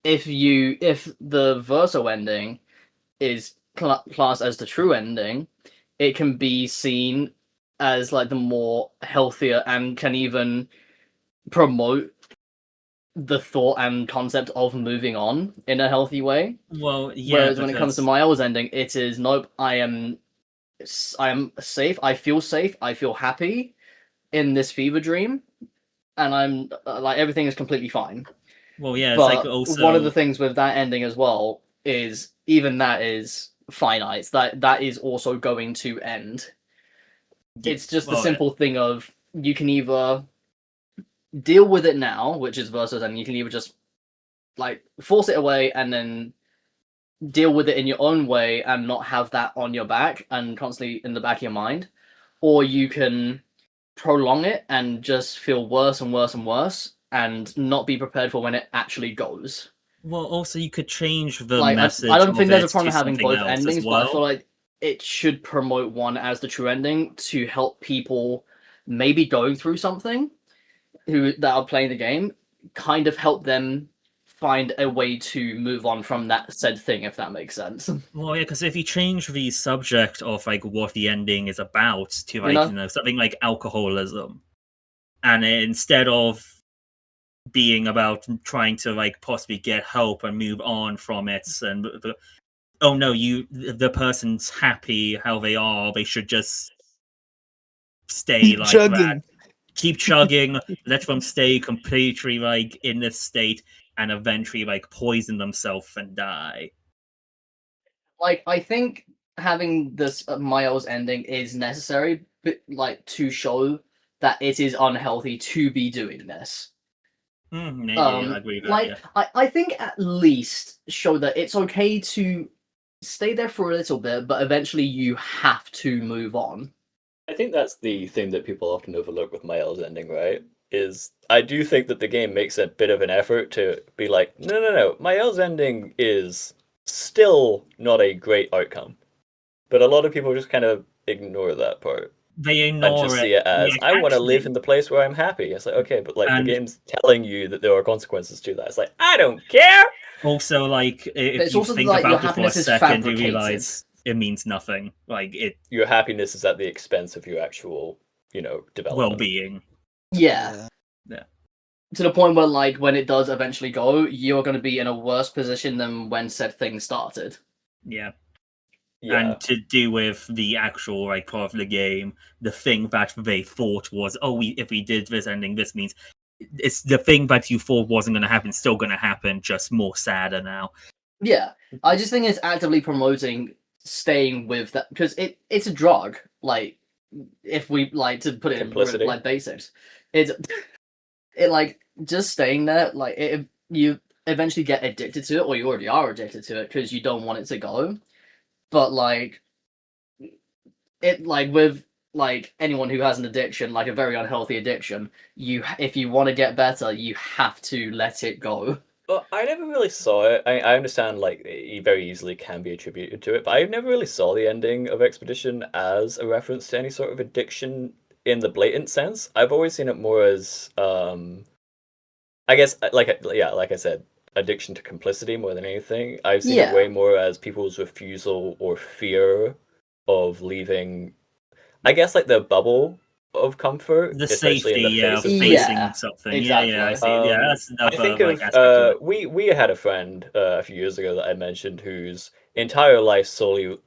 if the Verso ending is classed as the true ending, it can be seen as like the more healthier and can even promote the thought and concept of moving on in a healthy way. Well, yeah, Whereas when it comes to Miles ending, it is nope. I am safe. I feel safe. I feel happy in this fever dream, and I'm like everything is completely fine. well, yeah, it's But like also one of the things with that ending as well is even that is finite. That is also going to end. It's just the well, simple thing of you can either deal with it now, which is versus, and you can either just like force it away and then deal with it in your own way and not have that on your back and constantly in the back of your mind, or you can prolong it and just feel worse and worse and worse and not be prepared for when it actually goes. Well, also you could change the Like message. I don't think of there's a it problem to having something both else endings, as but I feel well. like it should promote one as the true ending to help people maybe going through something that are playing the game, kind of help them find a way to move on from that said thing, if that makes sense. Well, yeah, because if you change the subject of like what the ending is about to like know? something like alcoholism, and instead of being about trying to like possibly get help and move on from it, and oh no, the person's happy how they are, they should just stay Keep like that, chugging. keep chugging, let them stay completely like in this state, and eventually like poison themselves and die. Like I think having this Miles ending is necessary, but like to show that it is unhealthy to be doing this. Yeah, I agree with that. Yeah. I think at least show that it's okay to stay there for a little bit, but eventually you have to move on. I think that's the thing that people often overlook with Miles ending, right? Is I do think that the game makes a bit of an effort to be like, no, no, no, Miles ending is still not a great outcome. But a lot of people just kind of ignore that part They and ignore just it. see it as, Like, I want to live actually, in the place where I'm happy. It's like, okay, but like the and game's telling you that there are consequences to that. It's like, I don't care. also, like, But if it's you also think like your about it for a happiness is second, you fabricated. realize it means nothing. Like, it Your happiness is at the expense of your actual, development. well-being. Yeah. Yeah. To the point where, like, when it does eventually go, you're going to be in a worse position than when said thing started. Yeah. Yeah. And to do with the actual like part of the game, the thing that they thought was, oh, if we did this ending, this means it's the thing that you thought wasn't going to happen, still going to happen, just more sadder now. Yeah, I just think it's actively promoting staying with that because it's a drug. Like, if we like to put it Complicity. in like basics, it's it like just staying there. Like, you eventually get addicted to it, or you already are addicted to it because you don't want it to go. But like it like with like anyone who has an addiction, like a very unhealthy addiction, if you want to get better, you have to let it go. Well, I never really saw it. I understand, like, it very easily can be attributed to it, but I never really saw the ending of Expedition as a reference to any sort of addiction in the blatant sense. I've always seen it more as, I guess, like I said, addiction to complicity more than anything. I've seen it Yeah. way more as people's refusal or fear of leaving, I guess, like the bubble of comfort, The especially in safety, the face of of facing grief. Yeah, something. Yeah, I exactly. see. Yeah, that's I another think like of aspect to it. we had a friend a few years ago that I mentioned whose entire life solely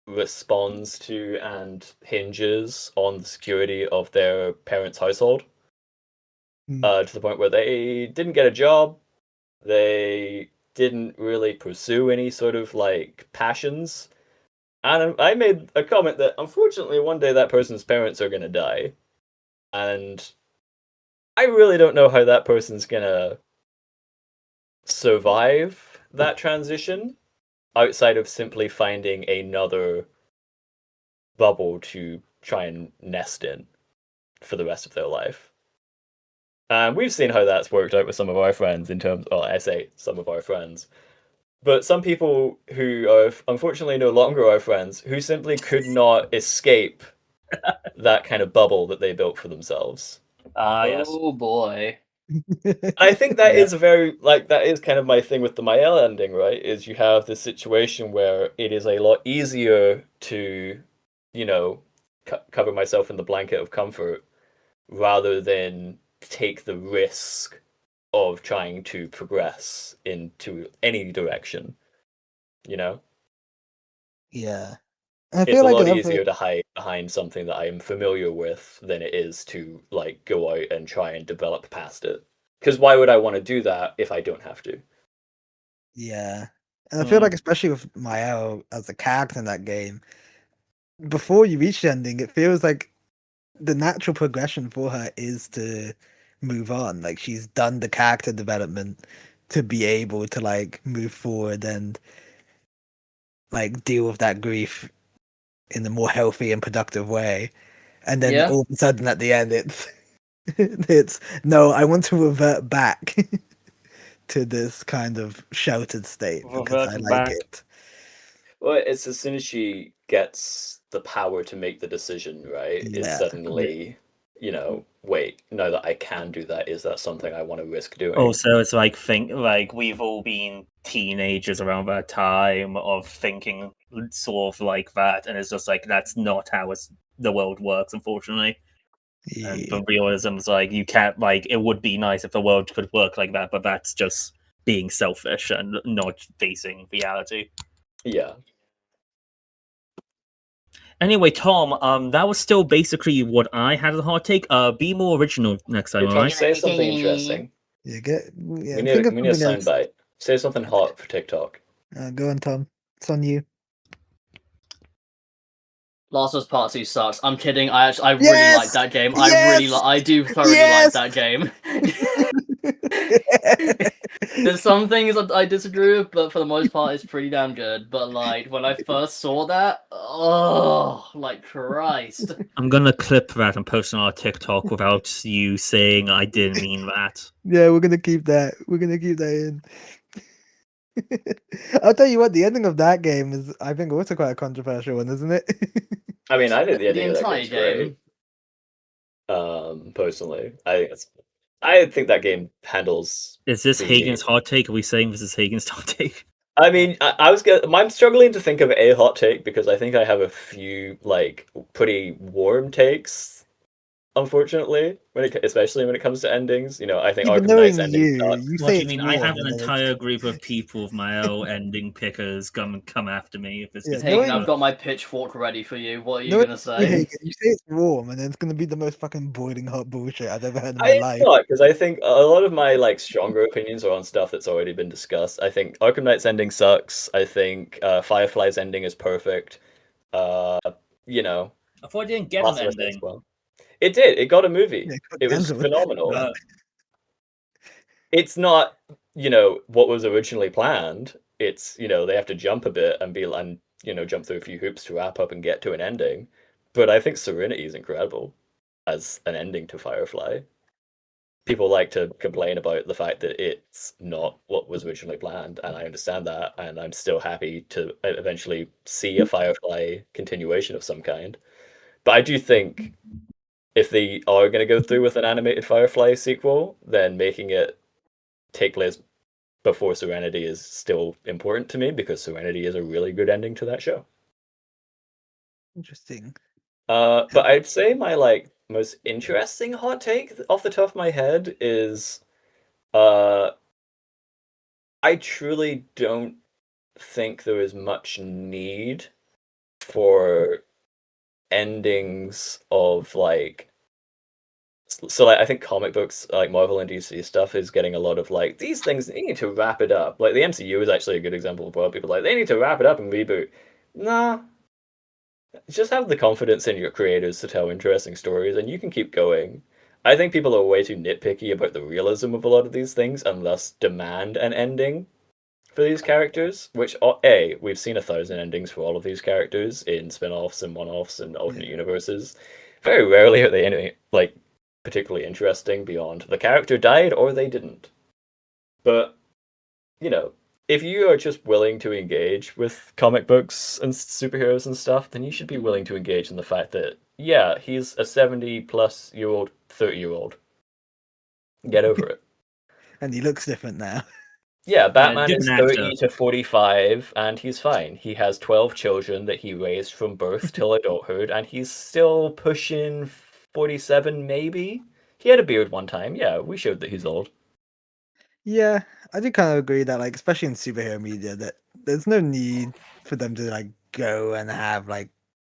responds to and hinges on the security of their parents' household. To the point where they didn't get a job, they didn't really pursue any sort of like passions, and I made a comment that unfortunately one day that person's parents are gonna die, and I really don't know how that person's gonna survive that transition outside of simply finding another bubble to try and nest in for the rest of their life. And we've seen how that's worked out with some of our friends in terms, well, I say some of our friends, but some people who are unfortunately no longer our friends, who simply could not escape that kind of bubble that they built for themselves. Yes. Oh boy. I think that Yeah. is that is kind of my thing with the Mael ending, right? Is you have this situation where it is a lot easier to, you know, cover myself in the blanket of comfort rather than take the risk of trying to progress into any direction, you know? Yeah. I It's feel a like lot another. easier to hide behind something that I am familiar with than it is to like go out and try and develop past it. Because why would I want to do that if I don't have to? Yeah. And I feel like, especially with Mael as a character in that game, before you reach the ending, it feels like the natural progression for her is to move on. Like, she's done the character development to be able to, like, move forward and, like, deal with that grief in a more healthy and productive way. And then Yeah. all of a sudden at the end, it's, it's, no, I want to revert back to this kind of sheltered state because I Revert like back. it. Well, it's as soon as she gets the power to make the decision, right? It's Yeah. suddenly, wait, now that I can do that, is that something I want to risk doing? Also, it's like we've all been teenagers around that time of thinking sort of like that, and it's just like that's not how the world works, unfortunately. And Yeah. the realism is like you can't like it would be nice if the world could work like that, but that's just being selfish and not facing reality. Yeah. Anyway, Tom, that was still basically what I had as a hot take. Be more original next time, Hey, Tom, alright? say something interesting. Yeah, We yeah, need think a, of we need a something else. soundbite. Say something hot for TikTok. Go on, Tom. It's on you. Last of Us Part 2 sucks. I'm kidding. I really Yes! like that game. Yes! I do thoroughly like Yes! that game. There's some things that I disagree with, but for the most part, it's pretty damn good. But like when I first saw that, oh, like Christ! I'm gonna clip that and post it on our TikTok without you saying I didn't mean that. Yeah, we're gonna keep that. We're gonna keep that in. I'll tell you what, the ending of that game is, I think, also quite a controversial one, isn't it? I mean, I think the The ending of that entire game's great. game. Personally, I think that game handles. Is this the Hagen's game. hot take? Are we saying this is Hagen's hot take? I mean, I'm struggling to think of a hot take because I think I have a few like pretty warm takes. Unfortunately, especially when it comes to endings, I think Even Arkham Knight's knowing ending you, sucks. you What say do you it's mean? I warm, have and an then it's entire group of people of my own ending pickers come after me if this yeah. gets Hagen, Knowing I've got my pitchfork ready for you. What are you knowing gonna you, say? Hagen, you say it's warm, and then it's gonna be the most fucking boiling hot bullshit I've ever heard in my It's life. not because I think a lot of my like stronger opinions are on stuff that's already been discussed. I think Arkham Knight's ending sucks. I think Firefly's ending is perfect. Uh, you know, I thought I didn't get an Last of Us as ending. well. It did. It got a movie. Yeah, God It was damn it. phenomenal. Uh, It's not, what was originally planned. It's, they have to jump a bit and jump through a few hoops to wrap up and get to an ending. But I think Serenity is incredible as an ending to Firefly. People like to complain about the fact that it's not what was originally planned, and I understand that, and I'm still happy to eventually see a Firefly continuation of some kind. But I do think if they are going to go through with an animated Firefly sequel, then making it take place before Serenity is still important to me because Serenity is a really good ending to that show. Interesting. But I'd say my like most interesting hot take off the top of my head is uh I truly don't think there is much need for endings of like like I think comic books like Marvel and DC stuff is getting a lot of like these things they need to wrap it up. Like the MCU is actually a good example of what people like they need to wrap it up and reboot. Nah, just have the confidence in your creators to tell interesting stories and you can keep going. I think people are way too nitpicky about the realism of a lot of these things and thus demand an ending for these characters, which we've seen 1,000 endings for all of these characters in spin-offs and one-offs and alternate universes. Very rarely are they like particularly interesting beyond the character died or they didn't. But, you know, if you are just willing to engage with comic books and superheroes and stuff, then you should be willing to engage in the fact that, yeah, he's a 70-plus-year-old, 30-year-old. Get over it. And he looks different now. Yeah, Batman is different 30 actor. to 45, and he's fine. He has 12 children that he raised from birth till adulthood, and he's still pushing 47, maybe? He had a beard one time. Yeah, we showed that he's old. Yeah, I do kind of agree that, like, especially in superhero media, that there's no need for them to like go and have like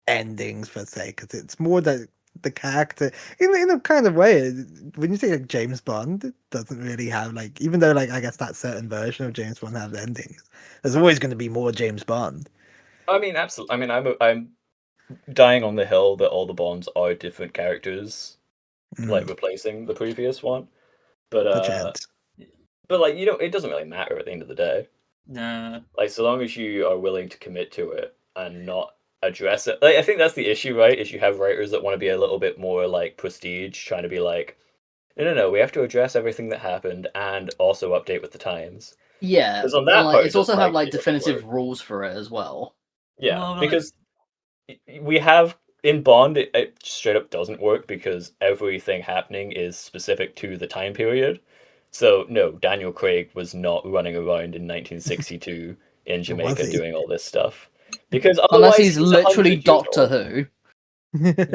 endings per se, because it's more that the character, in a kind of way, when you say like James Bond, it doesn't really have like, even though like I guess that certain version of James Bond has endings, there's always going to be more James Bond. I mean, absolutely. I mean, I'm dying on the hill that all the Bonds are different characters, like replacing the previous one. But Perchance. like, you know, it doesn't really matter at the end of the day. Nah. Like, so long as you are willing to commit to it and not address it. Like, I think that's the issue, right? Is you have writers that want to be a little bit more like prestige, trying to be like, no, we have to address everything that happened and also update with the times. Yeah, 'Cause on and that like part, it's also have like it doesn't definitive work. rules for it as well. Yeah, Well, because we have in Bond, it straight up doesn't work because everything happening is specific to the time period. So no, Daniel Craig was not running around in 1962 in Or was Jamaica he? doing all this stuff, because Unless otherwise he's literally 100 years Doctor old. Who.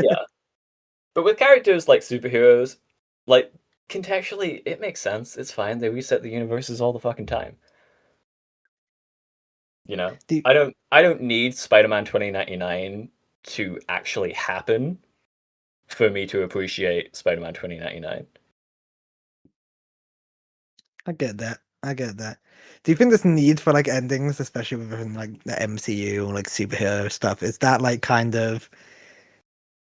Yeah, but with characters like superheroes, like contextually, it makes sense. It's fine. They reset the universes all the fucking time. You know, Do you- I don't need Spider-Man 2099 to actually happen for me to appreciate Spider-Man 2099. I get that. I get that. Do you think this need for like endings, especially within like the MCU or like superhero stuff, is that like kind of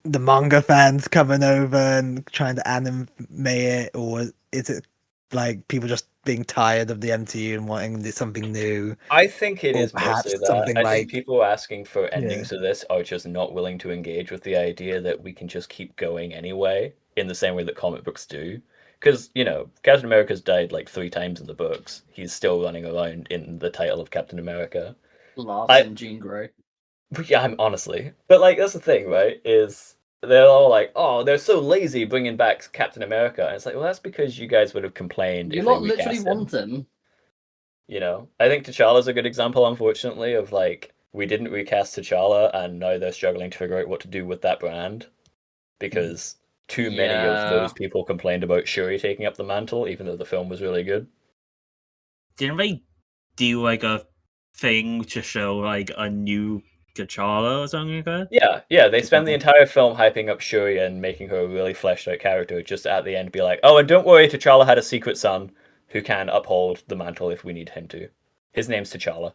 the manga fans coming over and trying to anime it, or is it like people just being tired of the MCU and wanting something new, I think it or is mostly perhaps that. something I think like people asking for yeah, endings to this are just not willing to engage with the idea that we can just keep going anyway, in the same way that comic books do. Because, you know, Captain America's died like 3 times in the books. He's still running around in the title of Captain America. Laughs in Jean Grey. Yeah, I'm honestly. But like that's the thing, right? Is they're all like, "Oh, they're so lazy bringing back Captain America." And it's like, well, that's because you guys would have complained You if they lot literally recast him. want him. You know, I think T'Challa's a good example, unfortunately, of like we didn't recast T'Challa, and now they're struggling to figure out what to do with that brand because too many of those Yeah. people complained about Shuri taking up the mantle, even though the film was really good. Didn't they do like a thing to show like a new T'Challa or something like that? Yeah, they spend the entire film hyping up Shuri and making her a really fleshed out character, just at the end be like, oh, and don't worry, T'Challa had a secret son who can uphold the mantle if we need him to. His name's T'Challa.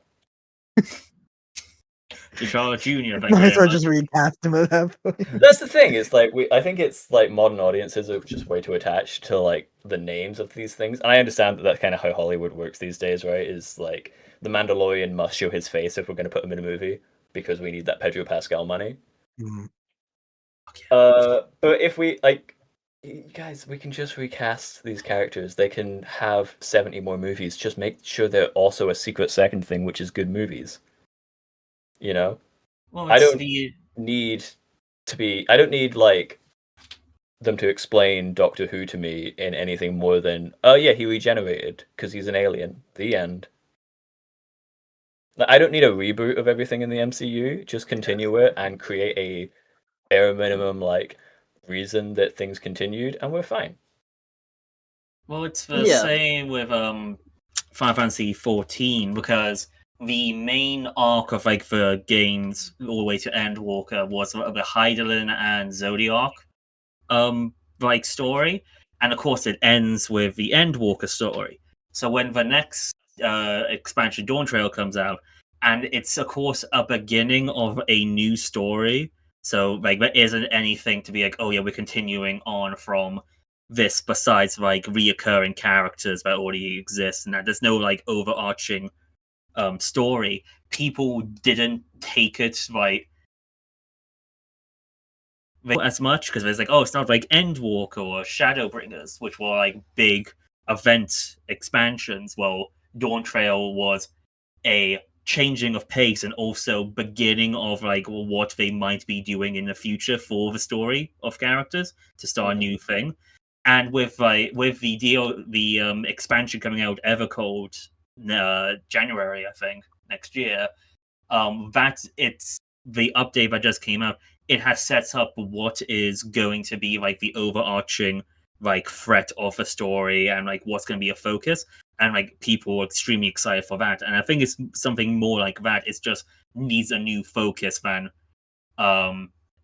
T'Challa Jr. Thank you might as very well much. just recast him at that point. That's the thing, it's like I think it's like modern audiences are just way too attached to like the names of these things. And I understand that that's kind of how Hollywood works these days, right? Is like the Mandalorian must show his face if we're going to put him in a movie because we need that Pedro Pascal money. Mm. But if we like, guys, we can just recast these characters. They can have 70 more movies. Just make sure they're also a secret second thing, which is good movies. You know, Well, I it's don't need to be. I don't need like them to explain Doctor Who to me in anything more than, oh yeah, he regenerated because he's an alien. The end. Like, I don't need a reboot of everything in the MCU. Just continue it and create a bare minimum like reason that things continued, and we're fine. Well, it's the Yeah. same with Final Fantasy 14 because the main arc of like the games all the way to Endwalker was the Hydaelyn and Zodiac like story, and of course it ends with the Endwalker story. So when the next expansion Dawn Trail comes out, and it's of course a beginning of a new story. So like there isn't anything to be like, oh yeah, we're continuing on from this besides like reoccurring characters that already exist, and that there's no like overarching story. People didn't take it like as much because it's like, oh, it's not like Endwalker or Shadowbringers, which were like big event expansions. Well, Dawn Trail was a changing of pace and also beginning of like what they might be doing in the future for the story of characters to start a new thing. And with the expansion coming out Evercold January, I think, next year, that it's the update that just came out. It has set up what is going to be like the overarching like threat of the story and like what's going to be a focus, and like people are extremely excited for that. And I think it's something more like that. It's just needs a new focus than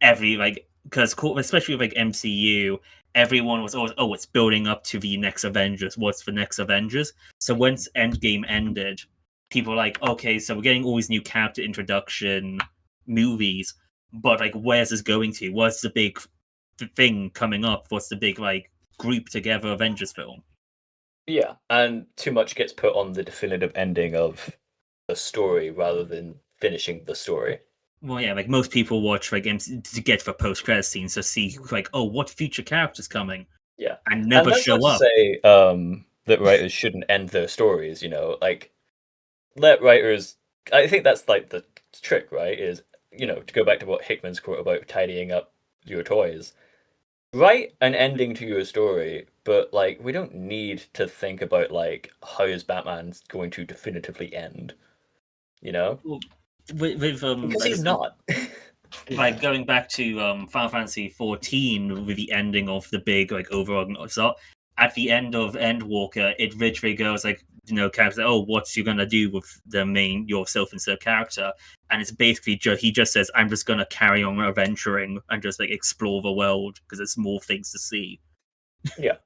every like, because especially with like MCU, everyone was always, oh, it's building up to the next Avengers. What's the next Avengers? So once Endgame ended, people were like, okay, so we're getting all these new character introduction movies, but like, where's this going to? What's the big thing coming up? What's the big like group together Avengers film? Yeah, and too much gets put on the definitive ending of the story rather than finishing the story. Well, yeah, like most people watch like to get the post-credit scenes to see like, oh, what future characters coming? Yeah, and never that's show not up. To say that writers shouldn't end their stories. Like let writers. I think that's like the trick, right? Is to go back to what Hickman's quote about tidying up your toys. Write an ending to your story, but like we don't need to think about like how is Batman going to definitively end. With Because he's not. like going back to Final Fantasy 14 with the ending of the big like overall so at the end of Endwalker, it literally goes like character, oh, what's you gonna do with your self-insert character? And it's basically he just says, I'm just gonna carry on adventuring and just like explore the world because there's more things to see. Yeah.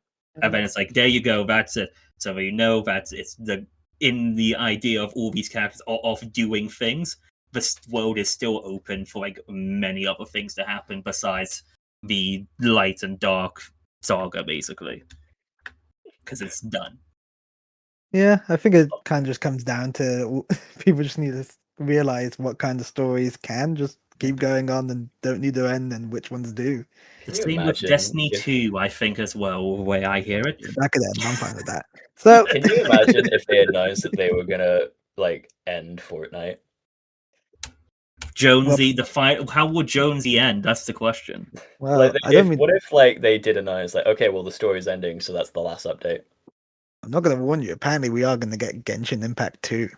And then it's like, there you go, that's it. So that it's in the idea of all these characters of doing things, this world is still open for like many other things to happen besides the light and dark saga, basically, because it's done. Yeah, I think it kind of just comes down to people just need to realize what kind of stories can just keep going on and don't need to end, and which ones do. The same with Destiny 2, I think, as well, the way I hear it. Yeah, that could end. I'm fine with that. So, can you imagine if they announced that they were gonna like end Fortnite? Jonesy, the fight. How would Jonesy end? That's the question. Well, like, what if like they did announce like, okay, well the story's ending, so that's the last update. I'm not going to warn you. Apparently, we are going to get Genshin Impact 2.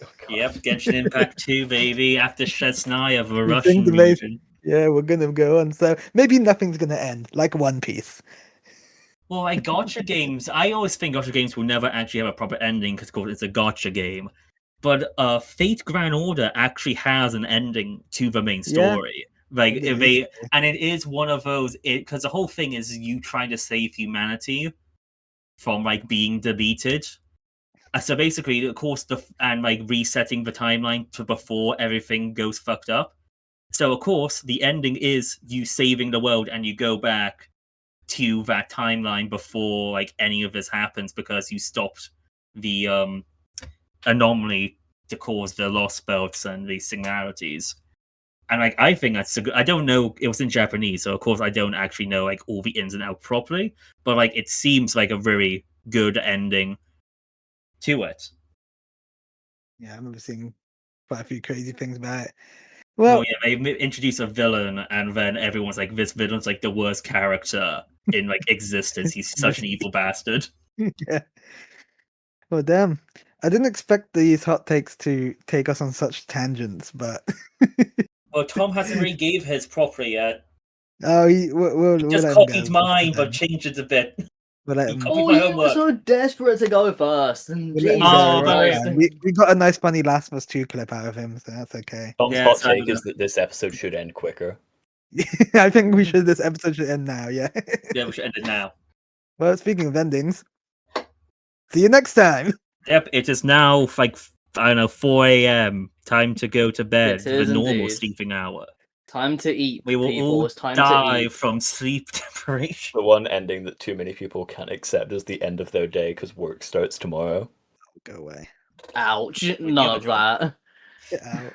Oh, yep, Genshin Impact 2, baby. After Shetsnai of a Russian region. Yeah, we're going to go on. So maybe nothing's going to end, like One Piece. Well, like gacha games, I always think gacha games will never actually have a proper ending because, of course, it's a gacha game. But Fate Grand Order actually has an ending to the main story. Yeah, like and it is one of those, because the whole thing is you trying to save humanity from like being deleted. So basically, of course, and like resetting the timeline to before everything goes fucked up. So of course, the ending is you saving the world, and you go back to that timeline before like any of this happens because you stopped the anomaly to cause the lost belts and the singularities. And like I think that's I don't know, it was in Japanese, so of course I don't actually know like all the ins and outs properly, but like it seems like a very good ending to it. Yeah, I remember seeing quite a few crazy things about it. Well, yeah, they introduce a villain, and then everyone's like, this villain's like the worst character in like existence. He's such an evil bastard. Yeah. Well, damn. I didn't expect these hot takes to take us on such tangents, but well, Tom hasn't really gave his properly yet. Oh, we'll just copied mine, but changed it a bit. You were so desperate to go first. And we got a nice funny Last of Us 2 clip out of him, so that's okay. Tom's hot take is that this episode should end quicker. I think this episode should end now, yeah. Yeah, we should end it now. Well, speaking of endings, see you next time. Yep, it is now like, I don't know, 4 a.m. Time to go to bed, the normal sleeping hour. Time to eat. We will all die from sleep deprivation. The one ending that too many people can't accept is the end of their day because work starts tomorrow. Go away. Ouch. None of that. Get out.